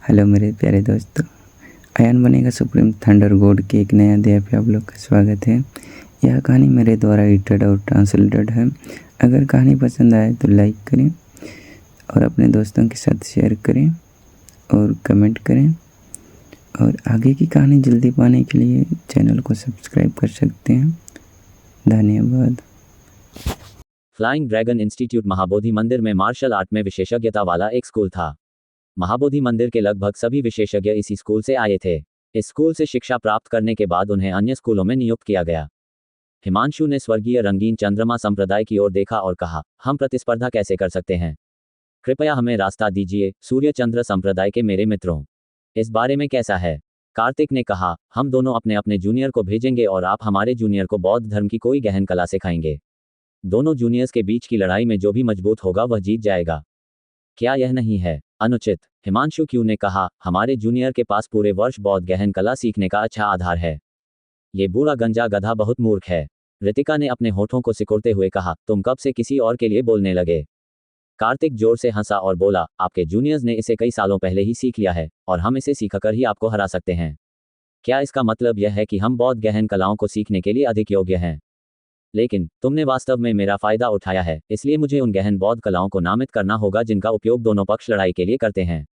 Hello मेरे प्यारे दोस्तों। अयान बनेगा सुप्रीम थंडर गॉड के एक नए अध्याय पे आप लोग का स्वागत है। यह कहानी मेरे द्वारा एडिटेड और ट्रांसलेटेड है। अगर कहानी पसंद आए तो लाइक करें और अपने दोस्तों के साथ शेयर करें और कमेंट करें, और आगे की कहानी जल्दी पाने के लिए चैनल को सब्सक्राइब कर सकते हैं। धन्यवाद। फ्लाइंग ड्रैगन इंस्टीट्यूट महाबोधि मंदिर में मार्शल आर्ट में विशेषज्ञता वाला एक स्कूल था। महाबोधि मंदिर के लगभग सभी विशेषज्ञ इसी स्कूल से आए थे। इस स्कूल से शिक्षा प्राप्त करने के बाद उन्हें अन्य स्कूलों में नियुक्त किया गया। हिमांशु ने स्वर्गीय रंगीन चंद्रमा संप्रदाय की ओर देखा और कहा, हम प्रतिस्पर्धा कैसे कर सकते हैं? कृपया हमें रास्ता दीजिए, सूर्य चंद्र संप्रदाय के मेरे मित्रों। इस बारे में कैसा है? कार्तिक ने कहा, हम दोनों अपने अपने जूनियर को भेजेंगे और आप हमारे जूनियर को बौद्ध धर्म की कोई गहन कला सिखाएंगे। दोनों जूनियर्स के बीच की लड़ाई में जो भी मजबूत होगा वह जीत जाएगा। क्या यह नहीं है अनुचित? हिमांशु क्यों ने कहा, हमारे जूनियर के पास पूरे वर्ष बौद्ध गहन कला सीखने का अच्छा आधार है। ये बूढ़ा गंजा गधा बहुत मूर्ख है। रितिका ने अपने होठों को सिकुड़ते हुए कहा, तुम कब से किसी और के लिए बोलने लगे? कार्तिक जोर से हंसा और बोला, आपके जूनियर्स ने इसे कई सालों पहले ही सीख लिया है और हम इसे सीखकर ही आपको हरा सकते हैं। क्या इसका मतलब यह है कि हम बौद्ध गहन कलाओं को सीखने के लिए अधिक योग्य हैं? लेकिन तुमने वास्तव में मेरा फायदा उठाया है, इसलिए मुझे उन गहन बौद्ध कलाओं को नामित करना होगा जिनका उपयोग दोनों पक्ष लड़ाई के लिए करते हैं।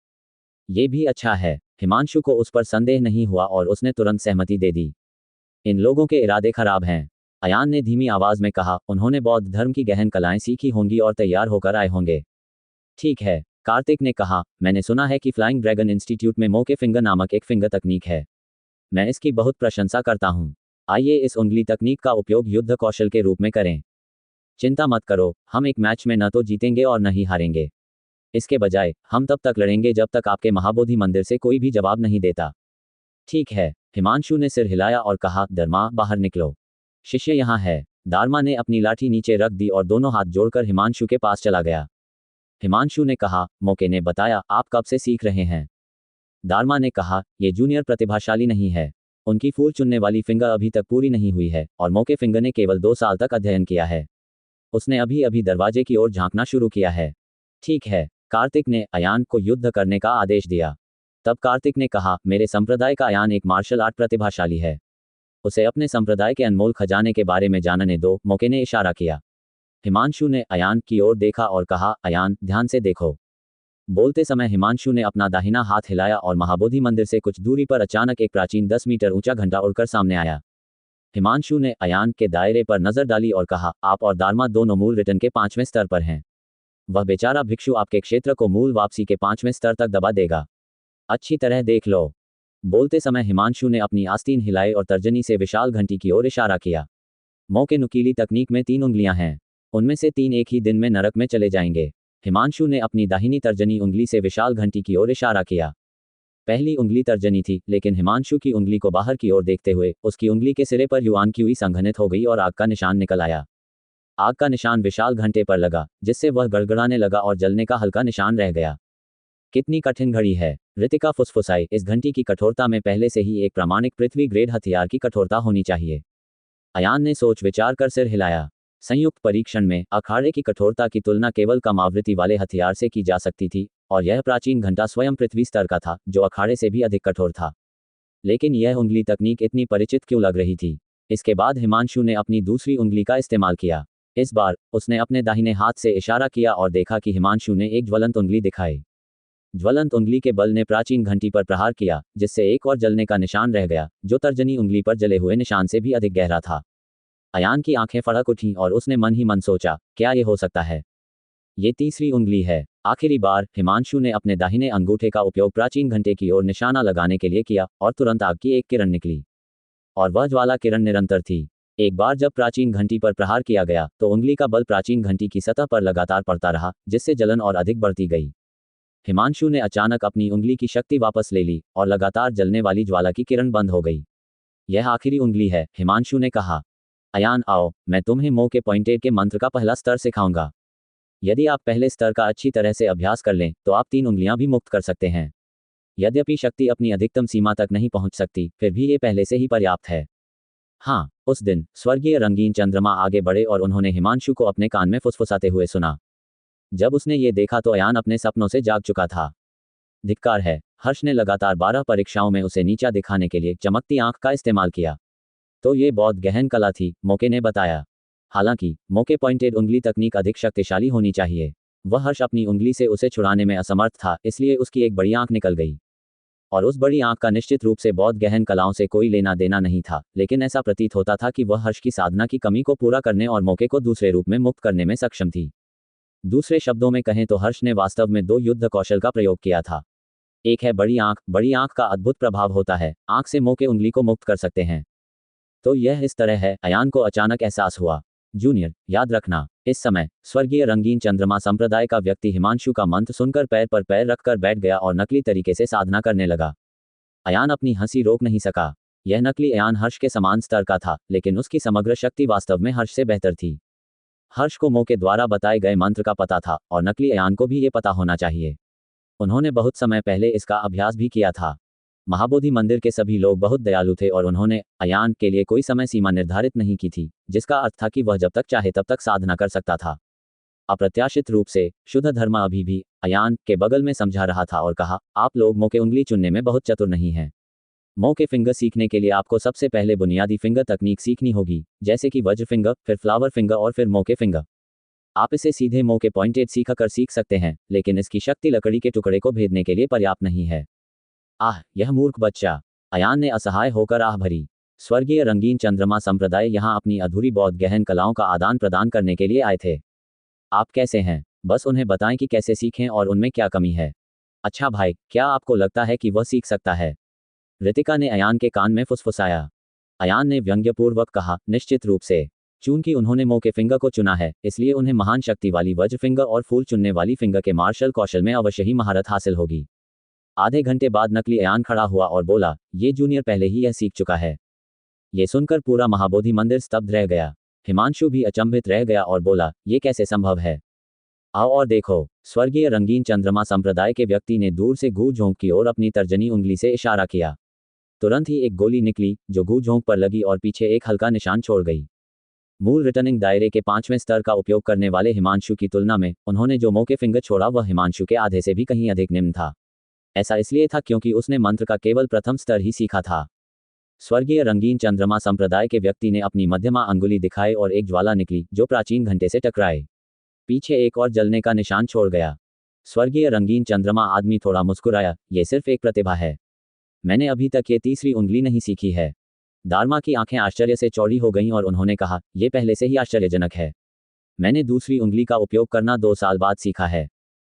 ये भी अच्छा है। हिमांशु को उस पर संदेह नहीं हुआ और उसने तुरंत सहमति दे दी। इन लोगों के इरादे खराब हैं, अयान ने धीमी आवाज में कहा। उन्होंने बौद्ध धर्म की गहन कलाएं सीखी होंगी और तैयार होकर आए होंगे। ठीक है, कार्तिक ने कहा, मैंने सुना है कि फ्लाइंग ड्रैगन इंस्टीट्यूट में मोके फिंगर नामक एक फिंगर तकनीक है। मैं इसकी बहुत प्रशंसा करता हूँ। आइए इस उंगली तकनीक का उपयोग युद्ध कौशल के रूप में करें। चिंता मत करो, हम एक मैच में न तो जीतेंगे और न ही हारेंगे। इसके बजाय हम तब तक लड़ेंगे जब तक आपके महाबोधि मंदिर से कोई भी जवाब नहीं देता। ठीक है, हिमांशु ने सिर हिलाया और कहा, धर्मा बाहर निकलो। शिष्य यहाँ है। दारमा ने अपनी लाठी नीचे रख दी और दोनों हाथ जोड़कर हिमांशु के पास चला गया। हिमांशु ने कहा, मोके ने बताया आप कब से सीख रहे हैं? दारमा ने कहा, ये जूनियर प्रतिभाशाली नहीं है। उनकी फूल चुनने वाली फिंगर अभी तक पूरी नहीं हुई है और मोके फिंगर ने केवल 2 साल तक अध्ययन किया है। उसने अभी अभी दरवाजे की ओर झांकना शुरू किया है। ठीक है, कार्तिक ने अयान को युद्ध करने का आदेश दिया। तब कार्तिक ने कहा, मेरे संप्रदाय का अयान एक मार्शल आर्ट प्रतिभाशाली है। उसे अपने संप्रदाय के अनमोल खजाने के बारे में जानने दो। मोके ने इशारा किया। हिमांशु ने अयान की ओर देखा और कहा, अयान ध्यान से देखो। बोलते समय हिमांशु ने अपना दाहिना हाथ हिलाया और महाबोधि मंदिर से कुछ दूरी पर अचानक एक प्राचीन 10 मीटर ऊंचा घंटा उड़कर सामने आया। हिमांशु ने अयान के दायरे पर नजर डाली और कहा, आप और दारमा दोनों मूल रिटर्न के 5वें स्तर पर हैं। वह बेचारा भिक्षु आपके क्षेत्र को मूल वापसी के 5वें स्तर तक दबा देगा। अच्छी तरह देख लो। बोलते समय हिमांशु ने अपनी आस्तीन हिलाई और तर्जनी से विशाल घंटी की ओर इशारा किया। मोके नुकीली तकनीक में 3 उंगलियां हैं। उनमें से 3 एक ही दिन में नरक में चले जाएंगे। हिमांशु ने अपनी दाहिनी तर्जनी उंगली से विशाल घंटी की ओर इशारा किया। पहली उंगली तर्जनी थी, लेकिन हिमांशु की उंगली को बाहर की ओर देखते हुए उसकी उंगली के सिरे पर युआन क्यूई संघनित हो गई और आग का निशान निकल आया। आग का निशान विशाल घंटे पर लगा, जिससे वह गड़गड़ाने लगा और जलने का हल्का निशान रह गया। कितनी कठिन घड़ी है, रितिका फुसफुसाई। इस घंटी की कठोरता में पहले से ही एक प्रामाणिक पृथ्वी ग्रेड हथियार की कठोरता होनी चाहिए। अयान ने सोच विचार कर सिर हिलाया। संयुक्त परीक्षण में अखाड़े की कठोरता की तुलना केवल कम आवृत्ति वाले हथियार से की जा सकती थी, और यह प्राचीन घंटा स्वयं पृथ्वी स्तर का था, जो अखाड़े से भी अधिक कठोर था। लेकिन यह उंगली तकनीक इतनी परिचित क्यों लग रही थी? इसके बाद हिमांशु ने अपनी दूसरी उंगली का इस्तेमाल किया। इस बार उसने अपने दाहिने हाथ से इशारा किया और देखा कि हिमांशु ने एक ज्वलंत उंगली दिखाई। ज्वलंत उंगली के बल ने प्राचीन घंटी पर प्रहार किया, जिससे एक और जलने का निशान रह गया, जो तर्जनी उंगली पर जले हुए निशान से भी अधिक गहरा था। अयान की आंखें फड़क उठीं और उसने मन ही मन सोचा, क्या ये हो सकता है? ये तीसरी उंगली है। आखिरी बार हिमांशु ने अपने दाहिने अंगूठे का उपयोग प्राचीन घंटे की ओर निशाना लगाने के लिए किया और तुरंत आग की एक किरण निकली, और वह ज्वाला किरण निरंतर थी। एक बार जब प्राचीन घंटी पर प्रहार किया गया तो उंगली का बल प्राचीन घंटी की सतह पर लगातार पड़ता रहा, जिससे जलन और अधिक बढ़ती गई। हिमांशु ने अचानक अपनी उंगली की शक्ति वापस ले ली और लगातार जलने वाली ज्वाला की किरण बंद हो गई। यह आखिरी उंगली है, हिमांशु ने कहा। अयान आओ, मैं तुम्हें मो के पॉइंटेड के मंत्र का पहला स्तर सिखाऊंगा। यदि आप पहले स्तर का अच्छी तरह से अभ्यास कर लें तो आप 3 उंगलियां भी मुक्त कर सकते हैं। यद्यपि शक्ति अपनी अधिकतम सीमा तक नहीं पहुंच सकती, फिर भी ये पहले से ही पर्याप्त है। हाँ, उस दिन स्वर्गीय रंगीन चंद्रमा आगे बढ़े और उन्होंने हिमांशु को अपने कान में फुसफुसाते हुए सुना। जब उसने ये देखा तो अयान अपने सपनों से जाग चुका था। धिक्कार है, हर्ष ने लगातार 12 परीक्षाओं में उसे नीचा दिखाने के लिए चमकती आंख का इस्तेमाल किया। तो ये बहुत गहन कला थी, मोके ने बताया। हालांकि मोके पॉइंटेड उंगली तकनीक अधिक शक्तिशाली होनी चाहिए। वह हर्ष अपनी उंगली से उसे छुड़ाने में असमर्थ था, इसलिए उसकी एक बड़ी आंख निकल गई। और उस बड़ी आंख का निश्चित रूप से बहुत गहन कलाओं से कोई लेना देना नहीं था, लेकिन ऐसा प्रतीत होता था कि वह हर्ष की साधना की कमी को पूरा करने और मौके को दूसरे रूप में मुक्त करने में सक्षम थी। दूसरे शब्दों में कहें तो हर्ष ने वास्तव में 2 युद्ध कौशल का प्रयोग किया था। एक है बड़ी आंख का अद्भुत प्रभाव होता है, आंख से मोके उंगली को मुक्त कर सकते हैं। तो यह इस तरह है, अयान को अचानक एहसास हुआ। जूनियर, याद रखना, इस समय स्वर्गीय रंगीन चंद्रमा संप्रदाय का व्यक्ति हिमांशु का मंत्र सुनकर पैर पर पैर रखकर बैठ गया और नकली तरीके से साधना करने लगा। अयान अपनी हंसी रोक नहीं सका। यह नकली अयान हर्ष के समान स्तर का था, लेकिन उसकी समग्र शक्ति वास्तव में हर्ष से बेहतर थी। हर्ष को मोके द्वारा बताए गए मंत्र का पता था और नकली अयान को भी ये पता होना चाहिए। उन्होंने बहुत समय पहले इसका अभ्यास भी किया था। महाबोधि मंदिर के सभी लोग बहुत दयालु थे और उन्होंने अयान के लिए कोई समय सीमा निर्धारित नहीं की थी, जिसका अर्थ था कि वह जब तक चाहे तब तक साधना कर सकता था। अप्रत्याशित रूप से शुद्ध धर्मा अभी भी अयान के बगल में समझा रहा था और कहा, आप लोग मोके उंगली चुनने में बहुत चतुर नहीं हैं। मोके फिंगर सीखने के लिए आपको सबसे पहले बुनियादी फिंगर तकनीक सीखनी होगी, जैसे कि वज्र फिंगर, फिर फ्लावर फिंगर और फिर मोके फिंगर। आप इसे सीधे मोके पॉइंटेड सीखकर सीख सकते हैं, लेकिन इसकी शक्ति लकड़ी के टुकड़े को भेदने के लिए पर्याप्त नहीं है। आह, यह मूर्ख बच्चा, अयान ने असहाय होकर आह भरी। स्वर्गीय रंगीन चंद्रमा संप्रदाय यहाँ अपनी अधूरी बौद्ध गहन कलाओं का आदान प्रदान करने के लिए आए थे। आप कैसे हैं? बस उन्हें बताएं कि कैसे सीखें और उनमें क्या कमी है। अच्छा भाई, क्या आपको लगता है कि वह सीख सकता है? रितिका ने अयान के कान में फुसफुसाया। अयान ने व्यंग्यपूर्वक कहा, निश्चित रूप से। चूंकि उन्होंने मोके फिंगर को चुना है, इसलिए उन्हें महान शक्ति वाली वज्र फिंगर और फूल चुनने वाली फिंगर के मार्शल कौशल में अवश्य ही महारत हासिल होगी। आधे घंटे बाद नकली अयान खड़ा हुआ और बोला, ये जूनियर पहले ही यह सीख चुका है। ये सुनकर पूरा महाबोधि मंदिर स्तब्ध रह गया। हिमांशु भी अचंभित रह गया और बोला, ये कैसे संभव है? आओ और देखो। स्वर्गीय रंगीन चंद्रमा संप्रदाय के व्यक्ति ने दूर से गू झोंक की ओर अपनी तर्जनी उंगली से इशारा किया। तुरंत ही एक गोली निकली, जो गू झोंक पर लगी और पीछे एक हल्का निशान छोड़ गई। मूल रिटर्निंग दायरे के 5वें स्तर का उपयोग करने वाले हिमांशु की तुलना में उन्होंने जो मोके फिंगर छोड़ा वह हिमांशु के आधे से भी कहीं अधिक निम्न था। ऐसा इसलिए था क्योंकि उसने मंत्र का केवल प्रथम स्तर ही सीखा था। स्वर्गीय रंगीन चंद्रमा संप्रदाय के व्यक्ति ने अपनी मध्यमा अंगुली दिखाई और एक ज्वाला निकली, जो प्राचीन घंटे से टकराए। पीछे एक और जलने का निशान छोड़ गया। स्वर्गीय रंगीन चंद्रमा आदमी थोड़ा मुस्कुराया, यह सिर्फ एक प्रतिभा है। मैंने अभी तक ये तीसरी उंगली नहीं सीखी है। दारमा की आंखें आश्चर्य से चौड़ी हो गईं और उन्होंने कहा, यह पहले से ही आश्चर्यजनक है। मैंने दूसरी उंगली का उपयोग करना 2 साल बाद सीखा है।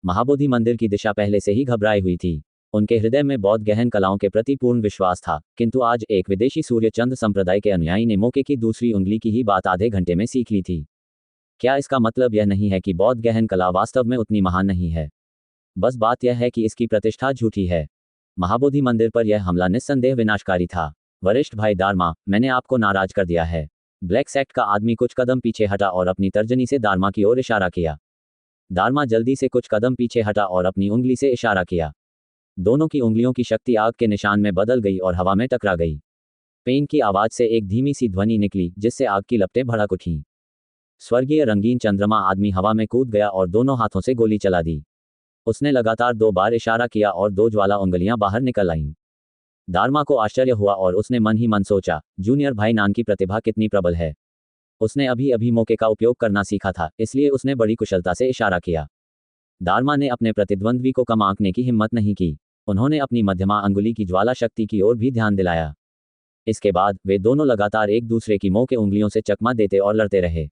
महाबोधि मंदिर की दिशा पहले से ही घबराई हुई थी। उनके हृदय में बौद्ध गहन कलाओं के प्रति पूर्ण विश्वास था, किंतु आज एक विदेशी सूर्य चंद्र संप्रदाय के अनुयायी ने मोके की दूसरी उंगली की ही बात आधे घंटे में सीख ली थी। क्या इसका मतलब यह नहीं है कि बौद्ध गहन कला वास्तव में उतनी महान नहीं है? बस बात यह है कि इसकी प्रतिष्ठा झूठी है। महाबोधि मंदिर पर यह हमला निस्संदेह विनाशकारी था। वरिष्ठ भाई दारमा, मैंने आपको नाराज कर दिया है। ब्लैक सेक्ट का आदमी कुछ कदम पीछे हटा और अपनी तर्जनी से दारमा की ओर इशारा किया। दारमा जल्दी से कुछ कदम पीछे हटा और अपनी उंगली से इशारा किया। दोनों की उंगलियों की शक्ति आग के निशान में बदल गई और हवा में टकरा गई। पेन की आवाज से एक धीमी सी ध्वनि निकली, जिससे आग की लपटें भड़क उठीं। स्वर्गीय रंगीन चंद्रमा आदमी हवा में कूद गया और दोनों हाथों से गोली चला दी। उसने लगातार 2 बार इशारा किया और 2 ज्वाला उंगलियां बाहर निकल आईं। दारमा को आश्चर्य हुआ और उसने मन ही मन सोचा, जूनियर भाई नान की प्रतिभा कितनी प्रबल है। उसने अभी अभी मोके का उपयोग करना सीखा था, इसलिए उसने बड़ी कुशलता से इशारा किया। दारमा ने अपने प्रतिद्वंद्वी को कम आंकने की हिम्मत नहीं की। उन्होंने अपनी मध्यमा अंगुली की ज्वाला शक्ति की ओर भी ध्यान दिलाया। इसके बाद वे दोनों लगातार एक दूसरे की मोके उंगलियों से चकमा देते और लड़ते रहे।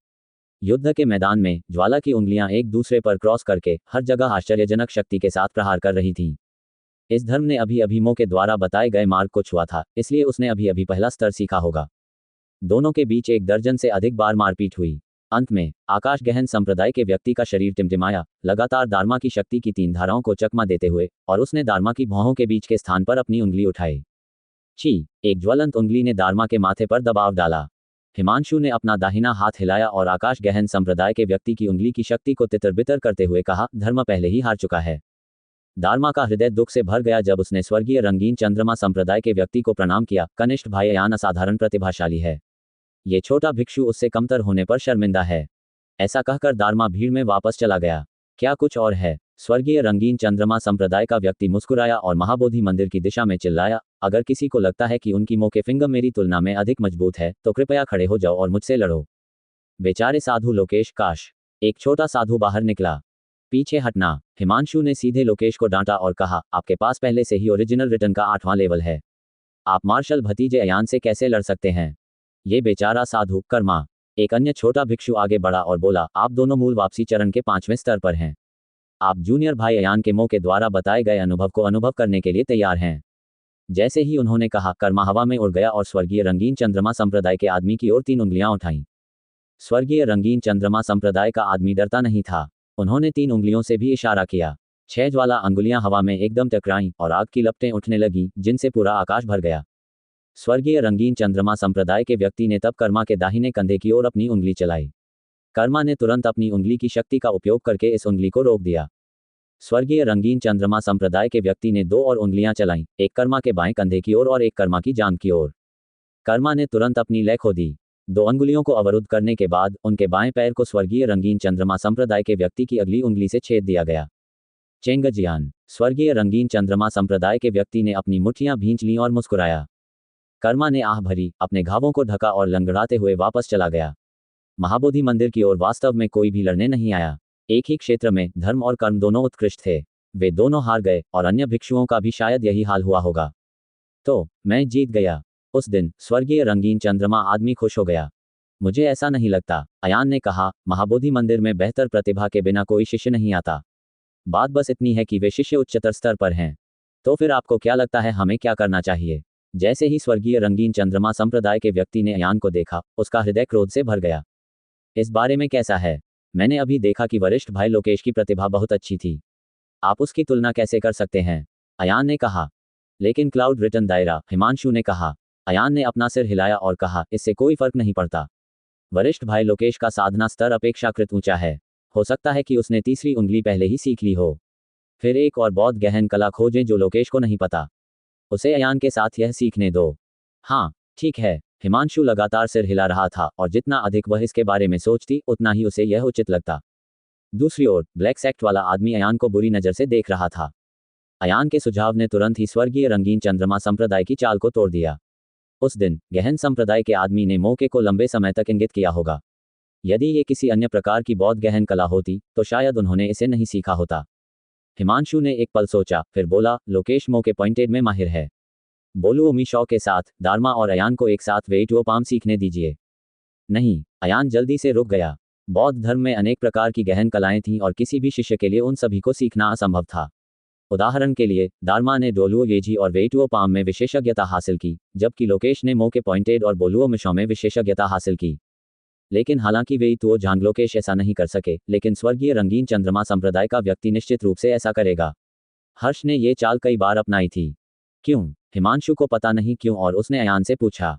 युद्ध के मैदान में ज्वाला की उंगलियां एक दूसरे पर क्रॉस करके हर जगह आश्चर्यजनक शक्ति के साथ प्रहार कर रही थीं। इस धर्म ने अभी अभी मोके द्वारा बताए गए मार्ग को छुआ था, इसलिए उसने अभी अभी पहला स्तर सीखा होगा। दोनों के बीच 1 दर्जन से अधिक बार मारपीट हुई। अंत में आकाश गहन संप्रदाय के व्यक्ति का शरीर टिमटिमाया, लगातार दारमा की शक्ति की 3 धाराओं को चकमा देते हुए, और उसने दारमा की भौहों के बीच के स्थान पर अपनी उंगली उठाई। ची, एक ज्वलंत उंगली ने दारमा के माथे पर दबाव डाला। हिमांशु ने अपना दाहिना हाथ हिलाया और आकाश गहन संप्रदाय के व्यक्ति की उंगली की शक्ति को तितर-बितर करते हुए कहा, धर्म पहले ही हार चुका है। दारमा का हृदय दुख से भर गया जब उसने स्वर्गीय रंगीन चंद्रमा संप्रदाय के व्यक्ति को प्रणाम किया। कनिष्ठ भाई अयान असाधारण प्रतिभाशाली है। ये छोटा भिक्षु उससे कमतर होने पर शर्मिंदा है। ऐसा कहकर दारमा भीड़ में वापस चला गया। क्या कुछ और है? स्वर्गीय रंगीन चंद्रमा संप्रदाय का व्यक्ति मुस्कुराया और महाबोधि मंदिर की दिशा में चिल्लाया, अगर किसी को लगता है कि उनकी मोके फिंगर मेरी तुलना में अधिक मजबूत है तो कृपया खड़े हो जाओ और मुझसे लड़ो। बेचारे साधु लोकेश, काश एक छोटा साधु बाहर निकला। पीछे हटना। हिमांशु ने सीधे लोकेश को डांटा और कहा, आपके पास पहले से ही ओरिजिनल रिटर्न का 8वां लेवल है, आप मार्शल भतीजे अयान से कैसे लड़ सकते हैं। ये बेचारा साधु कर्मा। एक अन्य छोटा भिक्षु आगे बढ़ा और बोला, आप दोनों मूल वापसी चरण के 5वें स्तर पर हैं, आप जूनियर भाई अयान के मोह के द्वारा बताए गए अनुभव को अनुभव करने के लिए तैयार हैं। जैसे ही उन्होंने कहा, कर्मा हवा में उड़ गया और स्वर्गीय रंगीन चंद्रमा संप्रदाय के आदमी की ओर 3 उंगलियां उठाईं। स्वर्गीय रंगीन चंद्रमा संप्रदाय का आदमी डरता नहीं था, उन्होंने 3 उंगलियों से भी इशारा किया। 6 ज्वाला अंगुलियां हवा में एकदम टकराईं और आग की लपटें उठने लगीं, जिनसे पूरा आकाश भर गया। स्वर्गीय रंगीन चंद्रमा संप्रदाय के व्यक्ति ने तब कर्मा के दाहिने कंधे की ओर अपनी उंगली चलाई। कर्मा ने तुरंत अपनी उंगली की शक्ति का उपयोग करके इस उंगली को रोक दिया। स्वर्गीय रंगीन चंद्रमा संप्रदाय के व्यक्ति ने 2 और उंगलियां चलाईं, एक कर्मा के बाएं कंधे की ओर और एक कर्मा की जांघ की ओर। कर्मा ने तुरंत अपनी लय खो दी। 2 अंगुलियों को अवरुद्ध करने के बाद उनके बाएं पैर को स्वर्गीय रंगीन चंद्रमा संप्रदाय के व्यक्ति की अगली उंगली से छेद दिया गया। चेंगजियान। स्वर्गीय रंगीन चंद्रमा संप्रदाय के व्यक्ति ने अपनी मुट्ठियां भींच लीं और मुस्कुराया। कर्मा ने आह भरी, अपने घावों को ढका और लंगड़ाते हुए वापस चला गया। महाबोधि मंदिर की ओर वास्तव में कोई भी लड़ने नहीं आया। एक ही क्षेत्र में धर्म और कर्म दोनों उत्कृष्ट थे, वे दोनों हार गए और अन्य भिक्षुओं का भी शायद यही हाल हुआ होगा। तो मैं जीत गया। उस दिन स्वर्गीय रंगीन चंद्रमा आदमी खुश हो गया। मुझे ऐसा नहीं लगता, अयान ने कहा, महाबोधि मंदिर में बेहतर प्रतिभा के बिना कोई शिष्य नहीं आता। बात बस इतनी है कि वे शिष्य उच्चतर स्तर पर हैं। तो फिर आपको क्या लगता है हमें क्या करना चाहिए। जैसे ही स्वर्गीय रंगीन चंद्रमा संप्रदाय के व्यक्ति ने अयान को देखा, उसका हृदय क्रोध से भर गया। इस बारे में कैसा है, मैंने अभी देखा कि वरिष्ठ भाई लोकेश की प्रतिभा बहुत अच्छी थी, आप उसकी तुलना कैसे कर सकते हैं, अयान ने कहा। लेकिन क्लाउड रिटर्न दायरा, हिमांशु ने कहा। अयान ने अपना सिर हिलाया और कहा, इससे कोई फर्क नहीं पड़ता। वरिष्ठ भाई लोकेश का साधना स्तर अपेक्षाकृत ऊंचा है, हो सकता है कि उसने तीसरी उंगली पहले ही सीख ली हो। फिर एक और बहुत गहन कला खोजें जो लोकेश को नहीं पता, उसे अयान के साथ यह सीखने दो। हाँ ठीक है, हिमांशु लगातार सिर हिला रहा था और जितना अधिक वह इसके बारे में सोचती उतना ही उसे यह उचित लगता। दूसरी ओर ब्लैक सेक्ट वाला आदमी अयान को बुरी नज़र से देख रहा था। अयान के सुझाव ने तुरंत ही स्वर्गीय रंगीन चंद्रमा संप्रदाय की चाल को तोड़ दिया। उस दिन गहन संप्रदाय के आदमी ने मौके को लंबे समय तक इंगित किया होगा। यदि ये किसी अन्य प्रकार की बहुत गहन कला होती तो शायद उन्होंने इसे नहीं सीखा होता। हिमांशु ने एक पल सोचा, फिर बोला, लोकेश मौके पॉइंटेड में माहिर है। बोलू उमीशॉ के साथ दारमा और अयान को एक साथ वेट वो पाम सीखने दीजिए। नहीं, अयान जल्दी से रुक गया। बौद्ध धर्म में अनेक प्रकार की गहन कलाएं थीं और किसी भी शिष्य के लिए उन सभी को सीखना असंभव था। उदाहरण के लिए दारमा ने डोलुओ येजी और वेटुओ पाम में विशेषज्ञता हासिल की, जबकि लोकेश ने मौके पॉइंटेड और बोलुओ मिशॉ में विशेषज्ञता हासिल की। लेकिन हालांकि वेटुओ जांग लोकेश ऐसा नहीं कर सके, लेकिन स्वर्गीय रंगीन चंद्रमा संप्रदाय का व्यक्ति निश्चित रूप से ऐसा करेगा। हर्ष ने ये चाल कई बार अपनाई थी। क्यों? हिमांशु को पता नहीं क्यों और उसने अयान से पूछा।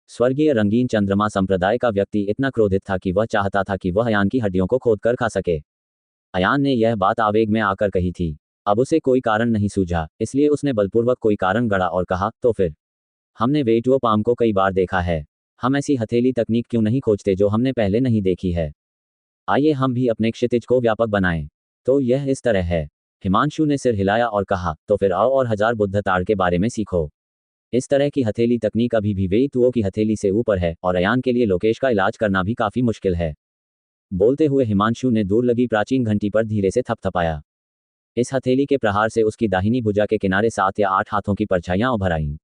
स्वर्गीय रंगीन चंद्रमा संप्रदाय का व्यक्ति इतना क्रोधित था कि वह चाहता था कि वह अयान की हड्डियों को खोदकर खा सके। अयान ने यह बात आवेग में आकर कही थी। अब उसे कोई कारण नहीं सूझा, इसलिए उसने बलपूर्वक कोई कारण गढ़ा और कहा, तो फिर हमने वेटुओ पाम को कई बार देखा है, हम ऐसी हथेली तकनीक क्यों नहीं खोजते जो हमने पहले नहीं देखी है। आइए हम भी अपने क्षितिज को व्यापक बनाएं। तो यह इस तरह है। हिमांशु ने सिर हिलाया और कहा, तो फिर आओ और 1000 बुद्ध ताड़ के बारे में सीखो। इस तरह की हथेली तकनीक अभी भी वेटुओ की हथेली से ऊपर है और अयान के लिए लोकेश का इलाज करना भी काफी मुश्किल है। बोलते हुए हिमांशु ने दूर लगी प्राचीन घंटी पर धीरे से थपथपाया। इस हथेली के प्रहार से उसकी दाहिनी भुजा के किनारे 7 या 8 हाथों की परछाइयां उभर आईं।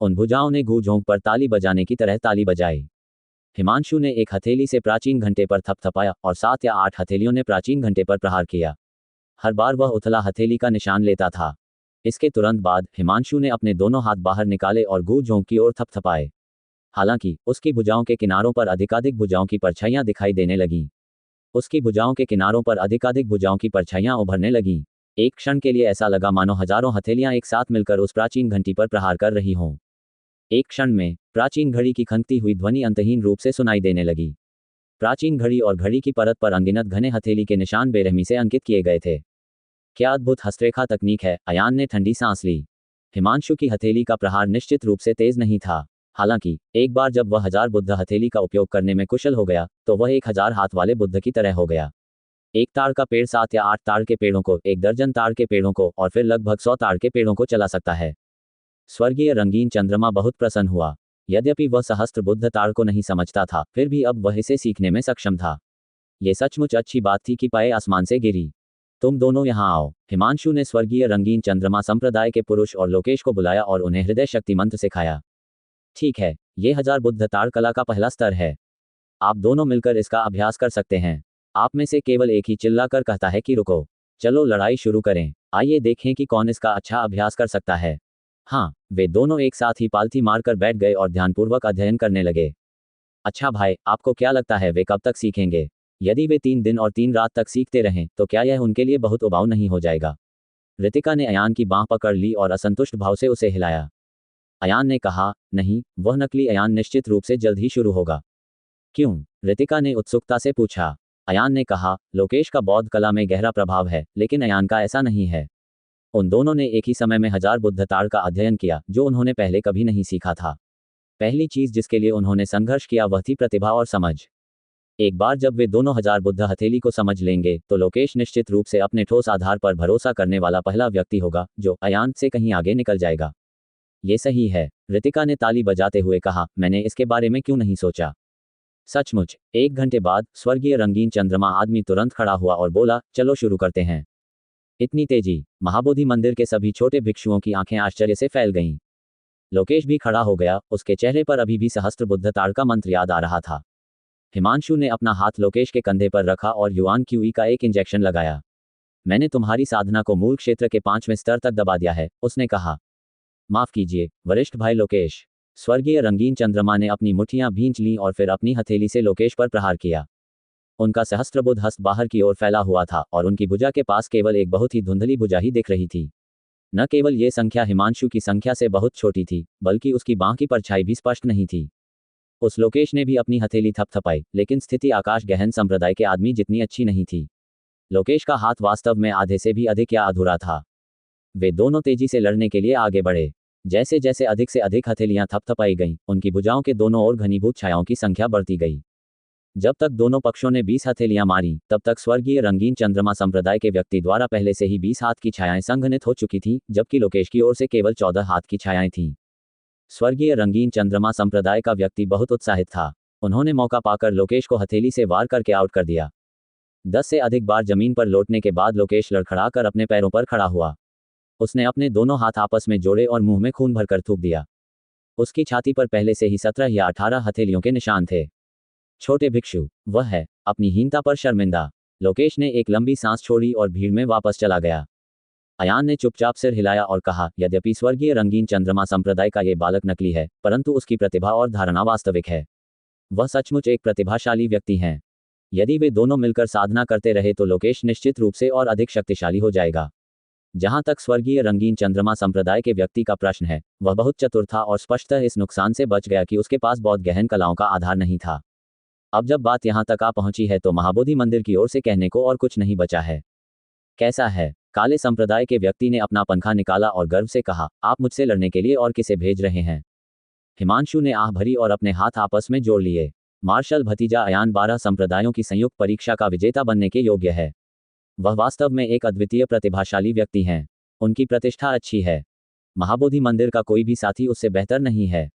उन भुजाओं ने गूंज झोंक पर ताली बजाने की तरह ताली बजाई। हिमांशु ने एक हथेली से प्राचीन घंटे पर थपथपाया और 7 या 8 हथेलियों ने प्राचीन घंटे पर प्रहार किया। हर बार वह उथला हथेली का निशान लेता था। इसके तुरंत बाद हिमांशु ने अपने दोनों हाथ बाहर निकाले और गूंज झोंक की ओर थपथपाए। हालांकि उसकी भुजाओं के किनारों पर अधिकाधिक भुजाओं की परछाइयां दिखाई देने लगीं। उसकी भुजाओं के किनारों पर अधिकाधिक भुजाओं की परछाइयां उभरने लगीं। एक क्षण के लिए ऐसा लगा मानो हजारों हथेलियां एक साथ मिलकर उस प्राचीन घंटी पर प्रहार कर रही हों। एक क्षण में प्राचीन घड़ी की खनकती हुई ध्वनि अंतहीन रूप से सुनाई देने लगी। प्राचीन घड़ी और घड़ी की परत पर अनगिनत घने हथेली के निशान बेरहमी से अंकित किए गए थे। क्या अद्भुत हस्तरेखा तकनीक है, अयान ने ठंडी सांस ली। हिमांशु की हथेली का प्रहार निश्चित रूप से तेज नहीं था। हालांकि एक बार जब वह 1000 बुद्ध हथेली का उपयोग करने में कुशल हो गया तो वह 1000 हाथ वाले बुद्ध की तरह हो गया। एक ताड़ का पेड़ 7 या 8 ताड़ के पेड़ों को, 1 दर्जन ताड़ के पेड़ों को और फिर लगभग 100 ताड़ के पेड़ों को चला सकता है। स्वर्गीय रंगीन चंद्रमा बहुत प्रसन्न हुआ। यद्यपि वह सहस्त्र बुद्ध ताड़ को नहीं समझता था, फिर भी अब वह इसे सीखने में सक्षम था। ये सचमुच अच्छी बात थी कि पाए आसमान से गिरी। तुम दोनों यहाँ आओ। हिमांशु ने स्वर्गीय रंगीन चंद्रमा संप्रदाय के पुरुष और लोकेश को बुलाया और उन्हें हृदय शक्ति मंत्र सिखाया। ठीक है, ये 1000 बुद्ध ताड़ कला का पहला स्तर है। आप दोनों मिलकर इसका अभ्यास कर सकते हैं। आप में से केवल एक ही चिल्लाकर कहता है कि रुको। चलो लड़ाई शुरू करें। आइए देखें कि कौन इसका अच्छा अभ्यास कर सकता है। हाँ, वे दोनों एक साथ ही पालथी मारकर बैठ गए और ध्यानपूर्वक अध्ययन करने लगे। अच्छा भाई, आपको क्या लगता है वे कब तक सीखेंगे? यदि वे 3 दिन और 3 रात तक सीखते रहें तो क्या यह उनके लिए बहुत उबाऊ नहीं हो जाएगा? रितिका ने अयान की बांह पकड़ ली और असंतुष्ट भाव से उसे हिलाया। अयान ने कहा, नहीं, वह नकली अयान निश्चित रूप से जल्द ही शुरू होगा। क्यों? रितिका ने उत्सुकता से पूछा। अयान ने कहा, लोकेश का बौद्ध कला में गहरा प्रभाव है, लेकिन अयान का ऐसा नहीं है। उन दोनों ने एक ही समय में 1000 बुद्ध ताड़ का अध्ययन किया, जो उन्होंने पहले कभी नहीं सीखा था। पहली चीज जिसके लिए उन्होंने संघर्ष किया वह थी प्रतिभा और समझ। एक बार जब वे दोनों 1000 बुद्ध हथेली को समझ लेंगे तो लोकेश निश्चित रूप से अपने ठोस आधार पर भरोसा करने वाला पहला व्यक्ति होगा जो अयान से कहीं आगे निकल जाएगा। ये सही है, रितिका ने ताली बजाते हुए कहा, मैंने इसके बारे में क्यों नहीं सोचा। सचमुच। 1 घंटे बाद स्वर्गीय रंगीन चंद्रमा आदमी तुरंत खड़ा हुआ और बोला, चलो शुरू करते हैं। इतनी तेजी। महाबोधि मंदिर के सभी छोटे भिक्षुओं की आंखें आश्चर्य से फैल गईं। लोकेश भी खड़ा हो गया, उसके चेहरे पर अभी भी सहस्त्र बुद्ध ताड़ का मंत्र याद आ रहा था। हिमांशु ने अपना हाथ लोकेश के कंधे पर रखा और युआन क्यूई का एक इंजेक्शन लगाया। मैंने तुम्हारी साधना को मूल क्षेत्र के 5वें स्तर तक दबा दिया है, उसने कहा। माफ कीजिए वरिष्ठ भाई लोकेश। स्वर्गीय रंगीन चंद्रमा ने अपनी मुट्ठियां भींच लीं और फिर अपनी हथेली से लोकेश पर प्रहार किया। उनका सहस्त्रबुद्ध हस्त बाहर की ओर फैला हुआ था और उनकी भुजा के पास केवल एक बहुत ही धुंधली भुजा ही दिख रही थी। न केवल ये संख्या हिमांशु की संख्या से बहुत छोटी थी, बल्कि उसकी बांह की परछाई भी स्पष्ट नहीं थी। उस लोकेश ने भी अपनी हथेली थपथपाई, लेकिन स्थिति आकाश गहन संप्रदाय के आदमी जितनी अच्छी नहीं थी। लोकेश का हाथ वास्तव में आधे से भी अधिक या अधूरा था। वे दोनों तेजी से लड़ने के लिए आगे बढ़े। जैसे जैसे अधिक से अधिक हथेलियां थपथपाई गईं, उनकी भुजाओं के दोनों ओर घनीभूत छायाओं की संख्या बढ़ती गई। जब तक दोनों पक्षों ने 20 हथेलियां मारी, तब तक स्वर्गीय रंगीन चंद्रमा संप्रदाय के व्यक्ति द्वारा पहले से ही 20 हाथ की छायाएं संघनित हो चुकी थीं, जबकि लोकेश की ओर से केवल 14 हाथ की छायाएं थीं। स्वर्गीय रंगीन चंद्रमा संप्रदाय का व्यक्ति बहुत उत्साहित था। उन्होंने मौका पाकर लोकेश को हथेली से वार करके आउट कर दिया। 10 से अधिक बार जमीन पर लौटने के बाद लोकेश लड़खड़ाकर अपने पैरों पर खड़ा हुआ। उसने अपने दोनों हाथ आपस में जोड़े और मुंह में खून भरकर थूक दिया। उसकी छाती पर पहले से ही 17 या 18 हथेलियों के निशान थे। छोटे भिक्षु, वह है, अपनी हीनता पर शर्मिंदा। लोकेश ने एक लंबी सांस छोड़ी और भीड़ में वापस चला गया। अयान ने चुपचाप सिर हिलाया और कहा, यद्यपि स्वर्गीय रंगीन चंद्रमा संप्रदाय का ये बालक नकली है, परंतु उसकी प्रतिभा और धारणा वास्तविक है। वह सचमुच एक प्रतिभाशाली व्यक्ति हैं। यदि वे दोनों मिलकर साधना करते रहे तो लोकेश निश्चित रूप से और अधिक शक्तिशाली हो जाएगा। जहां तक स्वर्गीय रंगीन चंद्रमा संप्रदाय के व्यक्ति का प्रश्न है, वह बहुत चतुर था और स्पष्टतः इस नुकसान से बच गया कि उसके पास बहुत गहन कलाओं का आधार नहीं था। अब जब बात यहां तक आ पहुंची है तो महाबोधि मंदिर की ओर से कहने को और कुछ नहीं बचा है। कैसा है? काले संप्रदाय के व्यक्ति ने अपना पंखा निकाला और गर्व से कहा, आप मुझसे लड़ने के लिए और किसे भेज रहे हैं? हिमांशु ने आह भरी और अपने हाथ आपस में जोड़ लिए। मार्शल भतीजा अयान 12 संप्रदायों की संयुक्त परीक्षा का विजेता बनने के योग्य है। वह वास्तव में एक अद्वितीय प्रतिभाशाली व्यक्ति हैं। उनकी प्रतिष्ठा अच्छी है। महाबोधि मंदिर का कोई भी साथी उससे बेहतर नहीं है।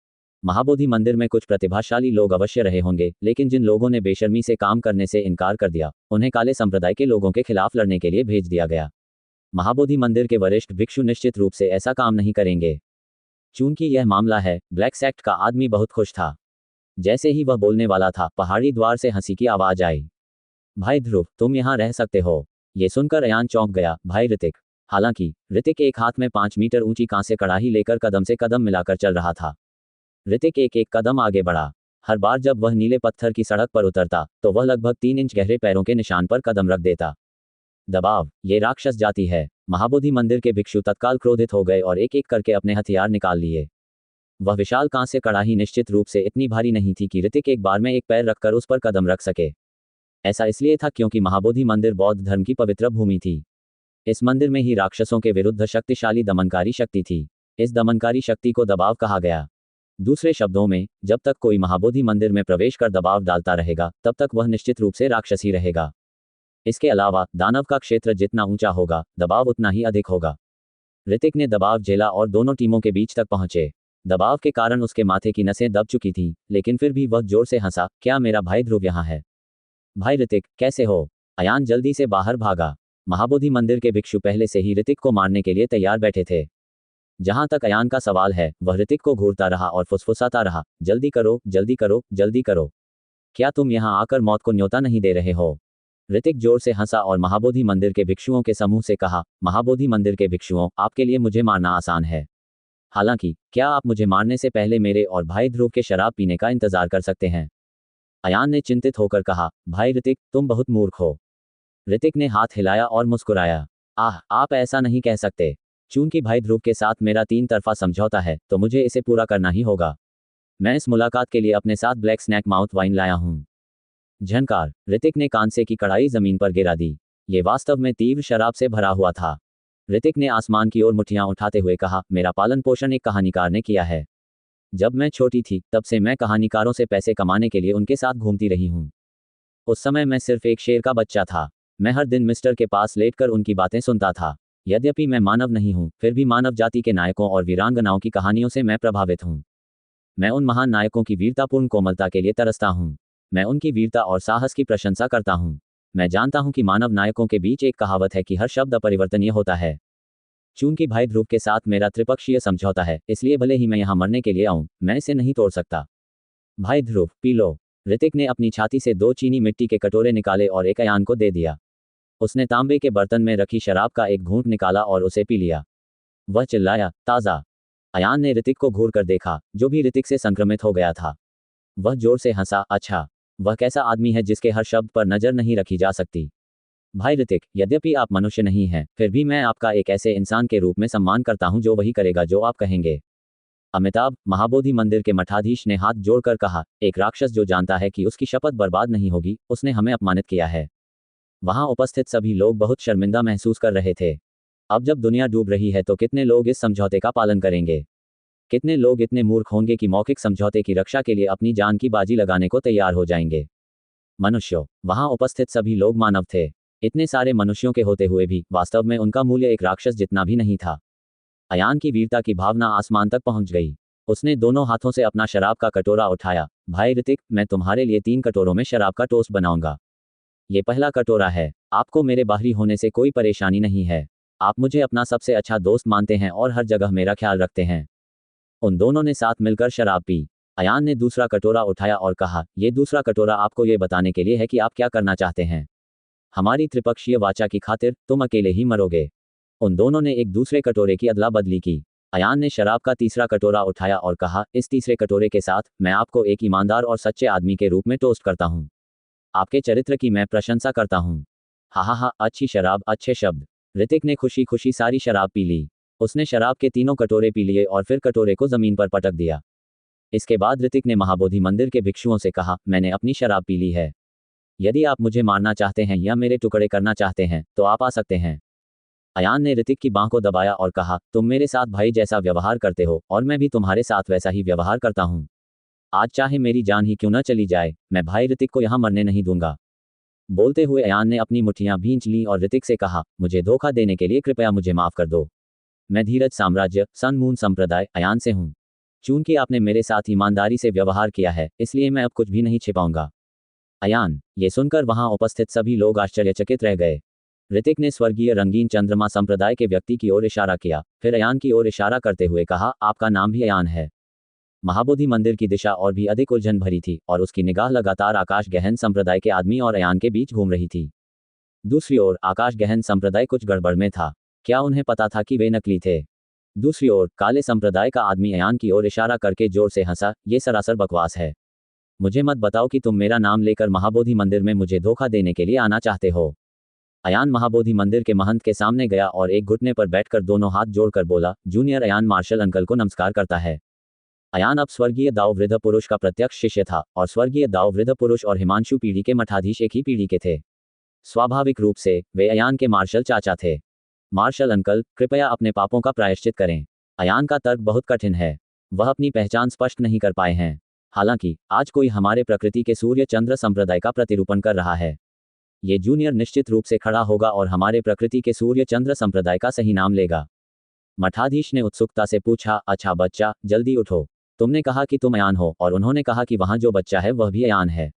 महाबोधि मंदिर में कुछ प्रतिभाशाली लोग अवश्य रहे होंगे, लेकिन जिन लोगों ने बेशर्मी से काम करने से इनकार कर दिया, उन्हें काले संप्रदाय के लोगों के खिलाफ लड़ने के लिए भेज दिया गया। महाबोधि मंदिर के वरिष्ठ भिक्षु निश्चित रूप से ऐसा काम नहीं करेंगे। चूंकि यह मामला है, ब्लैक सेक्ट का आदमी बहुत खुश था। जैसे ही वह बोलने वाला था, पहाड़ी द्वार से हंसी की आवाज आई। भाई ध्रुव, तुम यहाँ रह सकते हो। ये सुनकर अयान चौंक गया। भाई ऋतिक। हालांकि ऋतिक एक हाथ में 5 मीटर ऊंची कांस्य कड़ाही लेकर कदम से कदम मिलाकर चल रहा था। ऋतिक एक एक कदम आगे बढ़ा। हर बार जब वह नीले पत्थर की सड़क पर उतरता तो वह लगभग 3 इंच गहरे पैरों के निशान पर कदम रख देता। दबाव, ये राक्षस जाति है। महाबोधि मंदिर के भिक्षु तत्काल क्रोधित हो गए और एक एक करके अपने हथियार निकाल लिए। वह विशाल कांस्य कड़ाही निश्चित रूप से इतनी भारी नहीं थी कि ऋतिक एक बार में एक पैर रखकर उस पर कदम रख सके। ऐसा इसलिए था क्योंकि महाबोधि मंदिर बौद्ध धर्म की पवित्र भूमि थी। इस मंदिर में ही राक्षसों के विरुद्ध शक्तिशाली दमनकारी शक्ति थी। इस दमनकारी शक्ति को दबाव कहा गया। दूसरे शब्दों में, जब तक कोई महाबोधि मंदिर में प्रवेश कर दबाव डालता रहेगा, तब तक वह निश्चित रूप से राक्षस ही रहेगा। इसके अलावा दानव का क्षेत्र जितना ऊंचा होगा, दबाव उतना ही अधिक होगा। ऋतिक ने दबाव झेला और दोनों टीमों के बीच तक पहुंचे। दबाव के कारण उसके माथे की नसें दब चुकी थीं, लेकिन फिर भी वह जोर से हंसा। क्या मेरा भाई ध्रुव यहाँ है? भाई ऋतिक, कैसे हो? अयान जल्दी से बाहर भागा। महाबोधि मंदिर के भिक्षु पहले से ही ऋतिक को मारने के लिए तैयार बैठे थे। जहां तक अयान का सवाल है, वह ऋतिक को घूरता रहा और फुसफुसाता रहा, जल्दी करो, जल्दी करो, जल्दी करो। क्या तुम यहाँ आकर मौत को न्योता नहीं दे रहे हो? ऋतिक जोर से हंसा और महाबोधि मंदिर के भिक्षुओं के समूह से कहा, महाबोधि मंदिर के भिक्षुओं, आपके लिए मुझे मारना आसान है। हालांकि क्या आप मुझे मारने से पहले मेरे और भाई ध्रुव के शराब पीने का इंतजार कर सकते हैं? अयान ने चिंतित होकर कहा, भाई ऋतिक, तुम बहुत मूर्ख हो। ऋतिक ने हाथ हिलाया और मुस्कुराया। आप ऐसा नहीं कह सकते। चूंकि भाई ध्रुव के साथ मेरा 3 तरफा समझौता है, तो मुझे इसे पूरा करना ही होगा। मैं इस मुलाकात के लिए अपने साथ ब्लैक स्नैक माउथ वाइन लाया हूँ। झनकार, ऋतिक ने कांसे की कड़ाई जमीन पर गिरा दी। ये वास्तव में तीव्र शराब से भरा हुआ था। ऋतिक ने आसमान की ओर मुट्ठियां उठाते हुए कहा, मेरा पालन पोषण एक कहानीकार ने किया है। जब मैं छोटी थी, तब से मैं कहानीकारों से पैसे कमाने के लिए उनके साथ घूमती रही हूँ। उस समय मैं सिर्फ एक शेर का बच्चा था। मैं हर दिन मिस्टर के पास लेटकर उनकी बातें सुनता था। यद्यपि मैं मानव नहीं हूँ, फिर भी मानव जाति के नायकों और वीरांगनाओं की कहानियों से मैं प्रभावित हूँ। मैं उन महान नायकों की वीरतापूर्ण कोमलता के लिए तरसता हूँ। मैं उनकी वीरता और साहस की प्रशंसा करता हूँ। मैं जानता हूँ कि मानव नायकों के बीच एक कहावत है कि हर शब्द अपरिवर्तनीय होता है। चूंकि भाई ध्रुव के साथ मेरा त्रिपक्षीय समझौता है, इसलिए भले ही मैं यहाँ मरने के लिए आऊँ, मैं इसे नहीं तोड़ सकता। भाई ध्रुव, पी लो। ऋतिक ने अपनी छाती से 2 चीनी मिट्टी के कटोरे निकाले और एक अयान को दे दिया। उसने तांबे के बर्तन में रखी शराब का एक घूंट निकाला और उसे पी लिया। वह चिल्लाया, ताज़ा। अयान ने ऋतिक को घूर कर देखा, जो भी ऋतिक से संक्रमित हो गया था। वह जोर से हंसा, अच्छा, वह कैसा आदमी है जिसके हर शब्द पर नजर नहीं रखी जा सकती। भाई ऋतिक, यद्यपि आप मनुष्य नहीं हैं, फिर भी मैं आपका एक ऐसे इंसान के रूप में सम्मान करता हूं जो वही करेगा जो आप कहेंगे। अमिताभ, महाबोधि मंदिर के मठाधीश ने हाथ जोड़कर कहा, एक राक्षस जो जानता है कि उसकी शपथ बर्बाद नहीं होगी, उसने हमें अपमानित किया है। वहां उपस्थित सभी लोग बहुत शर्मिंदा महसूस कर रहे थे। अब जब दुनिया डूब रही है तो कितने लोग इस समझौते का पालन करेंगे? कितने लोग इतने मूर्ख होंगे कि मौखिक समझौते की रक्षा के लिए अपनी जान की बाजी लगाने को तैयार हो जाएंगे? मनुष्यों, वहां उपस्थित सभी लोग मानव थे। इतने सारे मनुष्यों के होते हुए भी वास्तव में उनका मूल्य एक राक्षस जितना भी नहीं था। अयान की वीरता की भावना आसमान तक पहुंच गई। उसने दोनों हाथों से अपना शराब का कटोरा उठाया। भाई ऋतिक, मैं तुम्हारे लिए 3 कटोरों में शराब का टोस्ट बनाऊंगा। ये पहला कटोरा है। आपको मेरे बाहरी होने से कोई परेशानी नहीं है। आप मुझे अपना सबसे अच्छा दोस्त मानते हैं और हर जगह मेरा ख्याल रखते हैं। उन दोनों ने साथ मिलकर शराब पी। अयान ने दूसरा कटोरा उठाया और कहा, ये दूसरा कटोरा आपको ये बताने के लिए है कि आप क्या करना चाहते हैं। हमारी त्रिपक्षीय वाचा की खातिर तुम अकेले ही मरोगे। उन दोनों ने एक दूसरे कटोरे की अदला बदली की। अयान ने शराब का तीसरा कटोरा उठाया और कहा, इस तीसरे कटोरे के साथ मैं आपको एक ईमानदार और सच्चे आदमी के रूप में टोस्ट करता हूँ। आपके चरित्र की मैं प्रशंसा करता हूँ। हा, अच्छी शराब, अच्छे शब्द। ऋतिक ने खुशी खुशी सारी शराब पी ली। उसने शराब के 3 कटोरे पी लिए और फिर कटोरे को जमीन पर पटक दिया। इसके बाद ऋतिक ने महाबोधि मंदिर के भिक्षुओं से कहा, मैंने अपनी शराब पी ली है। यदि आप मुझे मारना चाहते हैं या मेरे टुकड़े करना चाहते हैं, तो आप आ सकते हैं। अयान ने ऋतिक की बांह को दबाया और कहा, तुम मेरे साथ भाई जैसा व्यवहार करते हो और मैं भी तुम्हारे साथ वैसा ही व्यवहार करता हूँ। आज चाहे मेरी जान ही क्यों न चली जाए, मैं भाई ऋतिक को यहाँ मरने नहीं दूंगा। बोलते हुए अयान ने अपनी मुट्ठियां भींच लीं और ऋतिक से कहा, मुझे धोखा देने के लिए कृपया मुझे माफ कर दो। मैं धीरज साम्राज्य, सन मून संप्रदाय, अयान से हूँ। चूंकि आपने मेरे साथ ईमानदारी से व्यवहार किया है, इसलिए मैं अब कुछ भी नहीं छिपाऊंगा। अयान, ये सुनकर वहां उपस्थित सभी लोग आश्चर्यचकित रह गए। ऋतिक ने स्वर्गीय रंगीन चंद्रमा संप्रदाय के व्यक्ति की ओर इशारा किया, फिर अयान की ओर इशारा करते हुए कहा, आपका नाम भी अयान है। महाबोधि मंदिर की दिशा और भी अधिक उलझन भरी थी और उसकी निगाह लगातार आकाश गहन संप्रदाय के आदमी और अयान के बीच घूम रही थी। दूसरी ओर आकाश गहन संप्रदाय कुछ गड़बड़ में था। क्या उन्हें पता था कि वे नकली थे? दूसरी ओर काले संप्रदाय का आदमी अयान की ओर इशारा करके जोर से हंसा, ये सरासर बकवास है। मुझे मत बताओ कि तुम मेरा नाम लेकर महाबोधि मंदिर में मुझे धोखा देने के लिए आना चाहते हो। अयान महाबोधि मंदिर के महंत के सामने गया और एक घुटने पर बैठकर दोनों हाथ जोड़कर बोला, जूनियर अयान मार्शल अंकल को नमस्कार करता है। अयान अब स्वर्गीय दाव वृद्ध पुरुष का प्रत्यक्ष शिष्य था और स्वर्गीय दाव वृद्ध पुरुष और हिमांशु पीढ़ी के मठाधीश एक ही पीढ़ी के थे। स्वाभाविक रूप से वे अयान के मार्शल चाचा थे। मार्शल अंकल, कृपया अपने पापों का प्रायश्चित करें। अयान का तर्क बहुत कठिन है। वह अपनी पहचान स्पष्ट नहीं कर पाए हैं। हालांकि आज कोई हमारे प्रकृति के सूर्य चंद्र संप्रदाय का प्रतिरूपण कर रहा है। ये जूनियर निश्चित रूप से खड़ा होगा और हमारे प्रकृति के सूर्य चंद्र संप्रदाय का सही नाम लेगा। मठाधीश ने उत्सुकता से पूछा, अच्छा बच्चा, जल्दी उठो। तुमने कहा कि तुम अयान हो और उन्होंने कहा कि वहां जो बच्चा है वह भी अयान है।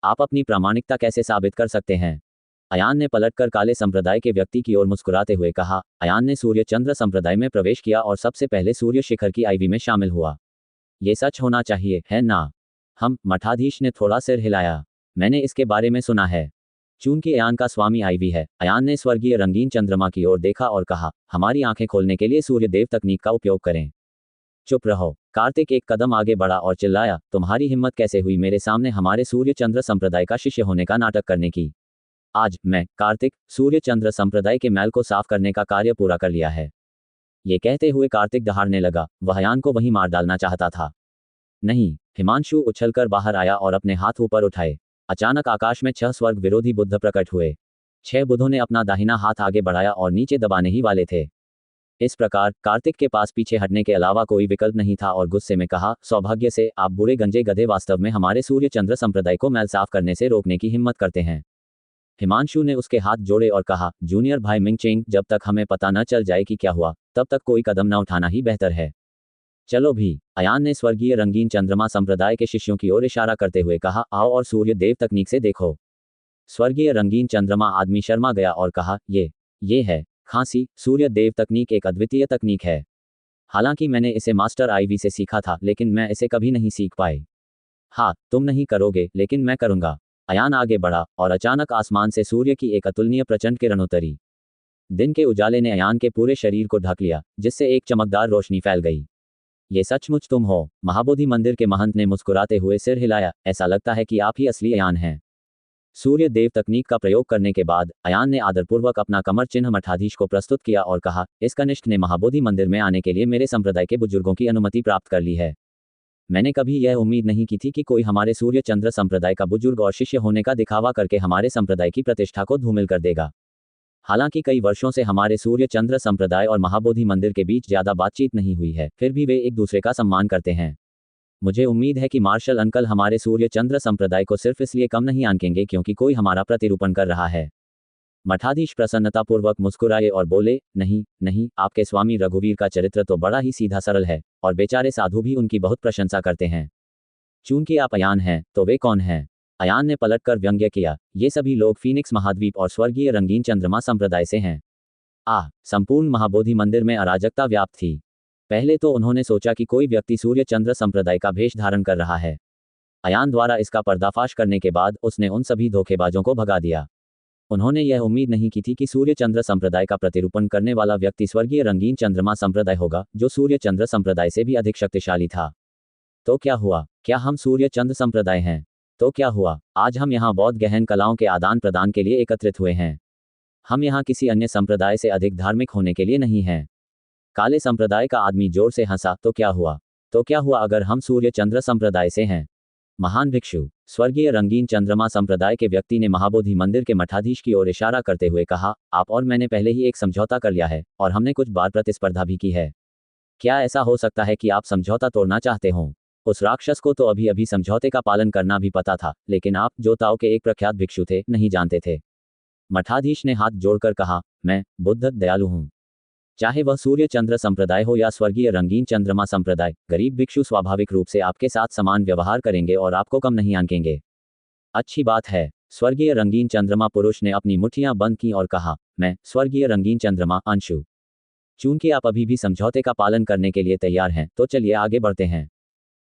आप अपनी प्रामाणिकता कैसे साबित कर सकते हैं? अयान ने पलटकर काले संप्रदाय के व्यक्ति की ओर मुस्कुराते हुए कहा। अयान ने सूर्य चंद्र संप्रदाय में प्रवेश किया और सबसे पहले सूर्य शिखर की आईवी में शामिल हुआ। ये सच होना चाहिए, है ना? मठाधीश ने थोड़ा सिर हिलाया। मैंने इसके बारे में सुना है। चूंकि अयान का स्वामी आईवी है, अयान ने स्वर्गीय रंगीन चंद्रमा की ओर देखा और कहा, हमारी आंखें खोलने के लिए सूर्य देव तकनीक का उपयोग करें। चुप रहो। कार्तिक एक कदम आगे बढ़ा और चिल्लाया, तुम्हारी हिम्मत कैसे हुई मेरे सामने हमारे सूर्य चंद्र संप्रदाय का शिष्य होने का नाटक करने की? आज मैं कार्तिक सूर्य चंद्र संप्रदाय के मैल को साफ करने का कार्य पूरा कर लिया है। ये कहते हुए कार्तिक दहाड़ने लगा। वह अयान को वहीं मार डालना चाहता था। नहीं। हिमांशु उछलकर बाहर आया और अपने हाथ ऊपर उठाए। अचानक आकाश में 6 स्वर्ग विरोधी बुद्ध प्रकट हुए। 6 बुद्धों ने अपना दाहिना हाथ आगे बढ़ाया और नीचे दबाने ही वाले थे। इस प्रकार कार्तिक के पास पीछे हटने के अलावा कोई विकल्प नहीं था और गुस्से में कहा, सौभाग्य से आप बुरे गंजे गधे वास्तव में हमारे सूर्य चंद्र संप्रदाय को मैल साफ करने से रोकने की हिम्मत करते हैं। हिमांशु ने उसके हाथ जोड़े और कहा, जूनियर भाई मिंगचेंग, जब तक हमें पता न चल जाए कि क्या हुआ तब तक कोई कदम न उठाना ही बेहतर है। चलो भी। अयान ने स्वर्गीय रंगीन चंद्रमा संप्रदाय के शिष्यों की ओर इशारा करते हुए कहा, आओ और सूर्य देव तकनीक से देखो। स्वर्गीय रंगीन चंद्रमा आदमी शर्मा गया और कहा, ये है खांसी। सूर्य देव तकनीक एक अद्वितीय तकनीक है। हालांकि मैंने इसे मास्टर आईवी से सीखा था, लेकिन मैं इसे कभी नहीं सीख पाए। हाँ, तुम नहीं करोगे, लेकिन मैं करूंगा। अयान आगे बढ़ा और अचानक आसमान से सूर्य की एक अतुलनीय प्रचंड किरण उतरी। दिन के उजाले ने अयान के पूरे शरीर को ढक लिया, जिससे एक चमकदार रोशनी फैल गई। ये सचमुच तुम हो? महाबोधि मंदिर के महंत ने मुस्कुराते हुए सिर हिलाया। ऐसा लगता है कि आप ही असली अयान हैं। सूर्य देव तकनीक का प्रयोग करने के बाद अयान ने आदरपूर्वक अपना कमर चिन्ह मठाधीश को प्रस्तुत किया और कहा, इस कनिष्ठ ने महाबोधि मंदिर में आने के लिए मेरे संप्रदाय के बुजुर्गों की अनुमति प्राप्त कर ली है। मैंने कभी यह उम्मीद नहीं की थी कि कोई हमारे सूर्य चंद्र संप्रदाय का बुजुर्ग और शिष्य होने का दिखावा करके हमारे संप्रदाय की प्रतिष्ठा को धूमिल कर देगा। हालांकि कई वर्षों से हमारे सूर्य चंद्र संप्रदाय और महाबोधि मंदिर के बीच ज्यादा बातचीत नहीं हुई है, फिर भी वे एक दूसरे का सम्मान करते हैं। मुझे उम्मीद है कि मार्शल अंकल हमारे सूर्य चंद्र संप्रदाय को सिर्फ इसलिए कम नहीं आंकेंगे क्योंकि कोई हमारा प्रतिरूपण कर रहा है। मठाधीश प्रसन्नतापूर्वक मुस्कुराए और बोले, नहीं नहीं, आपके स्वामी रघुवीर का चरित्र तो बड़ा ही सीधा सरल है और बेचारे साधु भी उनकी बहुत प्रशंसा करते हैं। चूंकि आप अयान हैं, तो वे कौन हैं? अयान ने पलटकर व्यंग्य किया, ये सभी लोग फीनिक्स महाद्वीप और स्वर्गीय रंगीन चंद्रमा संप्रदाय से हैं। संपूर्ण महाबोधि मंदिर में अराजकता व्याप्त थी। पहले तो उन्होंने सोचा कि कोई व्यक्ति सूर्य चंद्र संप्रदाय का भेष धारण कर रहा है। अयान द्वारा इसका पर्दाफाश करने के बाद उसने उन सभी धोखेबाजों को भगा दिया। उन्होंने यह उम्मीद नहीं की थी कि सूर्य चंद्र संप्रदाय का प्रतिरूपण करने वाला व्यक्ति स्वर्गीय रंगीन चंद्रमा संप्रदाय होगा, जो सूर्य चंद्र संप्रदाय से भी अधिक शक्तिशाली था। तो क्या हुआ? क्या हम सूर्य चंद्र संप्रदाय हैं? तो क्या हुआ? आज हम यहाँ बौद्ध गहन कलाओं के आदान प्रदान के लिए एकत्रित हुए हैं। हम यहाँ किसी अन्य संप्रदाय से अधिक धार्मिक होने के लिए नहीं हैं। काले संप्रदाय का आदमी जोर से हंसा। तो क्या हुआ? तो क्या हुआ अगर हम सूर्य चंद्र संप्रदाय से हैं? महान भिक्षु, स्वर्गीय रंगीन चंद्रमा संप्रदाय के व्यक्ति ने महाबोधि मंदिर के मठाधीश की ओर इशारा करते हुए कहा, आप और मैंने पहले ही एक समझौता कर लिया है और हमने कुछ बार प्रतिस्पर्धा भी की है। क्या ऐसा हो सकता है कि आप समझौता तोड़ना चाहते हो? उस राक्षस को तो अभी अभी समझौते का पालन करना भी पता था, लेकिन आप जो ताओ के एक प्रख्यात भिक्षु थे, नहीं जानते थे। मठाधीश ने हाथ जोड़कर कहा, मैं बुद्ध दयालु हूँ। चाहे वह सूर्य चंद्र संप्रदाय हो या स्वर्गीय रंगीन चंद्रमा संप्रदाय, गरीब भिक्षु स्वाभाविक रूप से आपके साथ समान व्यवहार करेंगे और आपको कम नहीं आंकेंगे। अच्छी बात है। स्वर्गीय रंगीन चंद्रमा पुरुष ने अपनी मुट्ठियां बंद की और कहा, मैं स्वर्गीय रंगीन चंद्रमा अंशु। चूंकि आप अभी भी समझौते का पालन करने के लिए तैयार हैं, तो चलिए आगे बढ़ते हैं।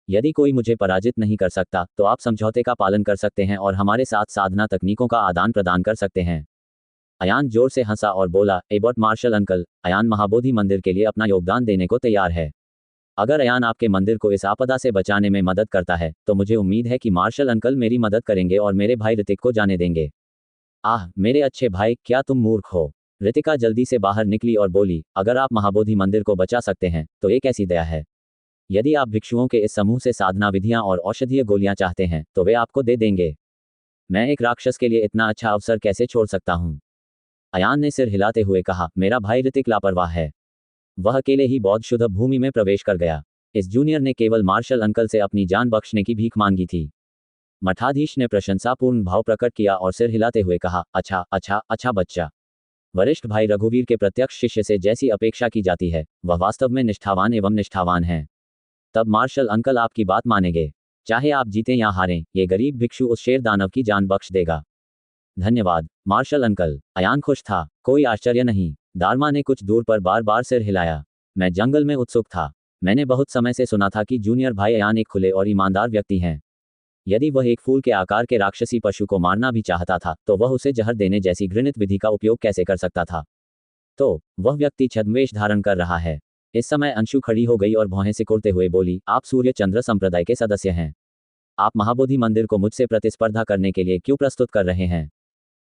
यदि कोई मुझे पराजित नहीं कर सकता, तो आप समझौते का पालन कर सकते हैं और हमारे साथ साधना तकनीकों का आदान प्रदान कर सकते हैं। अयान जोर से हंसा और बोला, abbot Marshal uncle, Ayan Mahabodhi मंदिर के लिए अपना योगदान देने को तैयार है। अगर अयान आपके मंदिर को इस आपदा से बचाने में मदद करता है, तो मुझे उम्मीद है कि मार्शल अंकल मेरी मदद करेंगे और मेरे भाई ऋतिक को जाने देंगे। मेरे अच्छे भाई, क्या तुम मूर्ख हो? ऋतिका जल्दी से बाहर निकली और बोली, अगर आप महाबोधि मंदिर को बचा सकते हैं, तो ये कैसी दया है। यदि आप भिक्षुओं के इस समूह से साधना विधियां और औषधीय गोलियां चाहते हैं, तो वे आपको दे देंगे। मैं एक राक्षस के लिए इतना अच्छा अवसर कैसे छोड़ सकता हूं? अयान ने सिर हिलाते हुए कहा, मेरा भाई ऋतिक लापरवाह है। वह अकेले ही बौद्ध शुद्ध भूमि में प्रवेश कर गया। इस जूनियर ने केवल मार्शल अंकल से अपनी जान बख्शने की भीख मांगी थी। मठाधीश ने प्रशंसापूर्ण भाव प्रकट किया और सिर हिलाते हुए कहा, अच्छा अच्छा अच्छा बच्चा। वरिष्ठ भाई रघुवीर के प्रत्यक्ष शिष्य से जैसी अपेक्षा की जाती है, वह वास्तव में निष्ठावान एवं निष्ठावान हैं। तब मार्शल अंकल आपकी बात मानेंगे। चाहे आप जीतें या हारें, ये गरीब भिक्षु उस शेर दानव की जान बख्श देगा। धन्यवाद मार्शल अंकल। अयान खुश था। कोई आश्चर्य नहीं। दारमा ने कुछ दूर पर बार बार सिर हिलाया। मैं जंगल में उत्सुक था। मैंने बहुत समय से सुना था कि जूनियर भाई अयान एक खुले और ईमानदार व्यक्ति हैं। यदि वह एक फूल के आकार के राक्षसी पशु को मारना भी चाहता था, तो वह उसे जहर देने जैसी घृणित विधि का उपयोग कैसे कर सकता था? तो वह व्यक्ति छद्मवेश धारण कर रहा है। इस समय अंशु खड़ी हो गई और भौहें सिकुड़ते हुए बोली, आप सूर्य चंद्र संप्रदाय के सदस्य हैं। आप महाबोधि मंदिर को मुझसे प्रतिस्पर्धा करने के लिए क्यों प्रस्तुत कर रहे हैं?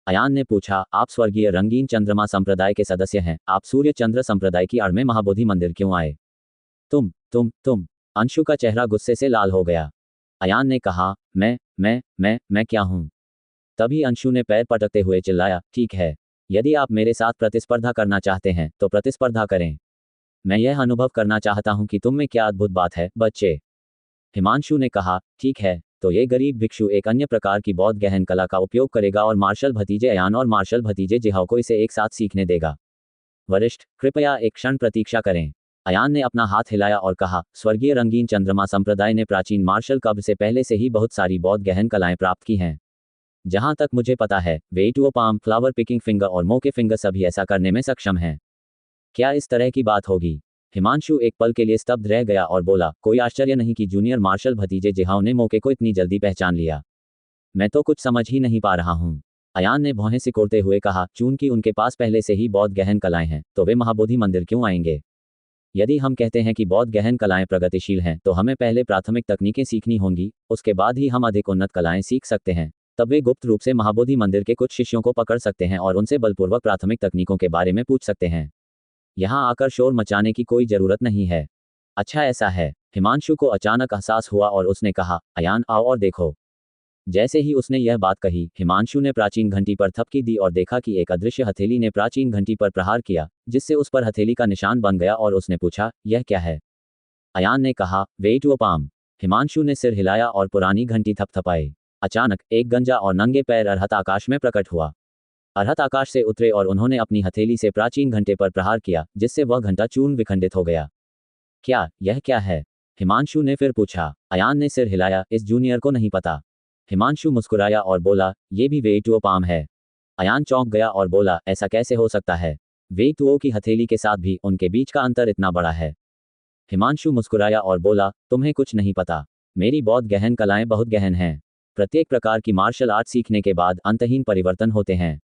अयान ने पूछा, आप स्वर्गीय रंगीन चंद्रमा संप्रदाय के सदस्य हैं, आप सूर्य चंद्र संप्रदाय की आड़ में महाबोधि मंदिर क्यों आए? तुम। अंशु का चेहरा गुस्से से लाल हो गया। अयान ने कहा, मैं क्या हूं? तभी अंशु ने पैर पटकते हुए चिल्लाया, ठीक है, यदि आप मेरे साथ प्रतिस्पर्धा करना चाहते हैं तो प्रतिस्पर्धा करें। मैं यह अनुभव करना चाहता हूं कि तुम में क्या अद्भुत बात है, बच्चे। हिमांशु ने कहा, ठीक है, तो ये गरीब भिक्षु एक अन्य प्रकार की बौद्ध गहन कला का उपयोग करेगा और मार्शल भतीजे अयान और मार्शल भतीजे जिहाओ को इसे एक साथ सीखने देगा। वरिष्ठ, कृपया एक क्षण प्रतीक्षा करें। अयान ने अपना हाथ हिलाया और कहा, स्वर्गीय रंगीन चंद्रमा संप्रदाय ने प्राचीन मार्शल कब से पहले से ही बहुत सारी बौद्ध गहन कलाएं प्राप्त की हैं। जहां तक मुझे पता है, वेइटुओ पाम, फ्लावर पिकिंग फिंगर और मोके फिंगर सभी ऐसा करने में सक्षम हैं। क्या इस तरह की बात होगी? हिमांशु एक पल के लिए स्तब्ध रह गया और बोला, कोई आश्चर्य नहीं कि जूनियर मार्शल भतीजे जिहाओ ने मोके को इतनी जल्दी पहचान लिया। मैं तो कुछ समझ ही नहीं पा रहा हूं। अयान ने भौहें सिकोड़ते हुए कहा, चूंकि उनके पास पहले से ही बौद्ध गहन कलाएं हैं, तो वे महाबोधि मंदिर क्यों आएंगे? यदि हम कहते हैं कि बौद्ध गहन कलाएं प्रगतिशील हैं, तो हमें पहले प्राथमिक तकनीकें सीखनी होंगी, उसके बाद ही हम अधिक उन्नत कलाएं सीख सकते हैं। तब वे गुप्त रूप से महाबोधि मंदिर के कुछ शिष्यों को पकड़ सकते हैं और उनसे बलपूर्वक प्राथमिक तकनीकों के बारे में पूछ सकते हैं। यहां आकर शोर मचाने की कोई जरूरत नहीं है। अच्छा ऐसा है। हिमांशु को अचानक एहसास हुआ और उसने कहा, अयान आओ और देखो। जैसे ही उसने यह बात कही, हिमांशु ने प्राचीन घंटी पर थपकी दी और देखा कि एक अदृश्य हथेली ने प्राचीन घंटी पर प्रहार किया, जिससे उस पर हथेली का निशान बन गया और उसने पूछा, यह क्या है? अयान ने कहा, वेइटुओ पाम। हिमांशु ने सिर हिलाया और पुरानी घंटी थपथपाई। अचानक एक गंजा और नंगे पैर अरहत आकाश में प्रकट हुआ। अरहत आकाश से उतरे और उन्होंने अपनी हथेली से प्राचीन घंटे पर प्रहार किया, जिससे वह घंटा चूर्ण विखंडित हो गया। यह क्या है? हिमांशु ने फिर पूछा। अयान ने सिर हिलाया, इस जूनियर को नहीं पता। हिमांशु मुस्कुराया और बोला, ये भी वेइटुओ पाम है। अयान चौंक गया और बोला, ऐसा कैसे हो सकता है? वेइटुओ की हथेली के साथ भी उनके बीच का अंतर इतना बड़ा है। हिमांशु मुस्कुराया और बोला, तुम्हें कुछ नहीं पता। मेरी बौद्ध गहन कलाएं बहुत गहन हैं। प्रत्येक प्रकार की मार्शल आर्ट सीखने के बाद अंतहीन परिवर्तन होते हैं।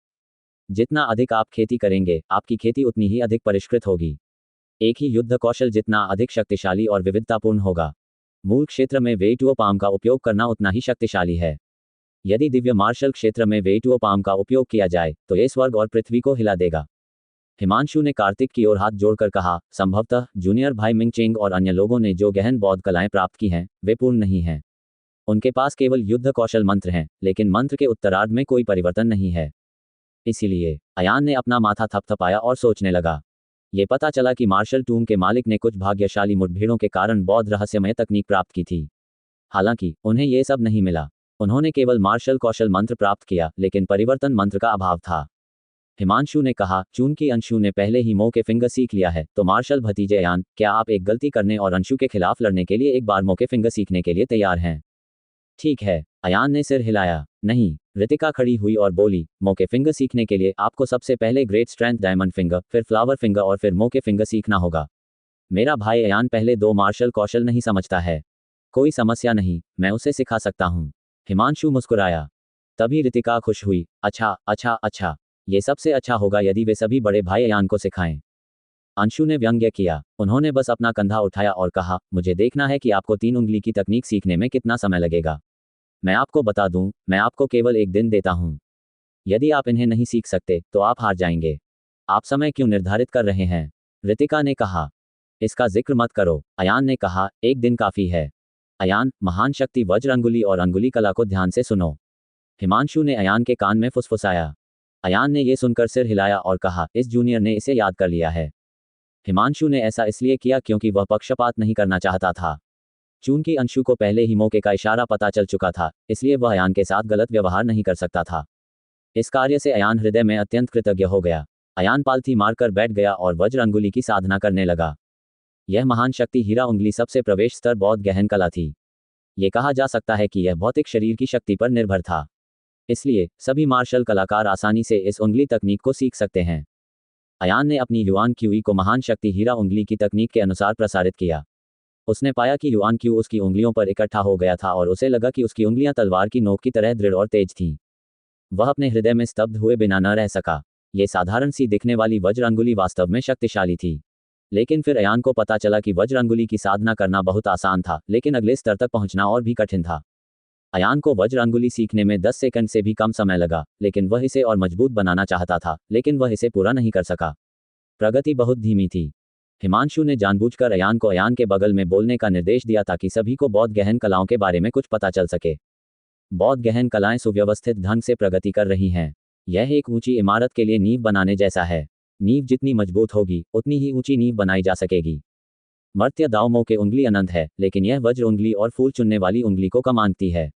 जितना अधिक आप खेती करेंगे, आपकी खेती उतनी ही अधिक परिष्कृत होगी। एक ही युद्ध कौशल जितना अधिक शक्तिशाली और विविधतापूर्ण होगा, मूल क्षेत्र में वेइटुओ पाम का उपयोग करना उतना ही शक्तिशाली है। यदि दिव्य मार्शल क्षेत्र में वेइटुओ पाम का उपयोग किया जाए, तो यह स्वर्ग और पृथ्वी को हिला देगा। हिमांशु ने कार्तिक की ओर हाथ जोड़कर कहा, संभवतः जूनियर भाई मिंगचेंग और अन्य लोगों ने जो गहन बौद्ध कलाएं प्राप्त की हैं, वे पूर्ण नहीं हैं। उनके पास केवल युद्ध कौशल मंत्र हैं, लेकिन मंत्र के उत्तरार्ध में कोई परिवर्तन नहीं है। इसीलिए अयान ने अपना माथा थपथपाया और सोचने लगा। ये पता चला कि मार्शल टूम के मालिक ने कुछ भाग्यशाली मुठभेड़ों के कारण बौद्ध रहस्यमय तकनीक प्राप्त की थी। हालांकि उन्हें यह सब नहीं मिला। उन्होंने केवल मार्शल कौशल मंत्र प्राप्त किया, लेकिन परिवर्तन मंत्र का अभाव था। हिमांशु ने कहा, चूंकि अंशु ने पहले ही मोके फिंगर सीख लिया है, तो मार्शल भतीजे अयान, क्या आप एक गलती करने और अंशु के खिलाफ लड़ने के लिए एक बार मोके फिंगर सीखने के लिए तैयार हैं? ठीक है। अयान ने सिर हिलाया। नहीं। रितिका खड़ी हुई और बोली, मोके फिंगर सीखने के लिए आपको सबसे पहले ग्रेट स्ट्रेंथ डायमंड फिंगर, फिर फ्लावर फिंगर और फिर मोके फिंगर सीखना होगा। मेरा भाई अयान पहले 2 मार्शल कौशल नहीं समझता है। कोई समस्या नहीं, मैं उसे सिखा सकता हूँ। हिमांशु मुस्कुराया। तभी रितिका खुश हुई। अच्छा, ये सबसे अच्छा होगा यदि वे सभी बड़े भाई अयान को सिखाएं। अंशु ने व्यंग्य किया। उन्होंने बस अपना कंधा उठाया और कहा, मुझे देखना है कि आपको 3 उंगली की तकनीक सीखने में कितना समय लगेगा। मैं आपको बता दूं, मैं आपको केवल 1 दिन देता हूं। यदि आप इन्हें नहीं सीख सकते, तो आप हार जाएंगे। आप समय क्यों निर्धारित कर रहे हैं? रितिका ने कहा। इसका जिक्र मत करो। अयान ने कहा, 1 दिन काफी है। अयान, महान शक्ति वज्र अंगुली और अंगुली कला को ध्यान से सुनो। हिमांशु ने अयान के कान में फुसफुसाया। अयान ने यह सुनकर सिर हिलाया और कहा, इस जूनियर ने इसे याद कर लिया है। हिमांशु ने ऐसा इसलिए किया क्योंकि वह पक्षपात नहीं करना चाहता था। चूंकि अंशु को पहले ही मौके का इशारा पता चल चुका था, इसलिए वह अयान के साथ गलत व्यवहार नहीं कर सकता था। इस कार्य से अयान हृदय में अत्यंत कृतज्ञ हो गया। अयान पालथी मारकर बैठ गया और वज्र अंगुली की साधना करने लगा। यह महान शक्ति हीरा उंगली सबसे प्रवेश स्तर बहुत गहन कला थी। ये कहा जा सकता है कि यह भौतिक शरीर की शक्ति पर निर्भर था। इसलिए सभी मार्शल कलाकार आसानी से इस उंगली तकनीक को सीख सकते हैं। अयान ने अपनी युआन क्यूई को महान शक्ति हीरा उंगली की तकनीक के अनुसार प्रसारित किया। उसने पाया कि युआन क्यू उसकी उंगलियों पर इकट्ठा हो गया था और उसे लगा कि उसकी उंगलियां तलवार की नोक की तरह दृढ़ और तेज थीं। वह अपने हृदय में स्तब्ध हुए बिना न रह सका। ये साधारण सी दिखने वाली वज्र अंगुली वास्तव में शक्तिशाली थी। लेकिन फिर अयान को पता चला कि वज्र अंगुली की साधना करना बहुत आसान था, लेकिन अगले स्तर तक पहुंचना और भी कठिन था। अयान को वज्र अंगुली सीखने में 10 सेकंड से भी कम समय लगा, लेकिन वह इसे और मजबूत बनाना चाहता था, लेकिन वह इसे पूरा नहीं कर सका। प्रगति बहुत धीमी थी। हिमांशु ने जानबूझकर अयान को अयान के बगल में बोलने का निर्देश दिया ताकि सभी को बौद्ध गहन कलाओं के बारे में कुछ पता चल सके। बौद्ध गहन कलाएं सुव्यवस्थित ढंग से प्रगति कर रही हैं। यह एक ऊंची इमारत के लिए नींव बनाने जैसा है। नींव जितनी मजबूत होगी, उतनी ही ऊंची नींव बनाई जा सकेगी। मर्त्य दाओमो के उंगली अनंत है, लेकिन यह वज्र उंगली और फूल चुनने वाली उंगली को कम आंकती है।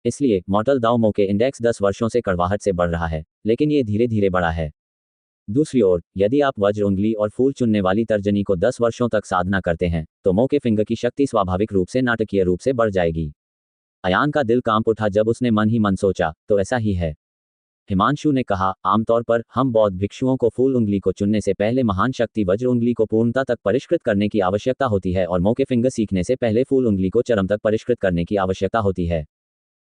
इसलिए मॉर्टल दाओमो के इंडेक्स 10 वर्षों से कड़वाहट से बढ़ रहा है, लेकिन ये धीरे धीरे बढ़ा है। दूसरी ओर, यदि आप वज्र उंगली और फूल चुनने वाली तर्जनी को 10 वर्षों तक साधना करते हैं, तो मोके फिंगर की शक्ति स्वाभाविक रूप से नाटकीय रूप से बढ़ जाएगी। अयान का दिल कांप उठा जब उसने मन ही मन सोचा, तो ऐसा ही है। हिमांशु ने कहा, आमतौर पर हम बौद्ध भिक्षुओं को फूल उंगली को चुनने से पहले महान शक्ति वज्र उंगली को पूर्णता तक परिष्कृत करने की आवश्यकता होती है और मोके फिंगर सीखने से पहले फूल उंगली को चरम तक परिष्कृत करने की आवश्यकता होती है।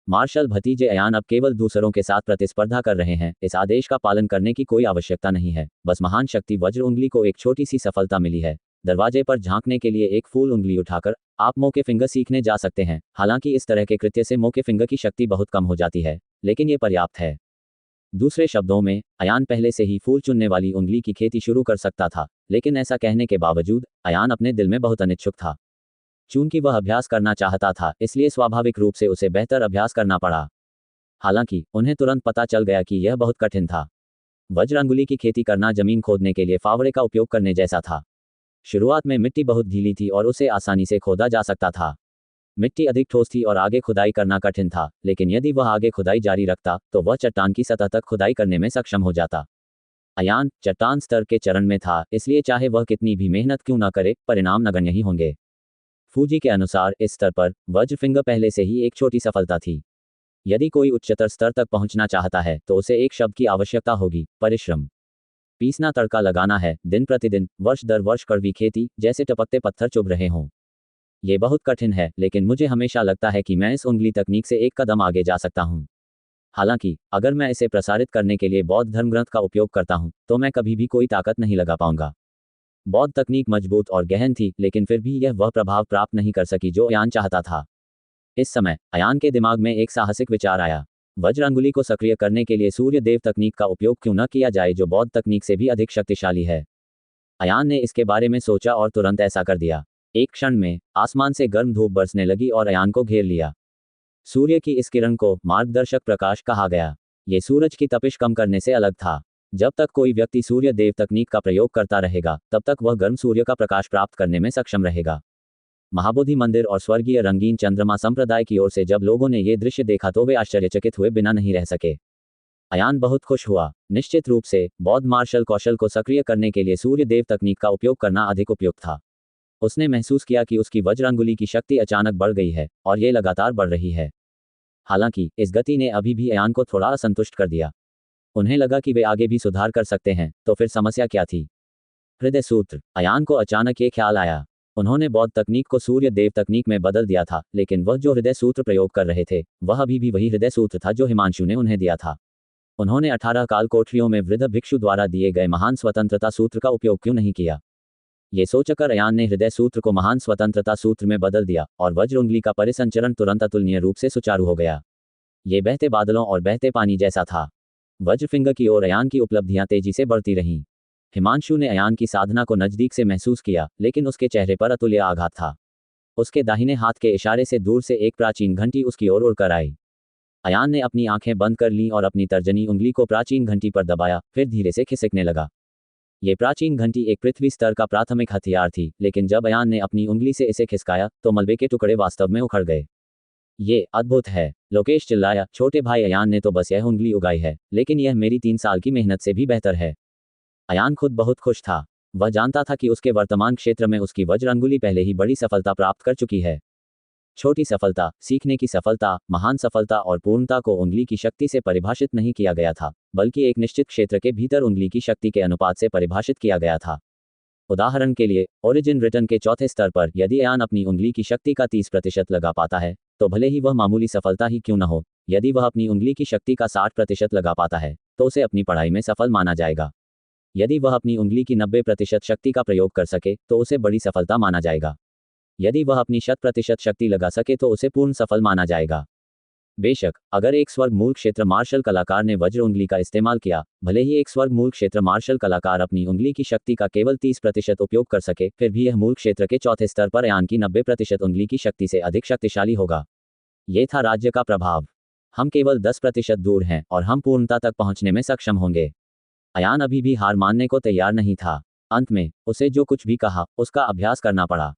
मार्शल भतीजे अयान अब केवल दूसरों के साथ प्रतिस्पर्धा कर रहे हैं। इस आदेश का पालन करने की कोई आवश्यकता नहीं है, बस महान शक्ति वज्र उंगली को एक छोटी सी सफलता मिली है। दरवाजे पर झांकने के लिए एक फूल उंगली उठाकर आप मोके फिंगर सीखने जा सकते हैं। हालांकि इस तरह के कृत्य से मोके फिंगर की शक्ति बहुत कम हो जाती है, लेकिन ये पर्याप्त है। दूसरे शब्दों में, अयान पहले से ही फूल चुनने वाली उंगली की खेती शुरू कर सकता था, लेकिन ऐसा कहने के बावजूद अयान अपने दिल में बहुत अनिच्छुक था। चूंकि वह अभ्यास करना चाहता था, इसलिए स्वाभाविक रूप से उसे बेहतर अभ्यास करना पड़ा। हालांकि उन्हें तुरंत पता चल गया कि यह बहुत कठिन था। वज्र अंगुली की खेती करना जमीन खोदने के लिए फावड़े का उपयोग करने जैसा था। शुरुआत में मिट्टी बहुत ढीली थी और उसे आसानी से खोदा जा सकता था। मिट्टी अधिक ठोस थी और आगे खुदाई करना कठिन था, लेकिन यदि वह आगे खुदाई जारी रखता तो वह चट्टान की सतह तक खुदाई करने में सक्षम हो जाता। अयान चट्टान स्तर के चरण में था, इसलिए चाहे वह कितनी भी मेहनत क्यों न करे, परिणाम नगण्य ही होंगे। फूजी के अनुसार इस स्तर पर वज्र फिंगर पहले से ही एक छोटी सफलता थी। यदि कोई उच्चतर स्तर तक पहुंचना चाहता है तो उसे एक शब्द की आवश्यकता होगी, परिश्रम। पीसना, तड़का लगाना है, दिन प्रतिदिन, वर्ष दर वर्ष कड़वी खेती, जैसे टपकते पत्थर चुभ रहे हों। ये बहुत कठिन है, लेकिन मुझे हमेशा लगता है कि मैं इस उंगली तकनीक से एक कदम आगे जा सकता हूँ। हालांकि अगर मैं इसे प्रसारित करने के लिए बौद्ध धर्मग्रंथ का उपयोग करता हूँ, तो मैं कभी भी कोई ताकत नहीं लगा पाऊंगा। बौद्ध तकनीक मजबूत और गहन थी, लेकिन फिर भी यह वह प्रभाव प्राप्त नहीं कर सकी जो अयान चाहता था। इस समय अयान के दिमाग में एक साहसिक विचार आया। वज्र अंगुली को सक्रिय करने के लिए सूर्य देव तकनीक का उपयोग क्यों न किया जाए, जो बौद्ध तकनीक से भी अधिक शक्तिशाली है। अयान ने इसके बारे में सोचा और तुरंत ऐसा कर दिया। एक क्षण में आसमान से गर्म धूप बरसने लगी और अयान को घेर लिया। सूर्य की इस किरण को मार्गदर्शक प्रकाश कहा गया। ये सूरज की तपिश कम करने से अलग था। जब तक कोई व्यक्ति सूर्य देव तकनीक का प्रयोग करता रहेगा, तब तक वह गर्म सूर्य का प्रकाश प्राप्त करने में सक्षम रहेगा। महाबोधि मंदिर और स्वर्गीय रंगीन चंद्रमा संप्रदाय की ओर से जब लोगों ने ये दृश्य देखा तो वे आश्चर्यचकित हुए बिना नहीं रह सके। अयान बहुत खुश हुआ। निश्चित रूप से बौद्ध मार्शल कौशल को सक्रिय करने के लिए सूर्य देव तकनीक का उपयोग करना अधिक उपयुक्त था। उसने महसूस किया कि उसकी वज्र अंगुली की शक्ति अचानक बढ़ गई है और ये लगातार बढ़ रही है। हालांकि इस गति ने अभी भी अयान को थोड़ा असंतुष्ट कर दिया। उन्हें लगा कि वे आगे भी सुधार कर सकते हैं, तो फिर समस्या क्या थी? हृदय सूत्र। अयान को अचानक ये ख्याल आया। उन्होंने बौद्ध तकनीक को सूर्य देव तकनीक में बदल दिया था, लेकिन वह जो हृदय सूत्र प्रयोग कर रहे थे, वह अभी भी वही हृदय सूत्र था जो हिमांशु ने उन्हें दिया था। उन्होंने 18 काल कोठरियों में वृद्ध भिक्षु द्वारा दिए गए महान स्वतंत्रता सूत्र का उपयोग क्यों नहीं किया? ये सोचकर अयान ने हृदय सूत्र को महान स्वतंत्रता सूत्र में बदल दिया और वज्र उंगली का परिसंचरण तुरंत अतुलनीय रूप से सुचारू हो गया। ये बहते बादलों और बहते पानी जैसा था। वज्र फिंगर की ओर अयान की उपलब्धियां तेजी से बढ़ती रहीं। हिमांशु ने अयान की साधना को नजदीक से महसूस किया, लेकिन उसके चेहरे पर अतुल्य आघात था। उसके दाहिने हाथ के इशारे से दूर से एक प्राचीन घंटी उसकी ओर उड़कर आई। अयान ने अपनी आंखें बंद कर लीं और अपनी तर्जनी उंगली को प्राचीन घंटी पर दबाया, फिर धीरे से खिसकने लगा। ये प्राचीन घंटी एक पृथ्वी स्तर का प्राथमिक हथियार थी, लेकिन जब अयान ने अपनी उंगली से इसे खिसकाया तो मलबे के टुकड़े वास्तव में उखड़ गए। ये अद्भुत है, लोकेश चिल्लाया। छोटे भाई अयान ने तो बस यह उंगली उगाई है, लेकिन यह मेरी 3 साल की मेहनत से भी बेहतर है। अयान खुद बहुत खुश था। वह जानता था कि उसके वर्तमान क्षेत्र में उसकी वज्र अंगुली पहले ही बड़ी सफलता प्राप्त कर चुकी है। छोटी सफलता, सीखने की सफलता, महान सफलता और पूर्णता को उंगली की शक्ति से परिभाषित नहीं किया गया था, बल्कि एक निश्चित क्षेत्र के भीतर उंगली की शक्ति के अनुपात से परिभाषित किया गया था। उदाहरण के लिए, ओरिजिन रिटर्न के चौथे स्तर पर यदि अयान अपनी उंगली की शक्ति का 30% लगा पाता है, तो भले ही वह मामूली सफलता ही क्यों न हो, यदि वह अपनी उंगली की शक्ति का 60% लगा पाता है, तो उसे अपनी पढ़ाई में सफल माना जाएगा। यदि वह अपनी उंगली की 90% शक्ति का प्रयोग कर सके, तो उसे बड़ी सफलता माना जाएगा। यदि वह अपनी 100% शक्ति लगा सके तो उसे पूर्ण सफल माना जाएगा। बेशक, अगर एक स्वर्ग मूल क्षेत्र मार्शल कलाकार ने वज्र उंगली का इस्तेमाल किया, भले ही एक स्वर्ग मूल क्षेत्र मार्शल कलाकार अपनी उंगली की शक्ति का केवल 30% उपयोग कर सके, फिर भी यह मूल क्षेत्र के चौथे स्तर पर अयान की 90% उंगली की शक्ति से अधिक शक्तिशाली होगा। ये था राज्य का प्रभाव। हम केवल 10% दूर हैं और हम पूर्णता तक पहुंचने में सक्षम होंगे। अयान अभी भी हार मानने को तैयार नहीं था। अंत में उसे जो कुछ भी कहा उसका अभ्यास करना पड़ा।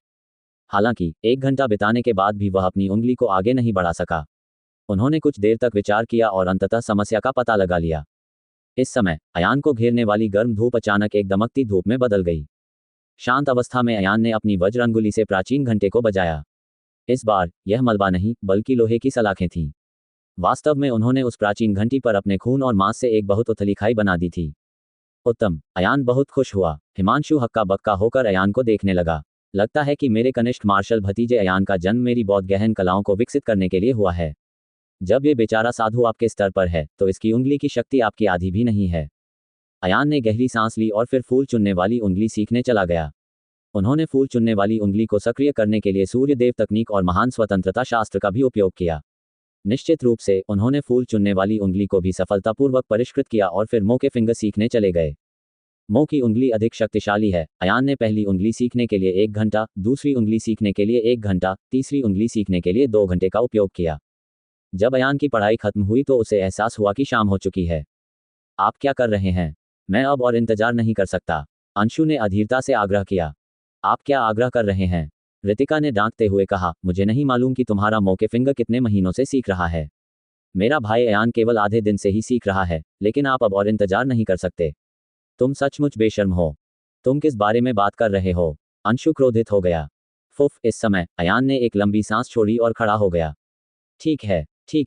हालांकि 1 घंटा बिताने के बाद भी वह अपनी उंगली को आगे नहीं बढ़ा सका। उन्होंने कुछ देर तक विचार किया और अंततः समस्या का पता लगा लिया। इस समय अयान को घेरने वाली गर्म धूप अचानक एक दमकती धूप में बदल गई। शांत अवस्था में अयान ने अपनी वज्र अंगुली से प्राचीन घंटे को बजाया। इस बार यह मलबा नहीं, बल्कि लोहे की सलाखें थीं। वास्तव में उन्होंने उस प्राचीन घंटी पर अपने खून और मांस से एक बहुत उथली खाई बना दी थी। उत्तम, अयान बहुत खुश हुआ। हिमांशु हक्का बक्का होकर अयान को देखने लगा। लगता है कि मेरे कनिष्ठ मार्शल भतीजे अयान का जन्म मेरी बौद्ध गहन कलाओं को विकसित करने के लिए हुआ है। जब ये बेचारा साधु आपके स्तर पर है, तो इसकी उंगली की शक्ति आपकी आधी भी नहीं है। अयान ने गहरी सांस ली और फिर फूल चुनने वाली उंगली सीखने चला गया। उन्होंने फूल चुनने वाली उंगली को सक्रिय करने के लिए सूर्यदेव तकनीक और महान स्वतंत्रता शास्त्र का भी उपयोग किया। निश्चित रूप से उन्होंने फूल चुनने वाली उंगली को भी सफलतापूर्वक परिष्कृत किया और फिर मो के फिंगर सीखने चले गए। मो की उंगली अधिक शक्तिशाली है। अयान ने पहली उंगली सीखने के लिए 1 घंटा, दूसरी उंगली सीखने के लिए 1 घंटा, तीसरी उंगली सीखने के लिए 2 घंटे का उपयोग किया। जब अयान की पढ़ाई खत्म हुई तो उसे एहसास हुआ कि शाम हो चुकी है। आप क्या कर रहे हैं? मैं अब और इंतजार नहीं कर सकता, अंशु ने अधीरता से आग्रह किया। आप क्या आग्रह कर रहे हैं? रितिका ने डांटते हुए कहा। मुझे नहीं मालूम कि तुम्हारा मो के फिंगर कितने महीनों से सीख रहा है। मेरा भाई अयान केवल आधे दिन से ही सीख रहा है, लेकिन आप अब और इंतजार नहीं कर सकते। तुम सचमुच बेशर्म हो। तुम किस बारे में बात कर रहे हो? अंशु क्रोधित हो गया। फुफ, इस समय अयान ने एक लंबी सांस छोड़ी और खड़ा हो गया। ठीक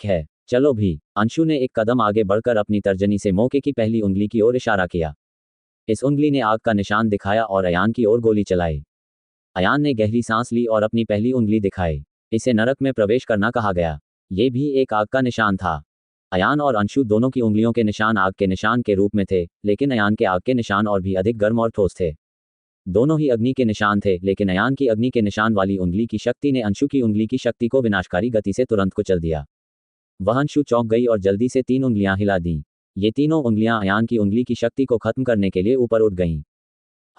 है, चलो भी। अंशु ने एक कदम आगे बढ़कर अपनी तर्जनी से मौके की पहली उंगली की ओर इशारा किया। इस उंगली ने आग का निशान दिखाया और अयान की ओर गोली चलाई। अयान ने गहरी सांस ली और अपनी पहली उंगली दिखाई। इसे नरक में प्रवेश करना कहा गया। ये भी एक आग का निशान था। अयान और अंशु दोनों की उंगलियों के निशान आग के निशान के रूप में थे, लेकिन अयान के आग के निशान और भी अधिक गर्म और ठोस थे। दोनों ही अग्नि के निशान थे, लेकिन अयान की अग्नि के निशान वाली उंगली की शक्ति ने अंशु की उंगली की शक्ति को विनाशकारी गति से तुरंत कुचल दिया। वह अंशु चौंक गई और जल्दी से 3 उंगलियां हिला दी। ये तीनों उंगलियां अयान की उंगली की शक्ति को खत्म करने के लिए ऊपर उठ गईं।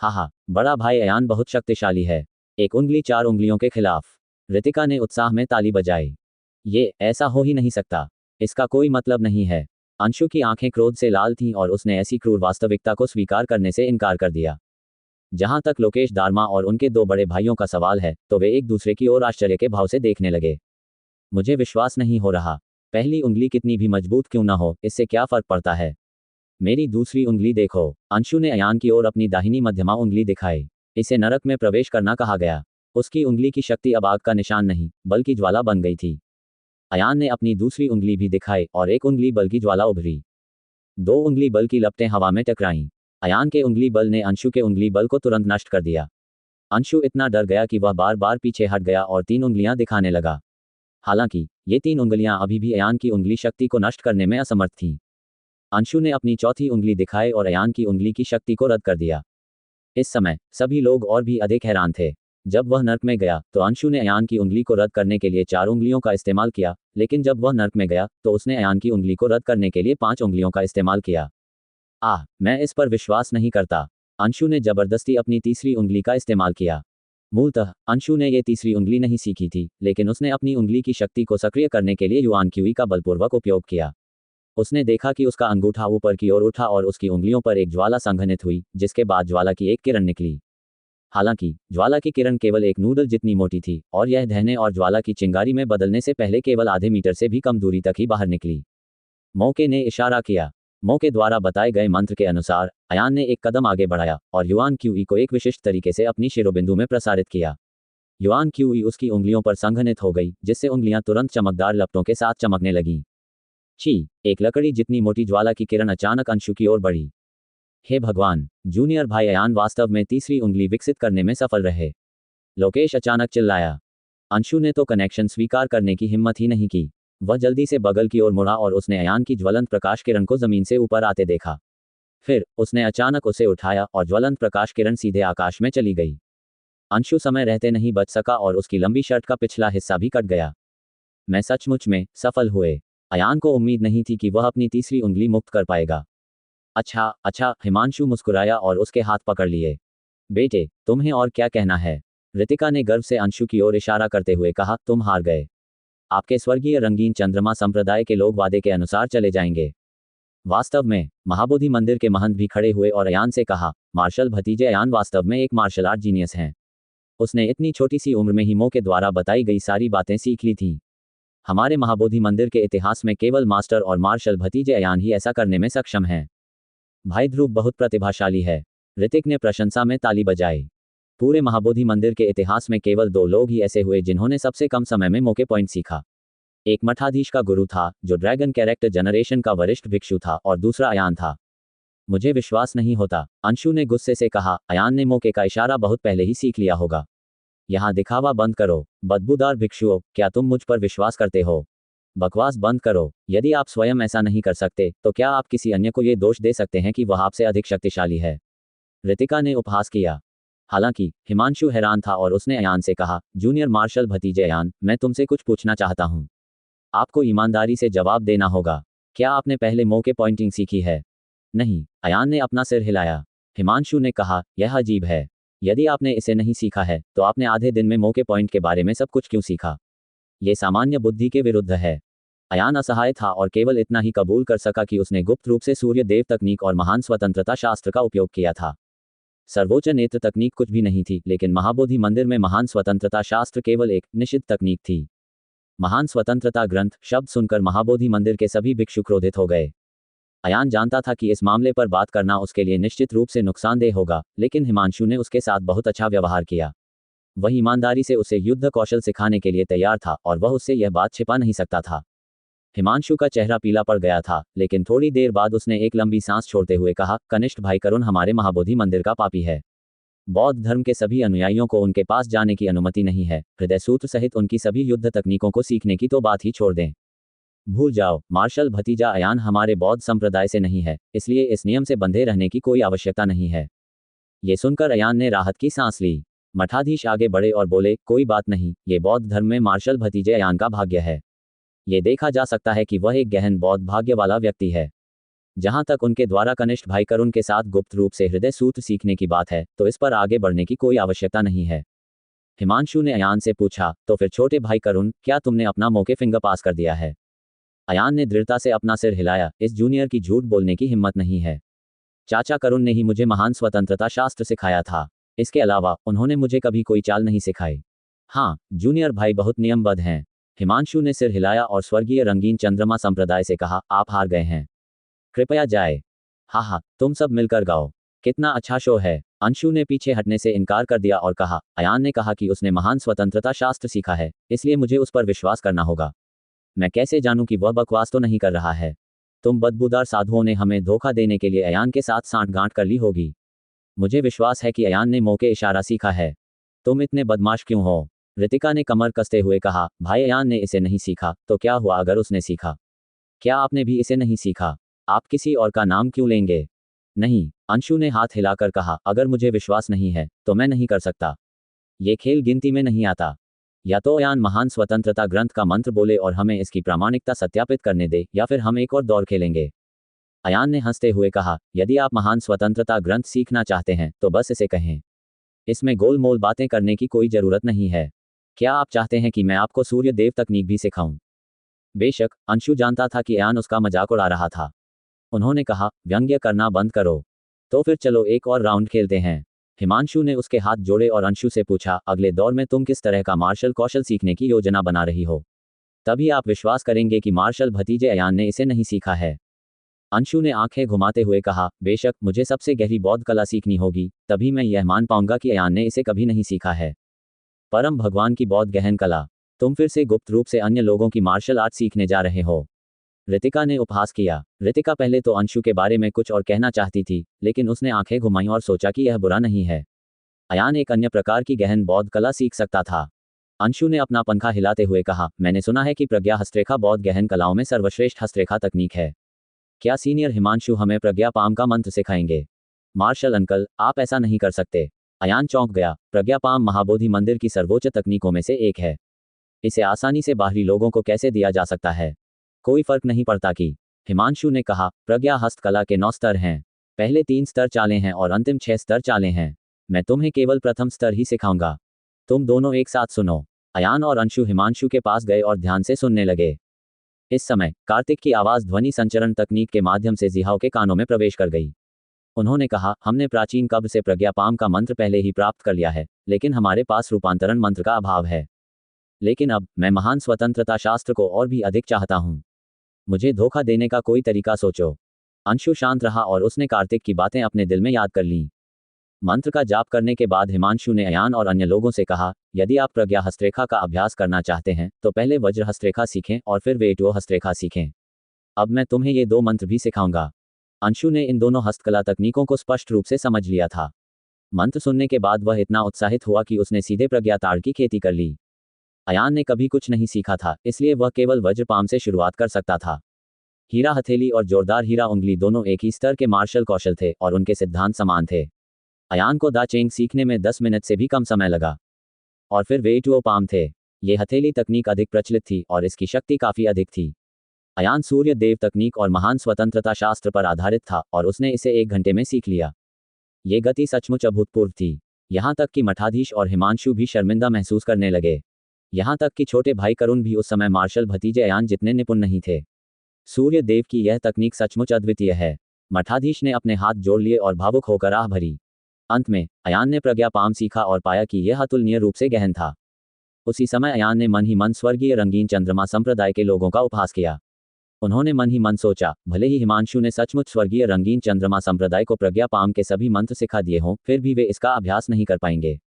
हा, बड़ा भाई अयान बहुत शक्तिशाली है। 1 उंगली 4 उंगलियों के खिलाफ। रितिका ने उत्साह में ताली बजाई। ये ऐसा हो ही नहीं सकता। इसका कोई मतलब नहीं है। अंशु की आंखें क्रोध से लाल थीं और उसने ऐसी क्रूर वास्तविकता को स्वीकार करने से इनकार कर दिया। जहां तक लोकेश दार्मा और उनके 2 बड़े भाइयों का सवाल है, तो वे एक दूसरे की ओर आश्चर्य के भाव से देखने लगे। मुझे विश्वास नहीं हो रहा। पहली उंगली कितनी भी मजबूत क्यों ना हो, इससे क्या फर्क पड़ता है? मेरी दूसरी उंगली देखो। अंशु ने अयान की ओर अपनी दाहिनी मध्यमा उंगली दिखाई। इसे नरक में प्रवेश करना कहा गया। उसकी उंगली की शक्ति अब आग का निशान नहीं, बल्कि ज्वाला बन गई थी। अयान ने अपनी दूसरी उंगली भी दिखाई और 1 उंगली बल की ज्वाला उभरी। 2 उंगली बल की लपटें हवा में टकराईं। अयान के उंगली बल ने अंशु के उंगली बल को तुरंत नष्ट कर दिया। अंशु इतना डर गया कि वह बार बार पीछे हट गया और 3 उंगलियां दिखाने लगा। हालांकि ये 3 उंगलियां अभी भी अयान की उंगली शक्ति को नष्ट करने में असमर्थ थीं। अंशु ने अपनी चौथी उंगली दिखाई और अयान की उंगली की शक्ति को रद्द कर दिया। इस समय सभी लोग और भी अधिक हैरान थे। जब वह नर्क में गया तो अंशु ने अयान की उंगली को रद्द करने के लिए 4 उंगलियों का इस्तेमाल किया, लेकिन जब वह नर्क में गया तो उसने अयान की उंगली को रद्द करने के लिए 5 उंगलियों का इस्तेमाल किया। मैं इस पर विश्वास नहीं करता। अंशु ने जबरदस्ती अपनी तीसरी उंगली का इस्तेमाल किया। मूलतः अंशु ने ये तीसरी उंगली नहीं सीखी थी, लेकिन उसने अपनी उंगली की शक्ति को सक्रिय करने के लिए युआन क्यूई का बलपूर्वक उपयोग किया। उसने देखा कि उसका अंगूठा ऊपर की ओर उठा और उसकी उंगलियों पर एक ज्वाला संघनित हुई, जिसके बाद ज्वाला की एक किरण निकली। हालांकि ज्वाला की किरण केवल एक नूडल जितनी मोटी थी और यह दहने और ज्वाला की चिंगारी में बदलने से पहले केवल आधे मीटर से भी कम दूरी तक ही बाहर निकली। मौके ने इशारा किया। मौके द्वारा बताए गए मंत्र के अनुसार अयान ने एक कदम आगे बढ़ाया और युआन क्यूई को एक विशिष्ट तरीके से अपनी शिरोबिंदु में प्रसारित किया। युआन क्यूई उसकी उंगलियों पर संघनित हो गई, जिससे उंगलियां तुरंत चमकदार लपटों के साथ चमकने लगीं। ची, एक लकड़ी जितनी मोटी ज्वाला की किरण अचानक अंशु की ओर बढ़ी। हे भगवान, जूनियर भाई अयान वास्तव में तीसरी उंगली विकसित करने में सफल रहे। लोकेश अचानक चिल्लाया। अंशु ने तो कनेक्शन स्वीकार करने की हिम्मत ही नहीं की। वह जल्दी से बगल की ओर मुड़ा और उसने अयान की ज्वलंत प्रकाश किरण को जमीन से ऊपर आते देखा। फिर उसने अचानक उसे उठाया और ज्वलंत प्रकाश किरण सीधे आकाश में चली गई। अंशु समय रहते नहीं बच सका और उसकी लंबी शर्ट का पिछला हिस्सा भी कट गया। मैं सचमुच में सफल हुए। अयान को उम्मीद नहीं थी कि वह अपनी तीसरी उंगली मुक्त कर पाएगा। अच्छा अच्छा, हिमांशु मुस्कुराया और उसके हाथ पकड़ लिए। बेटे, तुम्हें और क्या कहना है? रितिका ने गर्व से अंशु की ओर इशारा करते हुए कहा, तुम हार गए। आपके स्वर्गीय रंगीन चंद्रमा संप्रदाय के लोग वादे के अनुसार चले जाएंगे। वास्तव में महाबोधि मंदिर के महंत भी खड़े हुए और अयान से कहा, मार्शल भतीजे अयान वास्तव में एक मार्शल आर्ट जीनियस हैं। उसने इतनी छोटी सी उम्र में ही मो के द्वारा बताई गई सारी बातें सीख ली थीं। हमारे महाबोधि मंदिर के इतिहास में केवल मास्टर और मार्शल भतीजे अयान ही ऐसा करने में सक्षम हैं। भाई ध्रुव बहुत प्रतिभाशाली है। ऋतिक ने प्रशंसा में ताली बजाई। पूरे महाबोधि मंदिर के इतिहास में केवल 2 लोग ही ऐसे हुए जिन्होंने सबसे कम समय में मोके पॉइंट सीखा। एक मठाधीश का गुरु था जो ड्रैगन कैरेक्टर जनरेशन का वरिष्ठ भिक्षु था और दूसरा अयान था। मुझे विश्वास नहीं होता, अंशु ने गुस्से से कहा। अयान ने मोके का इशारा बहुत पहले ही सीख लिया होगा। यहाँ दिखावा बंद करो, बदबूदार भिक्षुओं, क्या तुम मुझ पर विश्वास करते हो? बकवास बंद करो। यदि आप स्वयं ऐसा नहीं कर सकते तो क्या आप किसी अन्य को ये दोष दे सकते हैं कि वह आपसे अधिक शक्तिशाली है? रितिका ने उपहास किया। हालांकि हिमांशु हैरान था और उसने अयान से कहा, जूनियर मार्शल भतीजे अयान, मैं तुमसे कुछ पूछना चाहता हूँ। आपको ईमानदारी से जवाब देना होगा। क्या आपने पहले मौके पॉइंटिंग सीखी है? नहीं, अयान ने अपना सिर हिलाया। हिमांशु ने कहा, यह अजीब है। यदि आपने इसे नहीं सीखा है तो आपने आधे दिन में मौके पॉइंट के बारे में सब कुछ क्यों सीखा? ये सामान्य बुद्धि के विरुद्ध है। अयान असहाय था और केवल इतना ही कबूल कर सका कि उसने गुप्त रूप से सूर्य देव तकनीक और महान स्वतंत्रता शास्त्र का उपयोग किया था। सर्वोच्च नेत्र तकनीक कुछ भी नहीं थी, लेकिन महाबोधि मंदिर में महान स्वतंत्रता शास्त्र केवल एक निश्चित तकनीक थी। महान स्वतंत्रता ग्रंथ शब्द सुनकर महाबोधि मंदिर के सभी भिक्षु क्रोधित हो गए। अयान जानता था कि इस मामले पर बात करना उसके लिए निश्चित रूप से नुकसानदेह होगा, लेकिन हिमांशु ने उसके साथ बहुत अच्छा व्यवहार किया। वह ईमानदारी से उसे युद्ध कौशल सिखाने के लिए तैयार था और वह उससे यह बात छिपा नहीं सकता था। हिमांशु का चेहरा पीला पड़ गया था, लेकिन थोड़ी देर बाद उसने एक लंबी सांस छोड़ते हुए कहा, कनिष्ठ भाई करुण हमारे महाबोधि मंदिर का पापी है। बौद्ध धर्म के सभी अनुयायियों को उनके पास जाने की अनुमति नहीं है। हृदय सूत्र सहित उनकी सभी युद्ध तकनीकों को सीखने की तो बात ही छोड़ दें। भूल जाओ, मार्शल भतीजा अयान हमारे बौद्ध संप्रदाय से नहीं है, इसलिए इस नियम से बंधे रहने की कोई आवश्यकता नहीं है। ये सुनकर अयान ने राहत की सांस ली। मठाधीश आगे बढ़े और बोले, कोई बात नहीं, ये बौद्ध धर्म में मार्शल भतीजे अयान का भाग्य है। ये देखा जा सकता है कि वह एक गहन बौद्ध भाग्य वाला व्यक्ति है। जहां तक उनके द्वारा कनिष्ठ भाई करुण के साथ गुप्त रूप से हृदय सूत्र सीखने की बात है, तो इस पर आगे बढ़ने की कोई आवश्यकता नहीं है। हिमांशु ने अयान से पूछा, तो फिर छोटे भाई करुण, क्या तुमने अपना मौके फिंगर पास कर दिया है? अयान ने दृढ़ता से अपना सिर हिलाया। इस जूनियर की झूठ बोलने की हिम्मत नहीं है। चाचा करुण ने ही मुझे महान स्वतंत्रता शास्त्र सिखाया था। इसके अलावा उन्होंने मुझे कभी कोई चाल नहीं सिखाई। हाँ, जूनियर भाई बहुत नियमबद्ध हैं। हिमांशु ने सिर हिलाया और स्वर्गीय रंगीन चंद्रमा संप्रदाय से कहा, आप हार गए हैं। कृपया जाए। हाँ, तुम सब मिलकर गाओ। कितना अच्छा शो है। अंशु ने पीछे हटने से इनकार कर दिया और कहा, अयान ने कहा कि उसने महान स्वतंत्रता शास्त्र सीखा है, इसलिए मुझे उस पर विश्वास करना होगा। मैं कैसे जानूं कि वह बकवास तो नहीं कर रहा है? तुम बदबूदार साधुओं ने हमें धोखा देने के लिए अयान के साथ सांठगांठ कर ली होगी। मुझे विश्वास है कि अयान ने मौके इशारा सीखा है। तुम इतने बदमाश क्यों हो? रितिका ने कमर कसते हुए कहा, भाई अयान ने इसे नहीं सीखा, तो क्या हुआ अगर उसने सीखा? क्या आपने भी इसे नहीं सीखा? आप किसी और का नाम क्यों लेंगे? नहीं, अंशु ने हाथ हिलाकर कहा, अगर मुझे विश्वास नहीं है तो मैं नहीं कर सकता। ये खेल गिनती में नहीं आता। या तो अयान महान स्वतंत्रता ग्रंथ का मंत्र बोले और हमें इसकी प्रामाणिकता सत्यापित करने दे, या फिर हम एक और दौर खेलेंगे। अयान ने हंसते हुए कहा, यदि आप महान स्वतंत्रता ग्रंथ सीखना चाहते हैं तो बस इसे कहें। इसमें गोलमोल बातें करने की कोई जरूरत नहीं है। क्या आप चाहते हैं कि मैं आपको सूर्य देव तकनीक भी सिखाऊं? बेशक अंशु जानता था कि अयान उसका मजाक उड़ा रहा था। उन्होंने कहा, व्यंग्य करना बंद करो। तो फिर चलो एक और राउंड खेलते हैं। हिमांशु ने उसके हाथ जोड़े और अंशु से पूछा, अगले दौर में तुम किस तरह का मार्शल कौशल सीखने की योजना बना रही हो? तभी आप विश्वास करेंगे कि मार्शल भतीजे अयान ने इसे नहीं सीखा है। अंशु ने आंखें घुमाते हुए कहा, बेशक मुझे सबसे गहरी बौद्ध कला सीखनी होगी, तभी मैं यह मान पाऊंगा कि अयान ने इसे कभी नहीं सीखा है। परम भगवान की बौद्ध गहन कला। तुम फिर से गुप्त रूप से अन्य लोगों की मार्शल आर्ट सीखने जा रहे हो। रितिका ने उपहास किया। रितिका पहले तो अंशु के बारे में कुछ और कहना चाहती थी, लेकिन उसने आंखें घुमाईं और सोचा कि यह बुरा नहीं है। अयान एक अन्य प्रकार की गहन बौद्ध कला सीख सकता था। अंशु ने अपना पंखा हिलाते हुए कहा, मैंने सुना है कि प्रज्ञा हस्तरेखा बौद्ध गहन कलाओं में सर्वश्रेष्ठ हस्तरेखा तकनीक है। क्या सीनियर हिमांशु हमें प्रज्ञा पाम का मंत्र सिखाएंगे? मार्शल अंकल, आप ऐसा नहीं कर सकते। अयान चौंक गया। प्रज्ञा पाम महाबोधि मंदिर की सर्वोच्च तकनीकों में से एक है। इसे आसानी से बाहरी लोगों को कैसे दिया जा सकता है? कोई फर्क नहीं पड़ता कि। हिमांशु ने कहा, प्रज्ञा हस्तकला के 9 स्तर हैं। पहले 3 स्तर चाले हैं और अंतिम 6 स्तर चाले हैं। मैं तुम्हें केवल प्रथम स्तर ही सिखाऊंगा। तुम दोनों एक साथ सुनो। अयान और अंशु हिमांशु के पास गए और ध्यान से सुनने लगे। इस समय कार्तिक की आवाज ध्वनि संचरण तकनीक के माध्यम से जिहाओ के कानों में प्रवेश कर गई। उन्होंने कहा, हमने प्राचीन कब्र से प्रज्ञा पाम का मंत्र पहले ही प्राप्त कर लिया है, लेकिन हमारे पास रूपांतरण मंत्र का अभाव है। लेकिन अब मैं महान स्वतंत्रता शास्त्र को और भी अधिक चाहता हूं। मुझे धोखा देने का कोई तरीका सोचो। अंशु शांत रहा और उसने कार्तिक की बातें अपने दिल में याद कर लीं। मंत्र का जाप करने के बाद हिमांशु ने अयान और अन्य लोगों से कहा, यदि आप प्रज्ञा हस्तरेखा का अभ्यास करना चाहते हैं तो पहले वज्र हस्तरेखा सीखें और फिर वेटुओ हस्तरेखा सीखें। अब मैं तुम्हें ये 2 मंत्र भी सिखाऊंगा। अंशु ने इन दोनों हस्तकला तकनीकों को स्पष्ट रूप से समझ लिया था। मंत्र सुनने के बाद वह इतना उत्साहित हुआ कि उसने सीधे प्रज्ञा ताड़ की खेती कर ली। अयान ने कभी कुछ नहीं सीखा था, इसलिए वह केवल वज्र पाम से शुरुआत कर सकता था। हीरा हथेली और जोरदार हीरा उंगली दोनों एक ही स्तर के मार्शल कौशल थे और उनके सिद्धांत समान थे। अयान को दा चेंग सीखने में 10 मिनट से भी कम समय लगा। और फिर वेटुओ पाम थे। ये हथेली तकनीक अधिक प्रचलित थी और इसकी शक्ति काफी अधिक थी। अयान सूर्य देव तकनीक और महान स्वतंत्रता शास्त्र पर आधारित था और उसने इसे 1 घंटे में सीख लिया। ये गति सचमुच अभूतपूर्व थी। यहाँ तक कि मठाधीश और हिमांशु भी शर्मिंदा महसूस करने लगे। यहाँ तक कि छोटे भाई करुण भी उस समय मार्शल भतीजे अयान जितने निपुण नहीं थे। सूर्य देव की यह तकनीक सचमुच अद्वितीय है। मठाधीश ने अपने हाथ जोड़ लिए और भावुक होकर आह भरी। अंत में अयान ने प्रज्ञा पाम सीखा और पाया कि यह अतुलनीय रूप से गहन था। उसी समय अयान ने मन ही मन स्वर्गीय रंगीन चंद्रमा संप्रदाय के लोगों का उपहास किया। उन्होंने मन ही मन सोचा, भले ही हिमांशु ने सचमुच स्वर्गीय रंगीन चंद्रमा संप्रदाय को प्रज्ञा पाम के सभी मंत्र सिखा दिए हों, फिर भी वे इसका अभ्यास नहीं कर पाएंगे।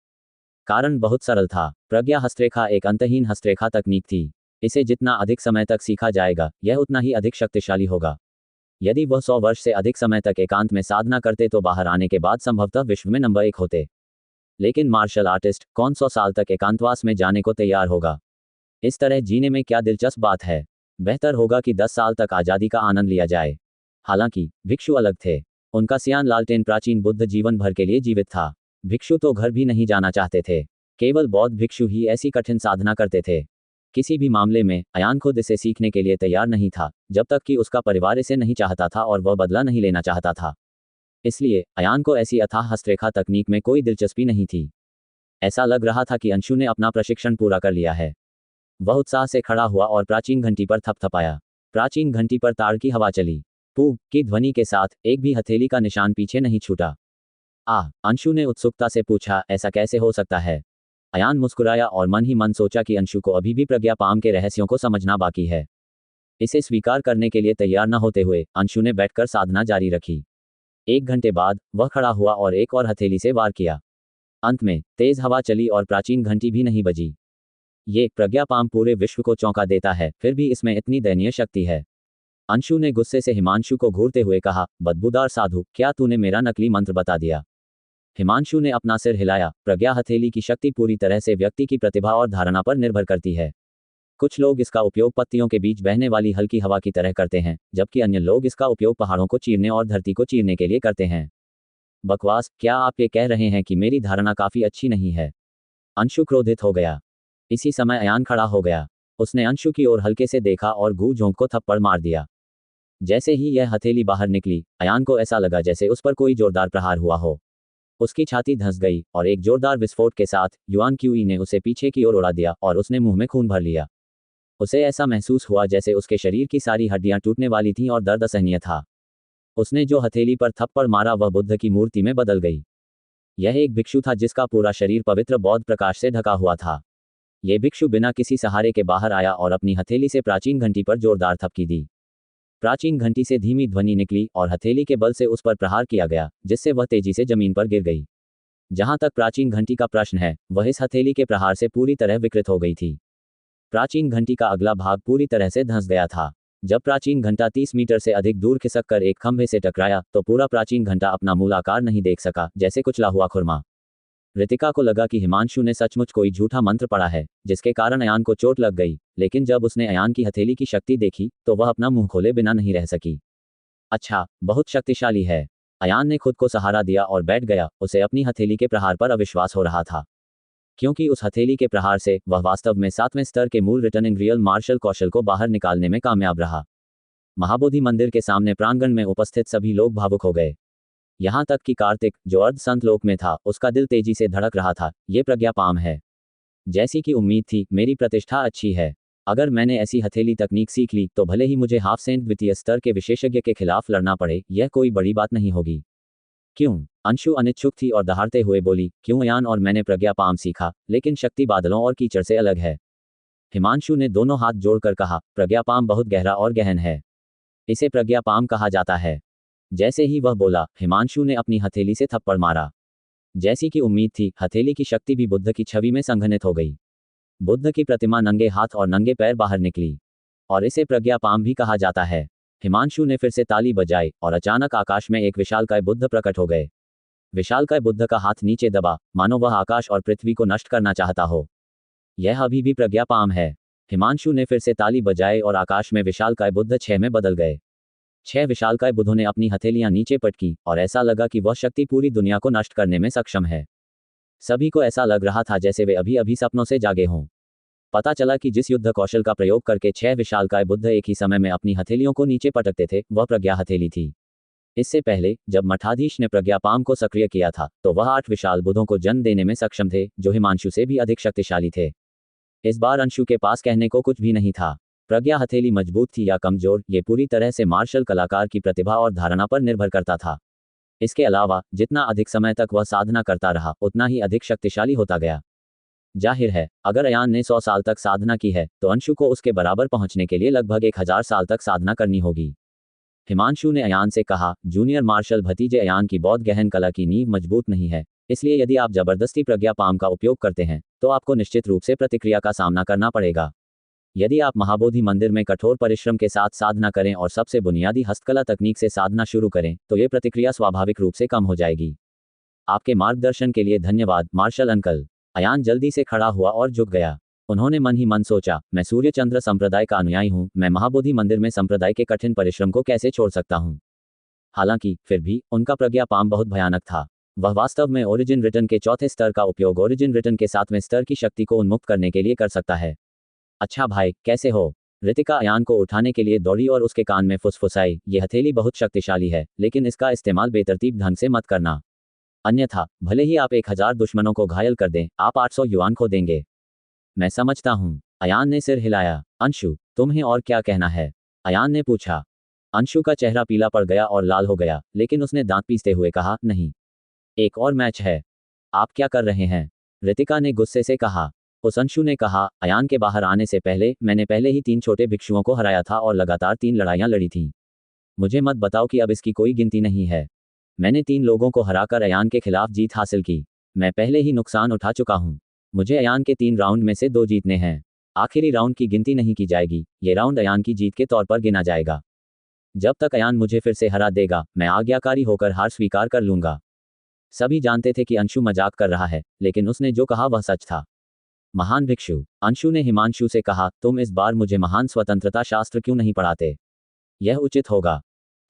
कारण बहुत सरल था। प्रज्ञा हस्तरेखा एक अंतहीन हस्तरेखा तकनीक थी। इसे जितना अधिक समय तक सीखा जाएगा, यह उतना ही अधिक शक्तिशाली होगा। यदि वह 100 वर्ष से अधिक समय तक एकांत में साधना करते तो बाहर आने के बाद संभवतः विश्व में नंबर 1 होते। लेकिन मार्शल आर्टिस्ट कौन 100 साल तक एकांतवास में जाने को तैयार होगा? इस तरह जीने में क्या दिलचस्प बात है। बेहतर होगा कि 10 साल तक आज़ादी का आनंद लिया जाए। हालांकि भिक्षु अलग थे। उनका सियान लालटेन प्राचीन बुद्ध जीवन भर के लिए जीवित था। भिक्षु तो घर भी नहीं जाना चाहते थे। केवल बौद्ध भिक्षु ही ऐसी कठिन साधना करते थे। किसी भी मामले में अयान खुद इसे सीखने के लिए तैयार नहीं था, जब तक कि उसका परिवार इसे नहीं चाहता था और वह बदला नहीं लेना चाहता था। इसलिए अयान को ऐसी अथाह हस्तरेखा तकनीक में कोई दिलचस्पी नहीं थी। ऐसा लग रहा था कि अंशु ने अपना प्रशिक्षण पूरा कर लिया है। वह उत्साह से खड़ा हुआ और प्राचीन घंटी पर थपथपाया। प्राचीन घंटी पर ताड़ की हवा चली। पू की ध्वनि के साथ एक भी हथेली का निशान पीछे नहीं छूटा। अंशु ने उत्सुकता से पूछा, ऐसा कैसे हो सकता है? अयान मुस्कुराया और मन ही मन सोचा कि अंशु को अभी भी प्रज्ञा पाम के रहस्यों को समझना बाकी है। इसे स्वीकार करने के लिए तैयार न होते हुए अंशु ने बैठकर साधना जारी रखी। 1 घंटे बाद वह खड़ा हुआ और एक और हथेली से वार किया। अंत में तेज हवा चली और प्राचीन घंटी भी नहीं बजी। ये प्रज्ञा पाम पूरे विश्व को चौंका देता है, फिर भी इसमें इतनी दयनीय शक्ति है। अंशु ने गुस्से से हिमांशु को घूरते हुए कहा, बदबूदार साधु, क्या तूने मेरा नकली मंत्र बता दिया? हिमांशु ने अपना सिर हिलाया। प्रज्ञा हथेली की शक्ति पूरी तरह से व्यक्ति की प्रतिभा और धारणा पर निर्भर करती है। कुछ लोग इसका उपयोग पत्तियों के बीच बहने वाली हल्की हवा की तरह करते हैं, जबकि अन्य लोग इसका उपयोग पहाड़ों को चीरने और धरती को चीरने के लिए करते हैं। बकवास, क्या आप ये कह रहे हैं कि मेरी धारणा काफी अच्छी नहीं है? अंशु क्रोधित हो गया। इसी समय अयान खड़ा हो गया। उसने अंशु की ओर हल्के से देखा और गू झोंक को थप्पड़ मार दिया। जैसे ही यह हथेली बाहर निकली, अयान को ऐसा लगा जैसे उस पर कोई जोरदार प्रहार हुआ हो। उसकी छाती धंस गई और एक जोरदार विस्फोट के साथ युआन क्यूई ने उसे पीछे की ओर उड़ा दिया और उसने मुंह में खून भर लिया। उसे ऐसा महसूस हुआ जैसे उसके शरीर की सारी हड्डियां टूटने वाली थीं और दर्द असहनीय था। उसने जो हथेली पर थप्पड़ मारा वह बुद्ध की मूर्ति में बदल गई। यह एक भिक्षु था जिसका पूरा शरीर पवित्र बौद्ध प्रकाश से ढका हुआ था। यह भिक्षु बिना किसी सहारे के बाहर आया और अपनी हथेली से प्राचीन घंटी पर जोरदार थपकी दी। प्राचीन घंटी से धीमी ध्वनि निकली और हथेली के बल से उस पर प्रहार किया गया, जिससे वह तेजी से जमीन पर गिर गई। जहां तक प्राचीन घंटी का प्रश्न है, वह इस हथेली के प्रहार से पूरी तरह विकृत हो गई थी। प्राचीन घंटी का अगला भाग पूरी तरह से धंस गया था। जब प्राचीन घंटा 30 मीटर से अधिक दूर खिसक कर एक खंभे से टकराया तो पूरा प्राचीन घंटा अपना मूल आकार नहीं देख सका, जैसे कुचला हुआ खुरमा। रितिका को लगा कि हिमांशु ने सचमुच कोई झूठा मंत्र पढ़ा है, जिसके कारण अयान को चोट लग गई, लेकिन जब उसने अयान की हथेली की शक्ति देखी तो वह अपना मुंह खोले बिना नहीं रह सकी। अच्छा, बहुत शक्तिशाली है। अयान ने खुद को सहारा दिया और बैठ गया। उसे अपनी हथेली के प्रहार पर अविश्वास हो रहा था, क्योंकि उस हथेली के प्रहार से वह वास्तव में 7वें स्तर के मूल रिटर्निंग रियल मार्शल कौशल को बाहर निकालने में कामयाब रहा। महाबोधि मंदिर के सामने प्रांगण में उपस्थित सभी लोग भावुक हो गए। यहां तक कि कार्तिक, जो अर्ध संत लोक में था, उसका दिल तेजी से धड़क रहा था। ये प्रज्ञापाम है। जैसी कि उम्मीद थी, मेरी प्रतिष्ठा अच्छी है। अगर मैंने ऐसी हथेली तकनीक सीख ली तो भले ही मुझे हाफ सेंट द्वितीय स्तर के विशेषज्ञ के खिलाफ लड़ना पड़े, यह कोई बड़ी बात नहीं होगी। क्यों? अंशु अनिच्छुक थी और दहाड़ते हुए बोली, क्यों अयान और मैंने प्रज्ञापाम सीखा, लेकिन शक्ति बादलों और कीचड़ से अलग है। हिमांशु ने दोनों हाथ जोड़कर कहा, प्रज्ञापाम बहुत गहरा और गहन है। इसे प्रज्ञापाम कहा जाता है। जैसे ही वह बोला, हिमांशु ने अपनी हथेली से थप्पड़ मारा। जैसी कि उम्मीद थी, हथेली की शक्ति भी बुद्ध की छवि में संघनित हो गई। बुद्ध की प्रतिमा नंगे हाथ और नंगे पैर बाहर निकली, और इसे प्रज्ञापाम भी कहा जाता है। हिमांशु ने फिर से ताली बजाई और अचानक आकाश में एक विशालकाय बुद्ध प्रकट हो गए। विशालकाय बुद्ध का हाथ नीचे दबा, मानो वह आकाश और पृथ्वी को नष्ट करना चाहता हो। यह अभी भी प्रज्ञापाम है। हिमांशु ने फिर से ताली बजाई और आकाश में विशालकाय बुद्ध 6 में बदल गए। 6 विशालकाय बुद्धों ने अपनी हथेलियां नीचे पटकी और ऐसा लगा कि वह शक्ति पूरी दुनिया को नष्ट करने में सक्षम है। सभी को ऐसा लग रहा था जैसे वे अभी अभी सपनों से जागे हों। पता चला कि जिस युद्ध कौशल का प्रयोग करके 6 विशालकाय बुद्ध एक ही समय में अपनी हथेलियों को नीचे पटकते थे, वह प्रज्ञा हथेली थी। इससे पहले जब मठाधीश ने प्रज्ञापाम को सक्रिय किया था तो वह 8 विशाल बुद्धों को जन्म देने में सक्षम थे, जो हिमांशु से भी अधिक शक्तिशाली थे। इस बार अंशु के पास कहने को कुछ भी नहीं था। प्रज्ञा हथेली मजबूत थी या कमजोर, ये पूरी तरह से मार्शल कलाकार की प्रतिभा और धारणा पर निर्भर करता था। इसके अलावा जितना अधिक समय तक वह साधना करता रहा, उतना ही अधिक शक्तिशाली होता गया। जाहिर है, अगर अयान ने 100 साल तक साधना की है तो अंशु को उसके बराबर पहुंचने के लिए लगभग 1000 साल तक साधना करनी होगी। हिमांशु ने अयान से कहा, जूनियर मार्शल भतीजे, अयान की बौद्ध गहन कला की नींव मजबूत नहीं है, इसलिए यदि आप जबरदस्ती प्रज्ञापाम का उपयोग करते हैं तो आपको निश्चित रूप से प्रतिक्रिया का सामना करना पड़ेगा। यदि आप महाबोधि मंदिर में कठोर परिश्रम के साथ साधना करें और सबसे बुनियादी हस्तकला तकनीक से साधना शुरू करें तो ये प्रतिक्रिया स्वाभाविक रूप से कम हो जाएगी। आपके मार्गदर्शन के लिए धन्यवाद मार्शल अंकल। अयान जल्दी से खड़ा हुआ और झुक गया। उन्होंने मन ही मन सोचा, मैं सूर्य चंद्र संप्रदाय का अनुयायी हूँ, मैं महाबोधि मंदिर में संप्रदाय के कठिन परिश्रम को कैसे छोड़ सकता हूँ। हालांकि फिर भी उनका प्रज्ञापाम बहुत भयानक था। वह वास्तव में ओरिजिन रिटर्न के चौथे स्तर का उपयोग ओरिजिन रिटर्न के 7वें स्तर की शक्ति को उन्मुक्त करने के लिए कर सकता है। अच्छा भाई, कैसे हो? रितिका अयान को उठाने के लिए दौड़ी और उसके कान में फुसफुसाई, ये हथेली बहुत शक्तिशाली है, लेकिन इसका इस्तेमाल बेतरतीब ढंग से मत करना, अन्यथा भले ही आप 1000 दुश्मनों को घायल कर दें, आप 800 युआन खो देंगे। मैं समझता हूँ। अयान ने सिर हिलाया। अंशु, तुम्हें और क्या कहना है? अयान ने पूछा। अंशु का चेहरा पीला पड़ गया और लाल हो गया, लेकिन उसने दांत पीसते हुए कहा, नहीं, एक और मैच है। आप क्या कर रहे हैं? रितिका ने गुस्से से कहा। उस अंशु ने कहा, अयान के बाहर आने से पहले मैंने पहले ही 3 छोटे भिक्षुओं को हराया था और लगातार 3 लड़ाइयां लड़ी थीं। मुझे मत बताओ कि अब इसकी कोई गिनती नहीं है। मैंने 3 लोगों को हराकर अयान के खिलाफ जीत हासिल की। मैं पहले ही नुकसान उठा चुका हूँ। मुझे अयान के 3 राउंड में से 2 जीतने हैं। आखिरी राउंड की गिनती नहीं की जाएगी, ये राउंड अयान की जीत के तौर पर गिना जाएगा। जब तक अयान मुझे फिर से हरा देगा, मैं आज्ञाकारी होकर हार स्वीकार कर लूंगा। सभी जानते थे कि अंशु मजाक कर रहा है, लेकिन उसने जो कहा वह सच था। महान भिक्षु, अंशु ने हिमांशु से कहा, तुम इस बार मुझे महान स्वतंत्रता शास्त्र क्यों नहीं पढ़ाते? यह उचित होगा।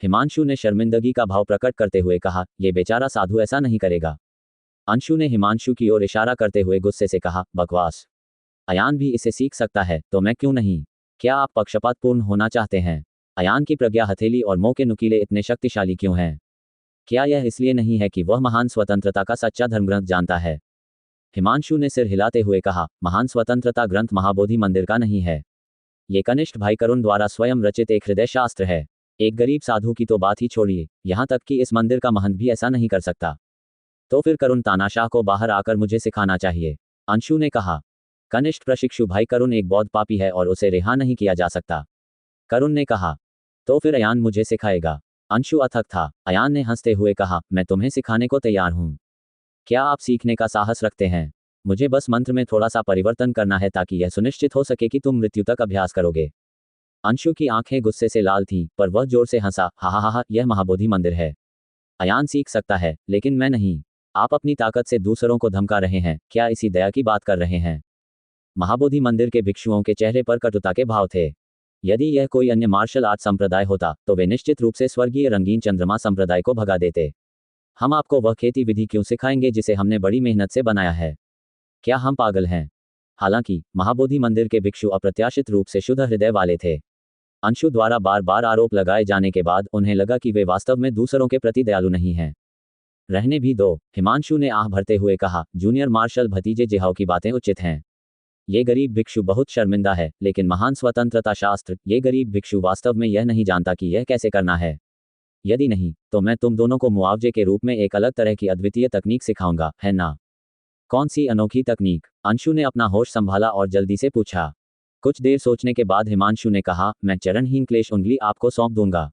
हिमांशु ने शर्मिंदगी का भाव प्रकट करते हुए कहा, यह बेचारा साधु ऐसा नहीं करेगा। अंशु ने हिमांशु की ओर इशारा करते हुए गुस्से से कहा, बकवास। अयान भी इसे सीख सकता है, तो मैं क्यों नहीं? क्या आप पक्षपातपूर्ण होना चाहते हैं? अयान की प्रज्ञा, हथेली और मुंह के नुकीले इतने शक्तिशाली क्यों हैं? क्या यह इसलिए नहीं है कि वह महान स्वतंत्रता का सच्चा धर्मग्रंथ जानता है? हिमांशु ने सिर हिलाते हुए कहा, महान स्वतंत्रता ग्रंथ महाबोधि मंदिर का नहीं है। ये कनिष्ठ भाई करुण द्वारा स्वयं रचित एक हृदय शास्त्र है। एक गरीब साधु की तो बात ही छोड़िए, यहाँ तक कि इस मंदिर का महंत भी ऐसा नहीं कर सकता। तो फिर करुण तानाशाह को बाहर आकर मुझे सिखाना चाहिए, अंशु ने कहा। कनिष्ठ प्रशिक्षु भाई करुण एक बौद्ध पापी है और उसे रिहा नहीं किया जा सकता, करुण ने कहा। तो फिर अयान मुझे सिखाएगा, अंशु अथक था। अयान ने हंसते हुए कहा, मैं तुम्हें सिखाने को तैयार हूं। क्या आप सीखने का साहस रखते हैं? मुझे बस मंत्र में थोड़ा सा परिवर्तन करना है ताकि यह सुनिश्चित हो सके कि तुम मृत्यु तक अभ्यास करोगे। अंशु की आंखें गुस्से से लाल थीं, पर वह जोर से हंसा, हा हा हा, यह महाबोधि मंदिर है। अयान सीख सकता है, लेकिन मैं नहीं। आप अपनी ताकत से दूसरों को धमका रहे हैं, क्या इसी दया की बात कर रहे हैं? महाबोधि मंदिर के भिक्षुओं के चेहरे पर कटुता के भाव थे। यदि यह कोई अन्य मार्शल आर्ट संप्रदाय होता तो वे निश्चित रूप से स्वर्गीय रंगीन चंद्रमा संप्रदाय को भगा देते। हम आपको वह खेती विधि क्यों सिखाएंगे जिसे हमने बड़ी मेहनत से बनाया है? क्या हम पागल हैं? हालांकि महाबोधि मंदिर के भिक्षु अप्रत्याशित रूप से शुद्ध हृदय वाले थे। अंशु द्वारा बार बार आरोप लगाए जाने के बाद उन्हें लगा कि वे वास्तव में दूसरों के प्रति दयालु नहीं हैं। रहने भी दो, हिमांशु ने आह भरते हुए कहा, जूनियर मार्शल भतीजे जिहाओ की बातें उचित हैं। ये गरीब भिक्षु बहुत शर्मिंदा है, लेकिन महान स्वतंत्रता शास्त्र, ये गरीब भिक्षु वास्तव में यह नहीं जानता कि यह कैसे करना है। यदि नहीं, तो मैं तुम दोनों को मुआवजे के रूप में एक अलग तरह की अद्वितीय तकनीक सिखाऊंगा, है ना? कौन सी अनोखी तकनीक? अंशु ने अपना होश संभाला और जल्दी से पूछा। कुछ देर सोचने के बाद हिमांशु ने कहा, मैं चरणहीन क्लेश उंगली आपको सौंप दूंगा।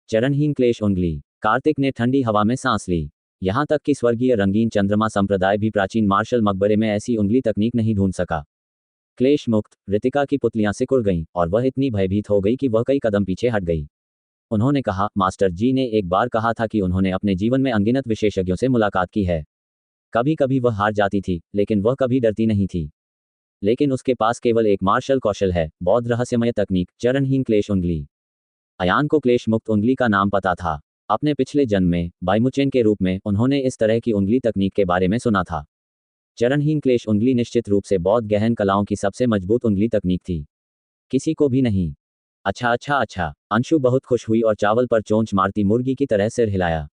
चरणहीन क्लेश उंगली? कार्तिक ने ठंडी हवा में सांस ली। यहां तक कि स्वर्गीय रंगीन चंद्रमा संप्रदाय भी प्राचीन मार्शल मकबरे में ऐसी उंगली तकनीक नहीं ढूंढ सका। क्लेश मुक्त, रितिका की पुतलियां सिकुड़ गईं और वह इतनी भयभीत हो गई कि वह कई कदम पीछे हट गई। उन्होंने कहा, मास्टर जी ने एक बार कहा था कि उन्होंने अपने जीवन में अनगिनत विशेषज्ञों से मुलाकात की है। कभी कभी वह हार जाती थी, लेकिन वह कभी डरती नहीं थी। लेकिन उसके पास केवल एक मार्शल कौशल है, बौद्ध रहस्यमय तकनीक, चरणहीन क्लेश उंगली। अयान को क्लेश मुक्त उंगली का नाम पता था। अपने पिछले जन्म में बाइमुचेन के रूप में उन्होंने इस तरह की उंगली तकनीक के बारे में सुना था। चरणहीन क्लेश उंगली निश्चित रूप से बौद्ध गहन कलाओं की सबसे मजबूत उंगली तकनीक थी। किसी को भी नहीं। अच्छा अच्छा अच्छा, अंशु बहुत खुश हुई और चावल पर चोंच मारती मुर्गी की तरह सिर हिलाया।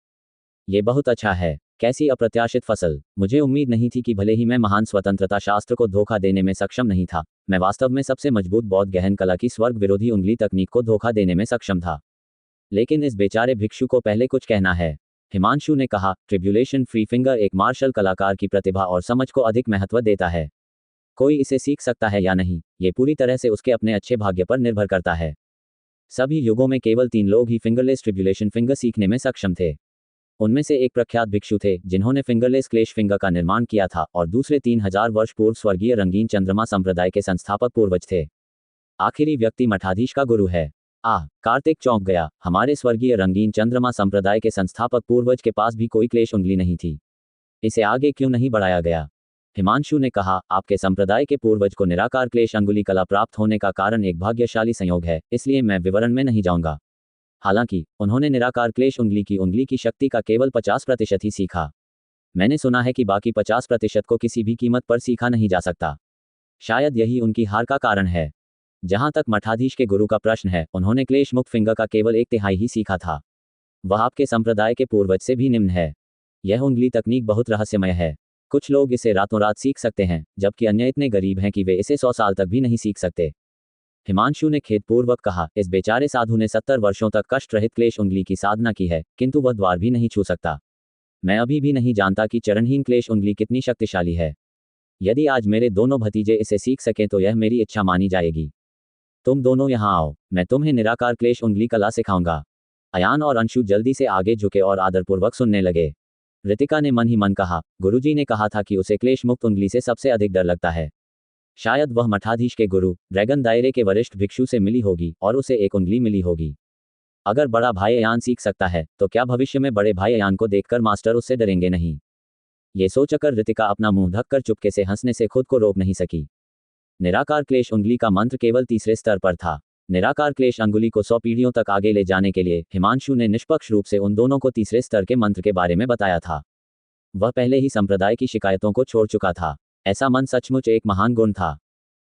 ये बहुत अच्छा है। कैसी अप्रत्याशित फसल। मुझे उम्मीद नहीं थी कि भले ही मैं महान स्वतंत्रता शास्त्र को धोखा देने में सक्षम नहीं था, मैं वास्तव में सबसे मजबूत बौद्ध गहन कला की स्वर्ग विरोधी उंगली तकनीक को धोखा देने में सक्षम था। लेकिन इस बेचारे भिक्षु को पहले कुछ कहना है, हिमांशु ने कहा। ट्रिब्यूलेशन फ्री फिंगर एक मार्शल कलाकार की प्रतिभा और समझ को अधिक महत्व देता है। कोई इसे सीख सकता है या नहीं, ये पूरी तरह से उसके अपने अच्छे भाग्य पर निर्भर करता है। सभी युगों में केवल 3 लोग ही फिंगरलेस ट्रिब्यूलेशन फिंगर सीखने में सक्षम थे। उनमें से एक प्रख्यात भिक्षु थे जिन्होंने फिंगरलेस क्लेश फिंगर का निर्माण किया था, और दूसरे 3000 वर्ष पूर्व स्वर्गीय रंगीन चंद्रमा संप्रदाय के संस्थापक पूर्वज थे। आखिरी व्यक्ति मठाधीश का गुरु है। कार्तिक चौंक गया। हमारे स्वर्गीय रंगीन चंद्रमा संप्रदाय के संस्थापक पूर्वज के पास भी कोई क्लेश उंगली नहीं थी। इसे आगे क्यों नहीं बढ़ाया गया? हिमांशु ने कहा, आपके संप्रदाय के पूर्वज को निराकार क्लेश अंगुली कला प्राप्त होने का कारण एक भाग्यशाली संयोग है, इसलिए मैं विवरण में नहीं जाऊंगा। हालांकि उन्होंने निराकार क्लेश उंगली की शक्ति का केवल 50% ही सीखा। मैंने सुना है कि बाकी 50% को किसी भी कीमत पर सीखा नहीं जा सकता। शायद यही उनकी हार का कारण है। जहां तक मठाधीश के गुरु का प्रश्न है, उन्होंने क्लेश मुक्त फिंगर का केवल 1/3 ही सीखा था। वह आपके संप्रदाय के पूर्वज से भी निम्न है। यह उंगली तकनीक बहुत रहस्यमय है। कुछ लोग इसे रातों रात सीख सकते हैं, जबकि अन्य इतने गरीब हैं कि वे इसे 100 साल तक भी नहीं सीख सकते। हिमांशु ने खेदपूर्वक कहा, इस बेचारे साधु ने 70 वर्षों तक कष्ट रहित क्लेश उंगली की साधना की है, किंतु वह द्वार भी नहीं छू सकता। मैं अभी भी नहीं जानता कि चरणहीन क्लेश उंगली कितनी शक्तिशाली है। यदि आज मेरे दोनों भतीजे इसे सीख सकें तो यह मेरी इच्छा मानी जाएगी। तुम दोनों यहाँ आओ, मैं तुम्हें निराकार क्लेश उंगली कला सिखाऊंगा। अयान और अंशु जल्दी से आगे झुके और आदरपूर्वक सुनने लगे। रितिका ने मन ही मन कहा, गुरुजी ने कहा था कि उसे क्लेश मुक्त उंगली से सबसे अधिक डर लगता है। शायद वह मठाधीश के गुरु, ड्रैगन दायरे के वरिष्ठ भिक्षु से मिली होगी और उसे एक उंगली मिली होगी। अगर बड़ा भाई अयान सीख सकता है, तो क्या भविष्य में बड़े भाई अयान को देखकर मास्टर उससे डरेंगे नहीं? ये सोचकर रितिका अपना मुंह ढककर चुपके से हंसने से खुद को रोक नहीं सकी। निराकार क्लेश उंगली का मंत्र केवल तीसरे स्तर पर था। निराकार क्लेश अंगुली को 100 पीढ़ियों तक आगे ले जाने के लिए हिमांशु ने निष्पक्ष रूप से उन दोनों को तीसरे स्तर के मंत्र के बारे में बताया था। वह पहले ही संप्रदाय की शिकायतों को छोड़ चुका था। ऐसा मन सचमुच एक महान गुण था।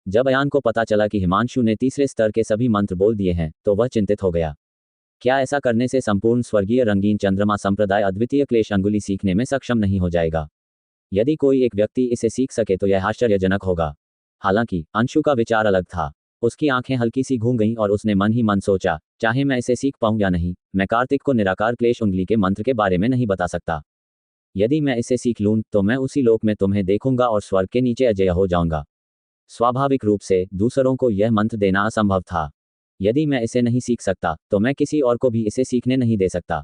जब अयान को पता चला कि हिमांशु ने तीसरे स्तर के सभी मंत्र बोल दिए हैं, तो वह चिंतित हो गया। क्या ऐसा करने से संपूर्ण स्वर्गीय रंगीन चंद्रमा संप्रदाय अद्वितीय क्लेश अंगुली सीखने में सक्षम नहीं हो जाएगा? यदि कोई एक व्यक्ति इसे सीख सके तो यह आश्चर्यजनक होगा। हालांकि अंशु का विचार अलग था। उसकी आंखें हल्की सी घूम गईं और उसने मन ही मन सोचा, चाहे मैं इसे सीख पाऊं या नहीं, मैं कार्तिक को निराकार क्लेश उंगली के मंत्र के बारे में नहीं बता सकता। यदि मैं इसे सीख लूं तो मैं उसी लोक में तुम्हें देखूंगा और स्वर्ग के नीचे अजेय हो जाऊंगा। स्वाभाविक रूप से दूसरों को यह मंत्र देना असंभव था। यदि मैं इसे नहीं सीख सकता तो मैं किसी और को भी इसे सीखने नहीं दे सकता।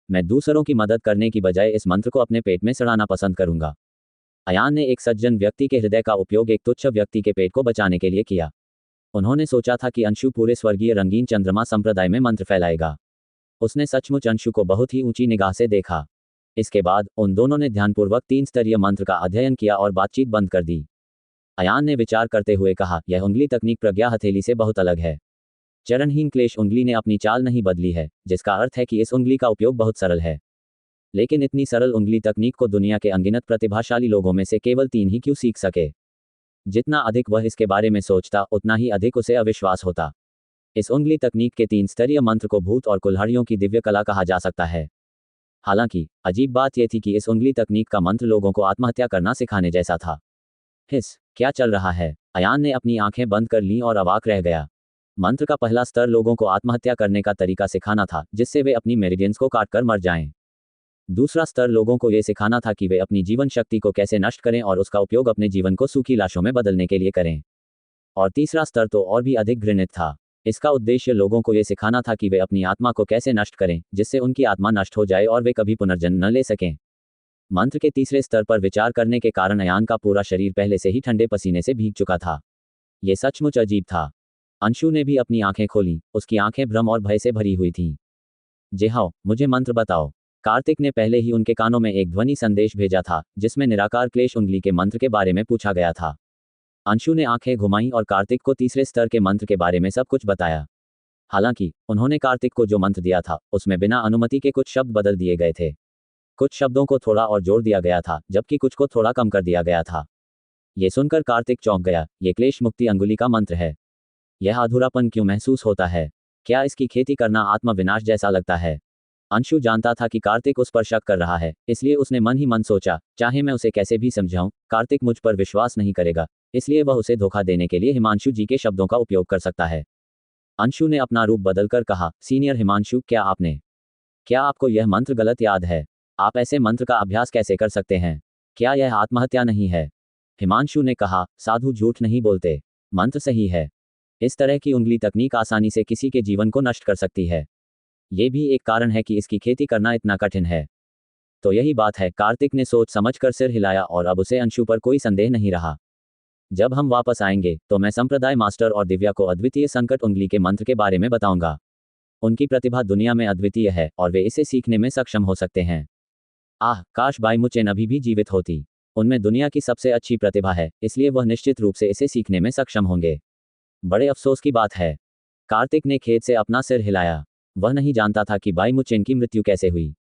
मैं दूसरों की मदद करने की बजाय इस मंत्र को अपने पेट में सड़ाना पसंद करूंगा। अयान ने एक सज्जन व्यक्ति के हृदय का उपयोग एक तुच्छ व्यक्ति के पेट को बचाने के लिए किया। उन्होंने सोचा था कि अंशु पूरे स्वर्गीय रंगीन चंद्रमा संप्रदाय में मंत्र फैलाएगा। उसने सचमुच अंशु को बहुत ही ऊंची निगाह से देखा। इसके बाद उन दोनों ने ध्यानपूर्वक 3 स्तरीय मंत्र का अध्ययन किया और बातचीत बंद कर दी। अयान ने विचार करते हुए कहा, यह उंगली तकनीक प्रज्ञा हथेली से बहुत अलग है। चरणहीन क्लेश उंगली ने अपनी चाल नहीं बदली है, जिसका अर्थ है कि इस उंगली का उपयोग बहुत सरल है। लेकिन इतनी सरल उंगली तकनीक को दुनिया के अनगिनत प्रतिभाशाली लोगों में से केवल 3 ही क्यों सीख सके? जितना अधिक वह इसके बारे में सोचता उतना ही अधिक उसे अविश्वास होता। इस उंगली तकनीक के 3 स्तरीय मंत्र को भूत और कुल्हाड़ियों की दिव्य कला कहा जा सकता है। हालांकि अजीब बात यह थी कि इस उंगली तकनीक का मंत्र लोगों को आत्महत्या करना सिखाने जैसा था। क्या चल रहा है? अयान ने अपनी आंखें बंद कर लीं और अवाक रह गया। मंत्र का पहला स्तर लोगों को आत्महत्या करने का तरीका सिखाना था, जिससे वे अपनी मेरिडियंस को काटकर मर जाएं। दूसरा स्तर लोगों को यह सिखाना था कि वे अपनी जीवन शक्ति को कैसे नष्ट करें और उसका उपयोग अपने जीवन को सूखी लाशों में बदलने के लिए करें। और तीसरा स्तर तो और भी अधिक घृणित था। इसका उद्देश्य लोगों को यह सिखाना था कि वे अपनी आत्मा को कैसे नष्ट करें, जिससे उनकी आत्मा नष्ट हो जाए और वे कभी पुनर्जन्म न ले सकें। मंत्र के तीसरे स्तर पर विचार करने के कारण अयान का पूरा शरीर पहले से ही ठंडे पसीने से भीग चुका था। यह सचमुच अजीब था। अंशु ने भी अपनी आंखें खोलीं। उसकी आंखें भ्रम और भय से भरी हुई थीं। जेहाओ, मुझे मंत्र बताओ। कार्तिक ने पहले ही उनके कानों में एक ध्वनि संदेश भेजा था, जिसमें निराकार क्लेश उंगली के मंत्र के बारे में पूछा गया था। अंशु ने आंखें घुमाईं और कार्तिक को तीसरे स्तर के मंत्र के बारे में सब कुछ बताया। हालांकि उन्होंने कार्तिक को जो मंत्र दिया था उसमें बिना अनुमति के कुछ शब्द बदल दिए गए थे। कुछ शब्दों को थोड़ा और जोड़ दिया गया था, जबकि कुछ को थोड़ा कम कर दिया गया था। ये सुनकर कार्तिक चौंक गया। ये क्लेश मुक्ति अंगुली का मंत्र है। यह अधूरापन क्यों महसूस होता है? क्या इसकी खेती करना आत्मविनाश जैसा लगता है? अंशु जानता था कि कार्तिक उस पर शक कर रहा है, इसलिए उसने मन ही मन सोचा, चाहे मैं उसे कैसे भी समझाऊं, कार्तिक मुझ पर विश्वास नहीं करेगा, इसलिए वह उसे धोखा देने के लिए हिमांशु जी के शब्दों का उपयोग कर सकता है। अंशु ने अपना रूप बदलकर कहा, सीनियर हिमांशु, क्या आपको यह मंत्र गलत याद है? आप ऐसे मंत्र का अभ्यास कैसे कर सकते हैं? क्या यह आत्महत्या नहीं है? हिमांशु ने कहा, साधु झूठ नहीं बोलते, मंत्र सही है। इस तरह की उंगली तकनीक आसानी से किसी के जीवन को नष्ट कर सकती है। ये भी एक कारण है कि इसकी खेती करना इतना कठिन है। तो यही बात है। कार्तिक ने सोच समझकर सिर हिलाया और अब उसे अंशु पर कोई संदेह नहीं रहा। जब हम वापस आएंगे तो मैं संप्रदाय मास्टर और दिव्या को अद्वितीय संकट उंगली के मंत्र के बारे में बताऊंगा। उनकी प्रतिभा दुनिया में अद्वितीय है और वे इसे सीखने में सक्षम हो सकते हैं। काश बाईमुचेन अभी भी जीवित होती। उनमें दुनिया की सबसे अच्छी प्रतिभा है, इसलिए वह निश्चित रूप से इसे सीखने में सक्षम होंगे। बड़े अफसोस की बात है। कार्तिक ने खेद से अपना सिर हिलाया। वह नहीं जानता था कि बाईमुचेन की मृत्यु कैसे हुई।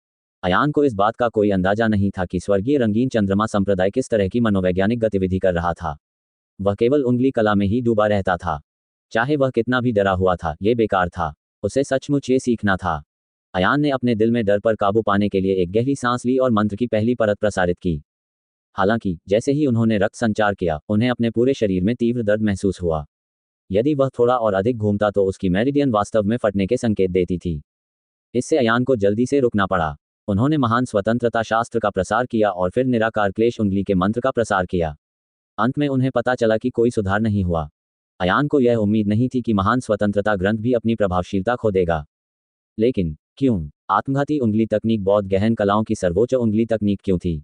अयान को इस बात का कोई अंदाजा नहीं था कि स्वर्गीय रंगीन चंद्रमा संप्रदाय किस तरह की मनोवैज्ञानिक गतिविधि कर रहा था। वह केवल उंगली कला में ही डूबा रहता था। चाहे वह कितना भी डरा हुआ था, यह बेकार था। उसे सचमुच ये सीखना था। अयान ने अपने दिल में डर पर काबू पाने के लिए एक गहरी सांस ली और मंत्र की पहली परत प्रसारित की। हालांकि जैसे ही उन्होंने रक्त संचार किया, उन्हें अपने पूरे शरीर में तीव्र दर्द महसूस हुआ। यदि वह थोड़ा और अधिक घूमता तो उसकी मेरिडियन वास्तव में फटने के संकेत देती थी। इससे अयान को जल्दी से रुकना पड़ा। उन्होंने महान स्वतंत्रता शास्त्र का प्रसार किया और फिर निराकार क्लेश उंगली के मंत्र का प्रसार किया। अंत में उन्हें पता चला कि कोई सुधार नहीं हुआ। अयान को यह उम्मीद नहीं थी कि महान स्वतंत्रता ग्रंथ भी अपनी प्रभावशीलता खो देगा। लेकिन क्यों? आत्मघाती उंगली तकनीक बौद्ध गहन कलाओं की सर्वोच्च उंगली तकनीक क्यों थी?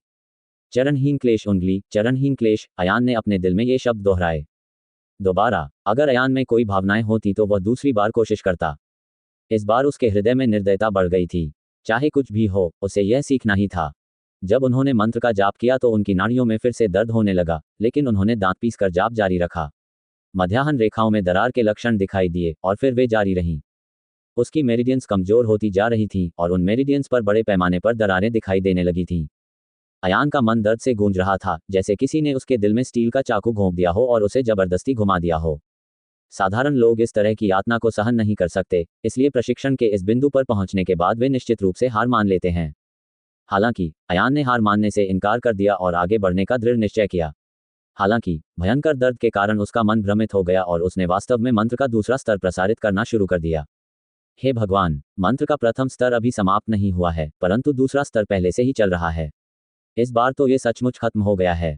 चरणहीन क्लेश उंगली, चरणहीन क्लेश। अयान ने अपने दिल में ये शब्द दोहराए। दोबारा। अगर अयान में कोई भावनाएं होती तो वह दूसरी बार कोशिश करता। इस बार उसके हृदय में निर्दयता बढ़ गई थी। चाहे कुछ भी हो, उसे यह सीखना ही था। जब उन्होंने मंत्र का जाप किया तो उनकी नाड़ियों में फिर से दर्द होने लगा, लेकिन उन्होंने दांत पीसकर जाप जारी रखा। मध्याह्न रेखाओं में दरार के लक्षण दिखाई दिए और फिर वे जारी रहीं। उसकी मेरिडियंस कमजोर होती जा रही थीं और उन मेरिडियंस पर बड़े पैमाने पर दरारें दिखाई देने लगी थीं। अयान का मन दर्द से गूंज रहा था, जैसे किसी ने उसके दिल में स्टील का चाकू घोंप दिया हो और उसे जबरदस्ती घुमा दिया हो। साधारण लोग इस तरह की यातना को सहन नहीं कर सकते, इसलिए प्रशिक्षण के इस बिंदु पर पहुंचने के बाद वे निश्चित रूप से हार मान लेते हैं। हालांकि अयान ने हार मानने से इनकार कर दिया और आगे बढ़ने का दृढ़ निश्चय किया। हालांकि भयंकर दर्द के कारण उसका मन भ्रमित हो गया और उसने वास्तव में मंत्र का दूसरा स्तर प्रसारित करना शुरू कर दिया। हे भगवान, मंत्र का प्रथम स्तर अभी समाप्त नहीं हुआ है, परंतु दूसरा स्तर पहले से ही चल रहा है। इस बार तो ये सचमुच खत्म हो गया है।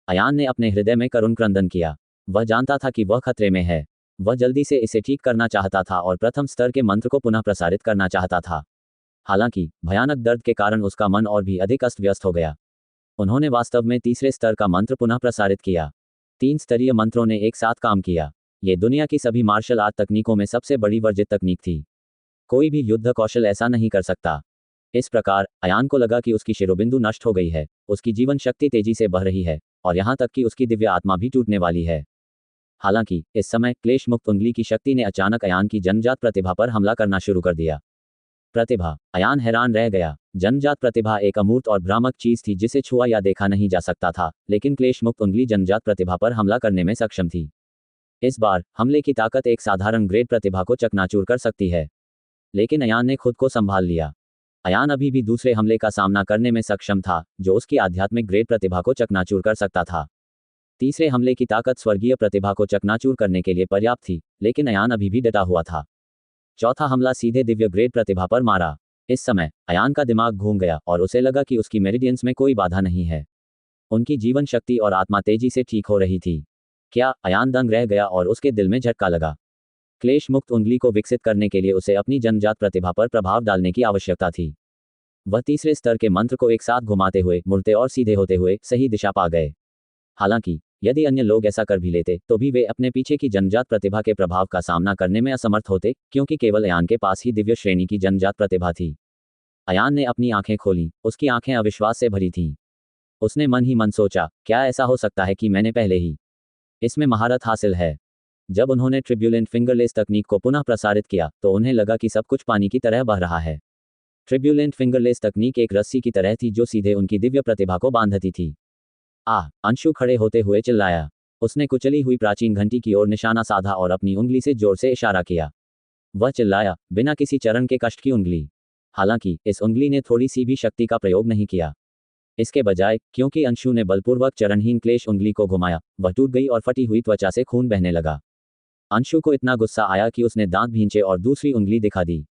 अयान ने अपने हृदय में करुण क्रंदन किया। वह जानता था कि वह खतरे में है। वह जल्दी से इसे ठीक करना चाहता था और प्रथम स्तर के मंत्र को पुनः प्रसारित करना चाहता था। हालांकि भयानक दर्द के कारण उसका मन और भी अधिक अस्त व्यस्त हो गया। उन्होंने वास्तव में तीसरे स्तर का मंत्र पुनः प्रसारित किया। 3 स्तरीय मंत्रों ने एक साथ काम किया। ये दुनिया की सभी मार्शल आर्ट तकनीकों में सबसे बड़ी वर्जित तकनीक थी। कोई भी युद्ध कौशल ऐसा नहीं कर सकता। इस प्रकार अयान को लगा कि उसकी शिरोबिंदु नष्ट हो गई है, उसकी जीवन शक्ति तेजी से बह रही है और यहाँ तक कि उसकी दिव्य आत्मा भी टूटने वाली है। हालांकि इस समय क्लेश मुक्त उंगली की शक्ति ने अचानक अयान की जन्मजात प्रतिभा पर हमला करना शुरू कर दिया। प्रतिभा। अयान हैरान रह गया। जन्मजात प्रतिभा एक अमूर्त और भ्रामक चीज थी जिसे छुआ या देखा नहीं जा सकता था, लेकिन क्लेश मुक्त उंगली जन्मजात प्रतिभा पर हमला करने में सक्षम थी। इस बार हमले की ताकत एक साधारण ग्रेड प्रतिभा को चकनाचूर कर सकती है, लेकिन अयान ने खुद को संभाल लिया। अयान अभी भी दूसरे हमले का सामना करने में सक्षम था, जो उसकी आध्यात्मिक ग्रेड प्रतिभा को चकनाचूर कर सकता था। तीसरे हमले की ताकत स्वर्गीय प्रतिभा को चकनाचूर करने के लिए पर्याप्त थी, लेकिन अयान अभी भी डटा हुआ था। चौथा हमला सीधे दिव्य ग्रेड प्रतिभा पर मारा। इस समय अयान का दिमाग घूम गया और उसे लगा कि उसकी मेरिडियंस में कोई बाधा नहीं है। उनकी जीवन शक्ति और आत्मा तेजी से ठीक हो रही थी। क्या? अयान दंग रह गया और उसके दिल में झटका लगा। क्लेश मुक्त उंगली को विकसित करने के लिए उसे अपनी जन्मजात प्रतिभा पर प्रभाव डालने की आवश्यकता थी। वह तीसरे स्तर के मंत्र को एक साथ घुमाते हुए, मुड़ते और सीधे होते हुए सही दिशा पा गए। हालांकि यदि अन्य लोग ऐसा कर भी लेते तो भी वे अपने पीछे की जन्मजात प्रतिभा के प्रभाव का सामना करने में असमर्थ होते, क्योंकि केवल अयान के पास ही दिव्य श्रेणी की जन्मजात प्रतिभा थी। अयान ने अपनी आंखें खोलीं। उसकी आंखें अविश्वास से भरी थीं। उसने मन ही मन सोचा, क्या ऐसा हो सकता है कि मैंने पहले ही इसमें महारत हासिल है। जब उन्होंने ट्रिब्यूलेंट फिंगरलेस तकनीक को पुनः प्रसारित किया तो उन्हें लगा कि सब कुछ पानी की तरह बह रहा है। ट्रिब्यूलेंट फिंगरलेस तकनीक एक रस्सी की तरह थी जो सीधे उनकी दिव्य प्रतिभा को बांधती थी। अंशु खड़े होते हुए चिल्लाया। उसने कुचली हुई प्राचीन घंटी की ओर निशाना साधा और अपनी उंगली से जोर से इशारा किया। वह चिल्लाया, बिना किसी चरण के कष्ट की उंगली। हालांकि इस उंगली ने थोड़ी सी भी शक्ति का प्रयोग नहीं किया। इसके बजाय, क्योंकि अंशु ने बलपूर्वक चरणहीन क्लेश उंगली को घुमाया, वह टूट गई और फटी हुई त्वचा से खून बहने लगा। अंशु को इतना गुस्सा आया कि उसने दांत भींचे और दूसरी उंगली दिखा दी।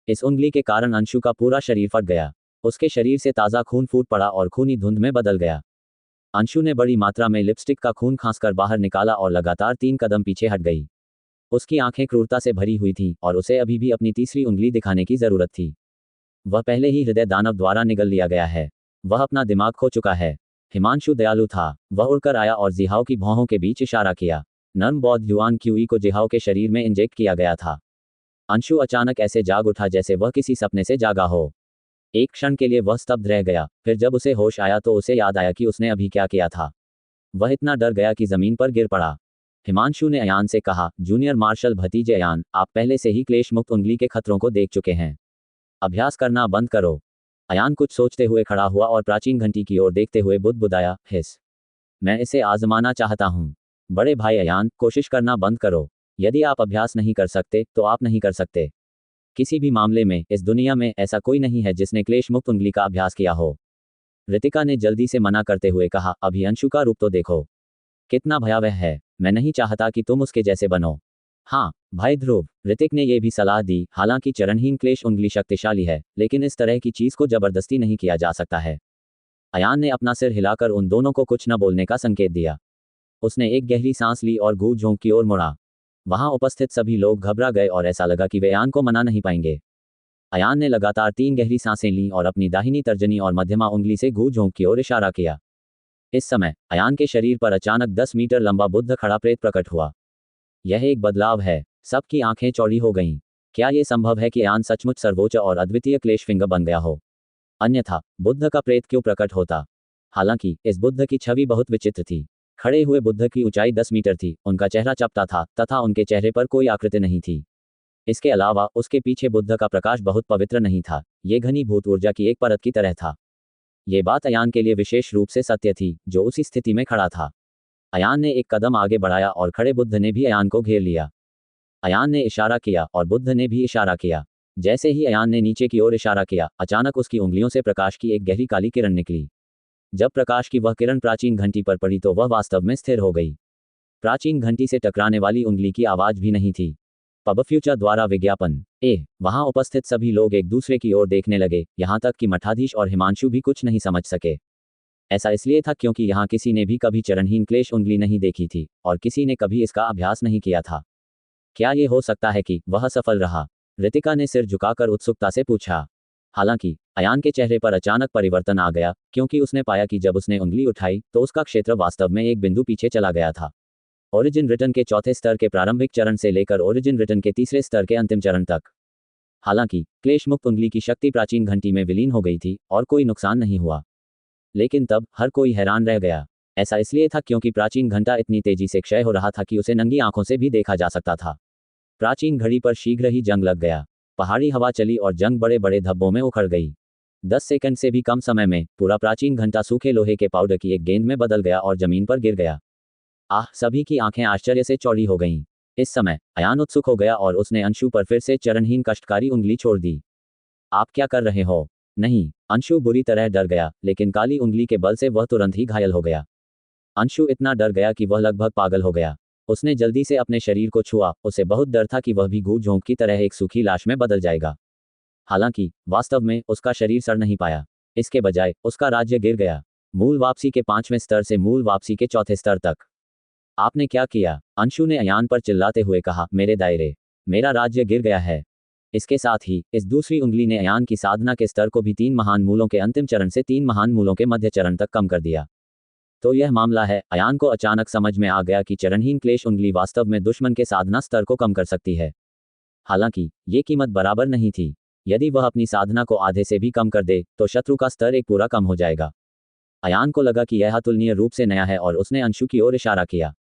इस उंगली के कारण अंशु का पूरा शरीर फट गया। उसके शरीर से ताज़ा खून फूट पड़ा और खूनी धुंध में बदल गया। अंशु ने बड़ी मात्रा में लिपस्टिक का खून खांसकर बाहर निकाला और लगातार 3 कदम पीछे हट गई। उसकी आंखें क्रूरता से भरी हुई थीं और उसे अभी भी अपनी तीसरी उंगली दिखाने की जरूरत थी। वह पहले ही हृदय दानव द्वारा निगल लिया गया है। वह अपना दिमाग खो चुका है। हिमांशु दयालु था। वह उड़कर आया और जिहाओ की भौहों के बीच इशारा किया। नर्म बौद्ध युआन क्यूई को जिहाओ के शरीर में इंजेक्ट किया गया था। अंशु अचानक ऐसे जाग उठा जैसे वह किसी सपने से जागा हो। एक क्षण के लिए वह स्तब्ध रह गया, फिर जब उसे होश आया तो उसे याद आया कि उसने अभी क्या किया था। वह इतना डर गया कि जमीन पर गिर पड़ा। हिमांशु ने अयान से कहा, जूनियर मार्शल भतीजे अयान, आप पहले से ही क्लेश मुक्त उंगली के खतरों को देख चुके हैं। अभ्यास करना बंद करो। अयान कुछ सोचते हुए खड़ा हुआ और प्राचीन घंटी की ओर देखते हुए बुदबुदाया, हिस। मैं इसे आजमाना चाहता हूँ। बड़े भाई अयान, कोशिश करना बंद करो। यदि आप अभ्यास नहीं कर सकते तो आप नहीं कर सकते। किसी भी मामले में इस दुनिया में ऐसा कोई नहीं है जिसने क्लेश मुक्त उंगली का अभ्यास किया हो। रितिका ने जल्दी से मना करते हुए कहा, अभी अंशु का रूप तो देखो, कितना भयावह है। मैं नहीं चाहता कि तुम उसके जैसे बनो। हाँ भाई ध्रुव, ऋतिक ने यह भी सलाह दी। हालांकि चरणहीन क्लेश उंगली शक्तिशाली है, लेकिन इस तरह की चीज को जबरदस्ती नहीं किया जा सकता है। अयान ने अपना सिर हिलाकर उन दोनों को कुछ न बोलने का संकेत दिया। उसने एक गहरी सांस ली और गूंज झोंक की ओर मुड़ा। वहां उपस्थित सभी लोग घबरा गए और ऐसा लगा कि वे अयान को मना नहीं पाएंगे। अयान ने लगातार 3 गहरी सांसें लीं और अपनी दाहिनी तर्जनी और मध्यमा उंगली से गूंज झोंक की ओर इशारा किया। इस समय अयान के शरीर पर अचानक 10 मीटर लंबा बुद्ध खड़ा प्रेत प्रकट हुआ। यह एक बदलाव है। सबकी आंखें चौड़ी हो गईं। क्या यह संभव है कि अयान सचमुच सर्वोच्च और अद्वितीय क्लेश फिंगर बन गया हो? अन्यथा बुद्ध का प्रेत क्यों प्रकट होता? हालांकि इस बुद्ध की छवि बहुत विचित्र थी। खड़े हुए बुद्ध की ऊंचाई 10 मीटर थी, उनका चेहरा चपटा था तथा उनके चेहरे पर कोई आकृति नहीं थी। इसके अलावा उसके पीछे बुद्ध का प्रकाश बहुत पवित्र नहीं था, ये घनीभूत ऊर्जा की एक परत की तरह था। ये बात अयान के लिए विशेष रूप से सत्य थी, जो उसी स्थिति में खड़ा था। अयान ने एक कदम आगे बढ़ाया और खड़े बुद्ध ने भी अयान को घेर लिया। अयान ने इशारा किया और बुद्ध ने भी इशारा किया। जैसे ही अयान ने नीचे की ओर इशारा किया, अचानक उसकी उंगलियों से प्रकाश की एक गहरी काली किरण निकली। जब प्रकाश की वह किरण प्राचीन घंटी पर पड़ी तो वह वास्तव में स्थिर हो गई। प्राचीन घंटी से टकराने वाली उंगली की आवाज भी नहीं थी। पब फ्यूचर द्वारा विज्ञापन। वहां उपस्थित सभी लोग एक दूसरे की ओर देखने लगे, यहां तक कि मठाधीश और हिमांशु भी कुछ नहीं समझ सके। ऐसा इसलिए था क्योंकि यहाँ किसी ने भी कभी चरणहीन क्लेश उंगली नहीं देखी थी और किसी ने कभी इसका अभ्यास नहीं किया था। क्या ये हो सकता है कि वह सफल रहा? रितिका ने सिर झुकाकर उत्सुकता से पूछा। हालांकि अयान के चेहरे पर अचानक परिवर्तन आ गया, क्योंकि उसने पाया कि जब उसने उंगली उठाई तो उसका क्षेत्र वास्तव में एक बिंदु पीछे चला गया था। ओरिजिन रिटर्न के चौथे स्तर के प्रारंभिक चरण से लेकर ओरिजिन रिटर्न के तीसरे स्तर के अंतिम चरण तक। हालांकि क्लेश मुक्त उंगली की शक्ति प्राचीन घंटी में विलीन हो गई थी और कोई नुकसान नहीं हुआ, लेकिन तब हर कोई हैरान रह गया। ऐसा इसलिए था क्योंकि प्राचीन घंटा इतनी तेजी से क्षय हो रहा था कि उसे नंगी आंखों से भी देखा जा सकता था। प्राचीन घड़ी पर शीघ्र ही जंग लग गया। पहाड़ी हवा चली और जंग बड़े बड़े धब्बों में उखड़ गई। 10 सेकंड से भी कम समय में पूरा प्राचीन घंटा सूखे लोहे के पाउडर की एक गेंद में बदल गया और जमीन पर गिर गया। सभी की आंखें आश्चर्य से चौड़ी हो गईं। इस समय अयान उत्सुक हो गया और उसने अंशु पर फिर से चरणहीन कष्टकारी उंगली छोड़ दी। आप क्या कर रहे हो? नहीं, अंशु बुरी तरह डर गया, लेकिन काली उंगली के बल से वह तुरंत ही घायल हो गया। अंशु इतना डर गया कि वह लगभग पागल हो गया। उसने जल्दी से अपने शरीर को छुआ, उसे बहुत डर था कि वह भी गूंज झोंक की तरह एक सूखी लाश में बदल जाएगा। हालांकि वास्तव में उसका शरीर सड़ नहीं पाया, इसके बजाय उसका राज्य गिर गया, मूल वापसी के 5वें स्तर से मूल वापसी के चौथे स्तर तक। आपने क्या किया? अंशु ने अयान पर चिल्लाते हुए कहा, मेरा राज्य गिर गया है। इसके साथ ही इस दूसरी उंगली ने अयान की साधना के स्तर को भी 3 महान मूलों के अंतिम चरण से 3 महान मूलों के मध्य चरण तक कम कर दिया। तो यह मामला है। अयान को अचानक समझ में आ गया कि चरणहीन क्लेश उंगली वास्तव में दुश्मन के साधना स्तर को कम कर सकती है। हालांकि ये कीमत बराबर नहीं थी। यदि वह अपनी साधना को आधे से भी कम कर दे तो शत्रु का स्तर एक पूरा कम हो जाएगा। अयान को लगा कि यह अतुलनीय रूप से नया है और उसने अंशु की ओर इशारा किया।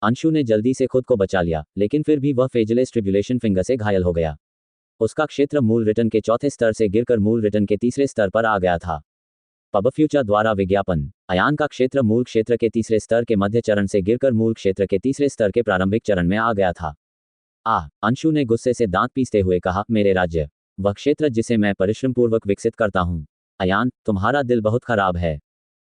अंशु ने जल्दी से खुद को बचा लिया, लेकिन फिर भी वह फेजलेस ट्रिब्यूलेशन फिंगर से घायल हो गया। उसका क्षेत्र मूल रिटर्न के चौथे स्तर से गिरकर मूल रिटर्न के तीसरे स्तर पर आ गया था। पब फ्यूचर द्वारा विज्ञापन। अयान का क्षेत्र मूल क्षेत्र के तीसरे स्तर के मध्य चरण से गिरकर मूल क्षेत्र के तीसरे स्तर के प्रारंभिक चरण में आ गया था। अंशु ने गुस्से से दांत पीसते हुए कहा, मेरे राज्य, वह क्षेत्र जिसे मैं परिश्रमपूर्वक विकसित करता हूं। अयान, तुम्हारा दिल बहुत खराब है।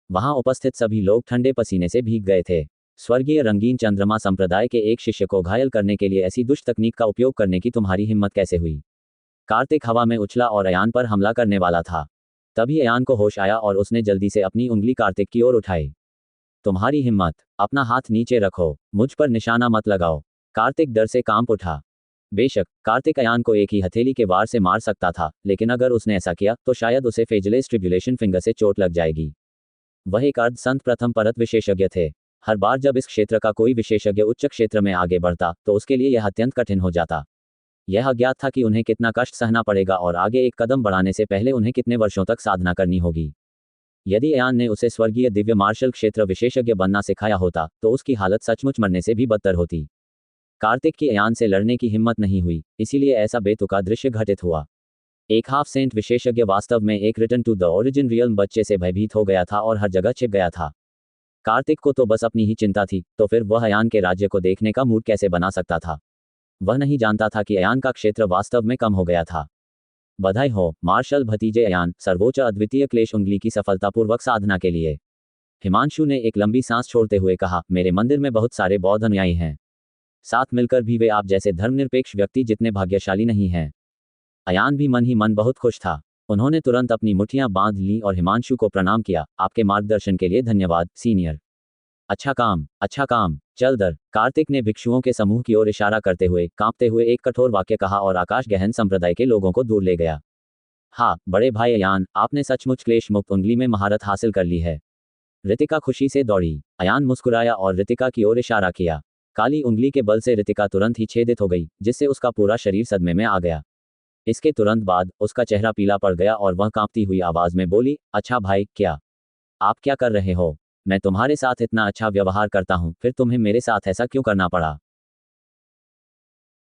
वहां उपस्थित सभी लोग ठंडे पसीने से भीग गए थे। स्वर्गीय रंगीन चंद्रमा संप्रदाय के एक शिष्य को घायल करने के लिए ऐसी दुष्ट तकनीक का उपयोग करने की तुम्हारी हिम्मत कैसे हुई? कार्तिक हवा में उछला और अयान पर हमला करने वाला था। तभी अयान को होश आया और उसने जल्दी से अपनी उंगली कार्तिक की ओर उठाई। तुम्हारी हिम्मत! अपना हाथ नीचे रखो, मुझ पर निशाना मत लगाओ। कार्तिक डर से कांप उठा। बेशक कार्तिक अयान को एक ही हथेली के वार से मार सकता था, लेकिन अगर उसने ऐसा किया तो शायद उसे फेजलेस ट्रिब्यूलेशन फिंगर से चोट लग जाएगी। वह एक अर्ध संत प्रथम परत विशेषज्ञ थे। हर बार जब इस क्षेत्र का कोई विशेषज्ञ उच्च क्षेत्र में आगे बढ़ता तो उसके लिए यह अत्यंत कठिन हो जाता। यह अज्ञात था कि उन्हें कितना कष्ट सहना पड़ेगा और आगे एक कदम बढ़ाने से पहले उन्हें कितने वर्षों तक साधना करनी होगी। यदि अयान ने उसे स्वर्गीय दिव्य मार्शल क्षेत्र विशेषज्ञ बनना सिखाया होता तो उसकी हालत सचमुच मरने से भी बदतर होती। कार्तिक की अयान से लड़ने की हिम्मत नहीं हुई, इसीलिए ऐसा बेतुका दृश्य घटित हुआ। एक हाफ सेंट विशेषज्ञ वास्तव में एक return to the origin realm बच्चे से भयभीत हो गया था और हर जगह छिप गया था। कार्तिक को तो बस अपनी ही चिंता थी, तो फिर वह अयान के राज्य को देखने का मूड कैसे बना सकता था? वह नहीं जानता था कि अयान का क्षेत्र वास्तव में कम हो गया था। बधाई हो मार्शल भतीजे अयान, सर्वोच्च अद्वितीय क्लेश उंगली की सफलतापूर्वक साधना के लिए। हिमांशु ने एक लंबी सांस छोड़ते हुए कहा, मेरे मंदिर में बहुत सारे बौद्ध अनुयायी हैं। साथ मिलकर भी वे आप जैसे धर्मनिरपेक्ष व्यक्ति जितने भाग्यशाली नहीं हैं। अयान भी मन ही मन बहुत खुश था। उन्होंने तुरंत अपनी मुट्ठियां बांध ली और हिमांशु को प्रणाम किया। आपके मार्गदर्शन के लिए धन्यवाद सीनियर। अच्छा काम, चल दर। कार्तिक ने भिक्षुओं के समूह की ओर इशारा करते हुए कांपते हुए एक कठोर वाक्य कहा और आकाश गहन संप्रदाय के लोगों को दूर ले गया। बड़े भाई अयान, आपने सचमुच क्लेश मुक्त उंगली में महारत हासिल कर ली है। रितिका खुशी से दौड़ी। अयान मुस्कुराया और रितिका की ओर इशारा किया। काली उंगली के बल से रितिका तुरंत ही छेदित हो गई, जिससे उसका पूरा शरीर सदमे में आ गया। इसके तुरंत बाद उसका चेहरा पीला पड़ गया और वह कांपती हुई आवाज में बोली, अच्छा भाई, आप क्या कर रहे हो? मैं तुम्हारे साथ इतना अच्छा व्यवहार करता हूं, फिर तुम्हें मेरे साथ ऐसा क्यों करना पड़ा?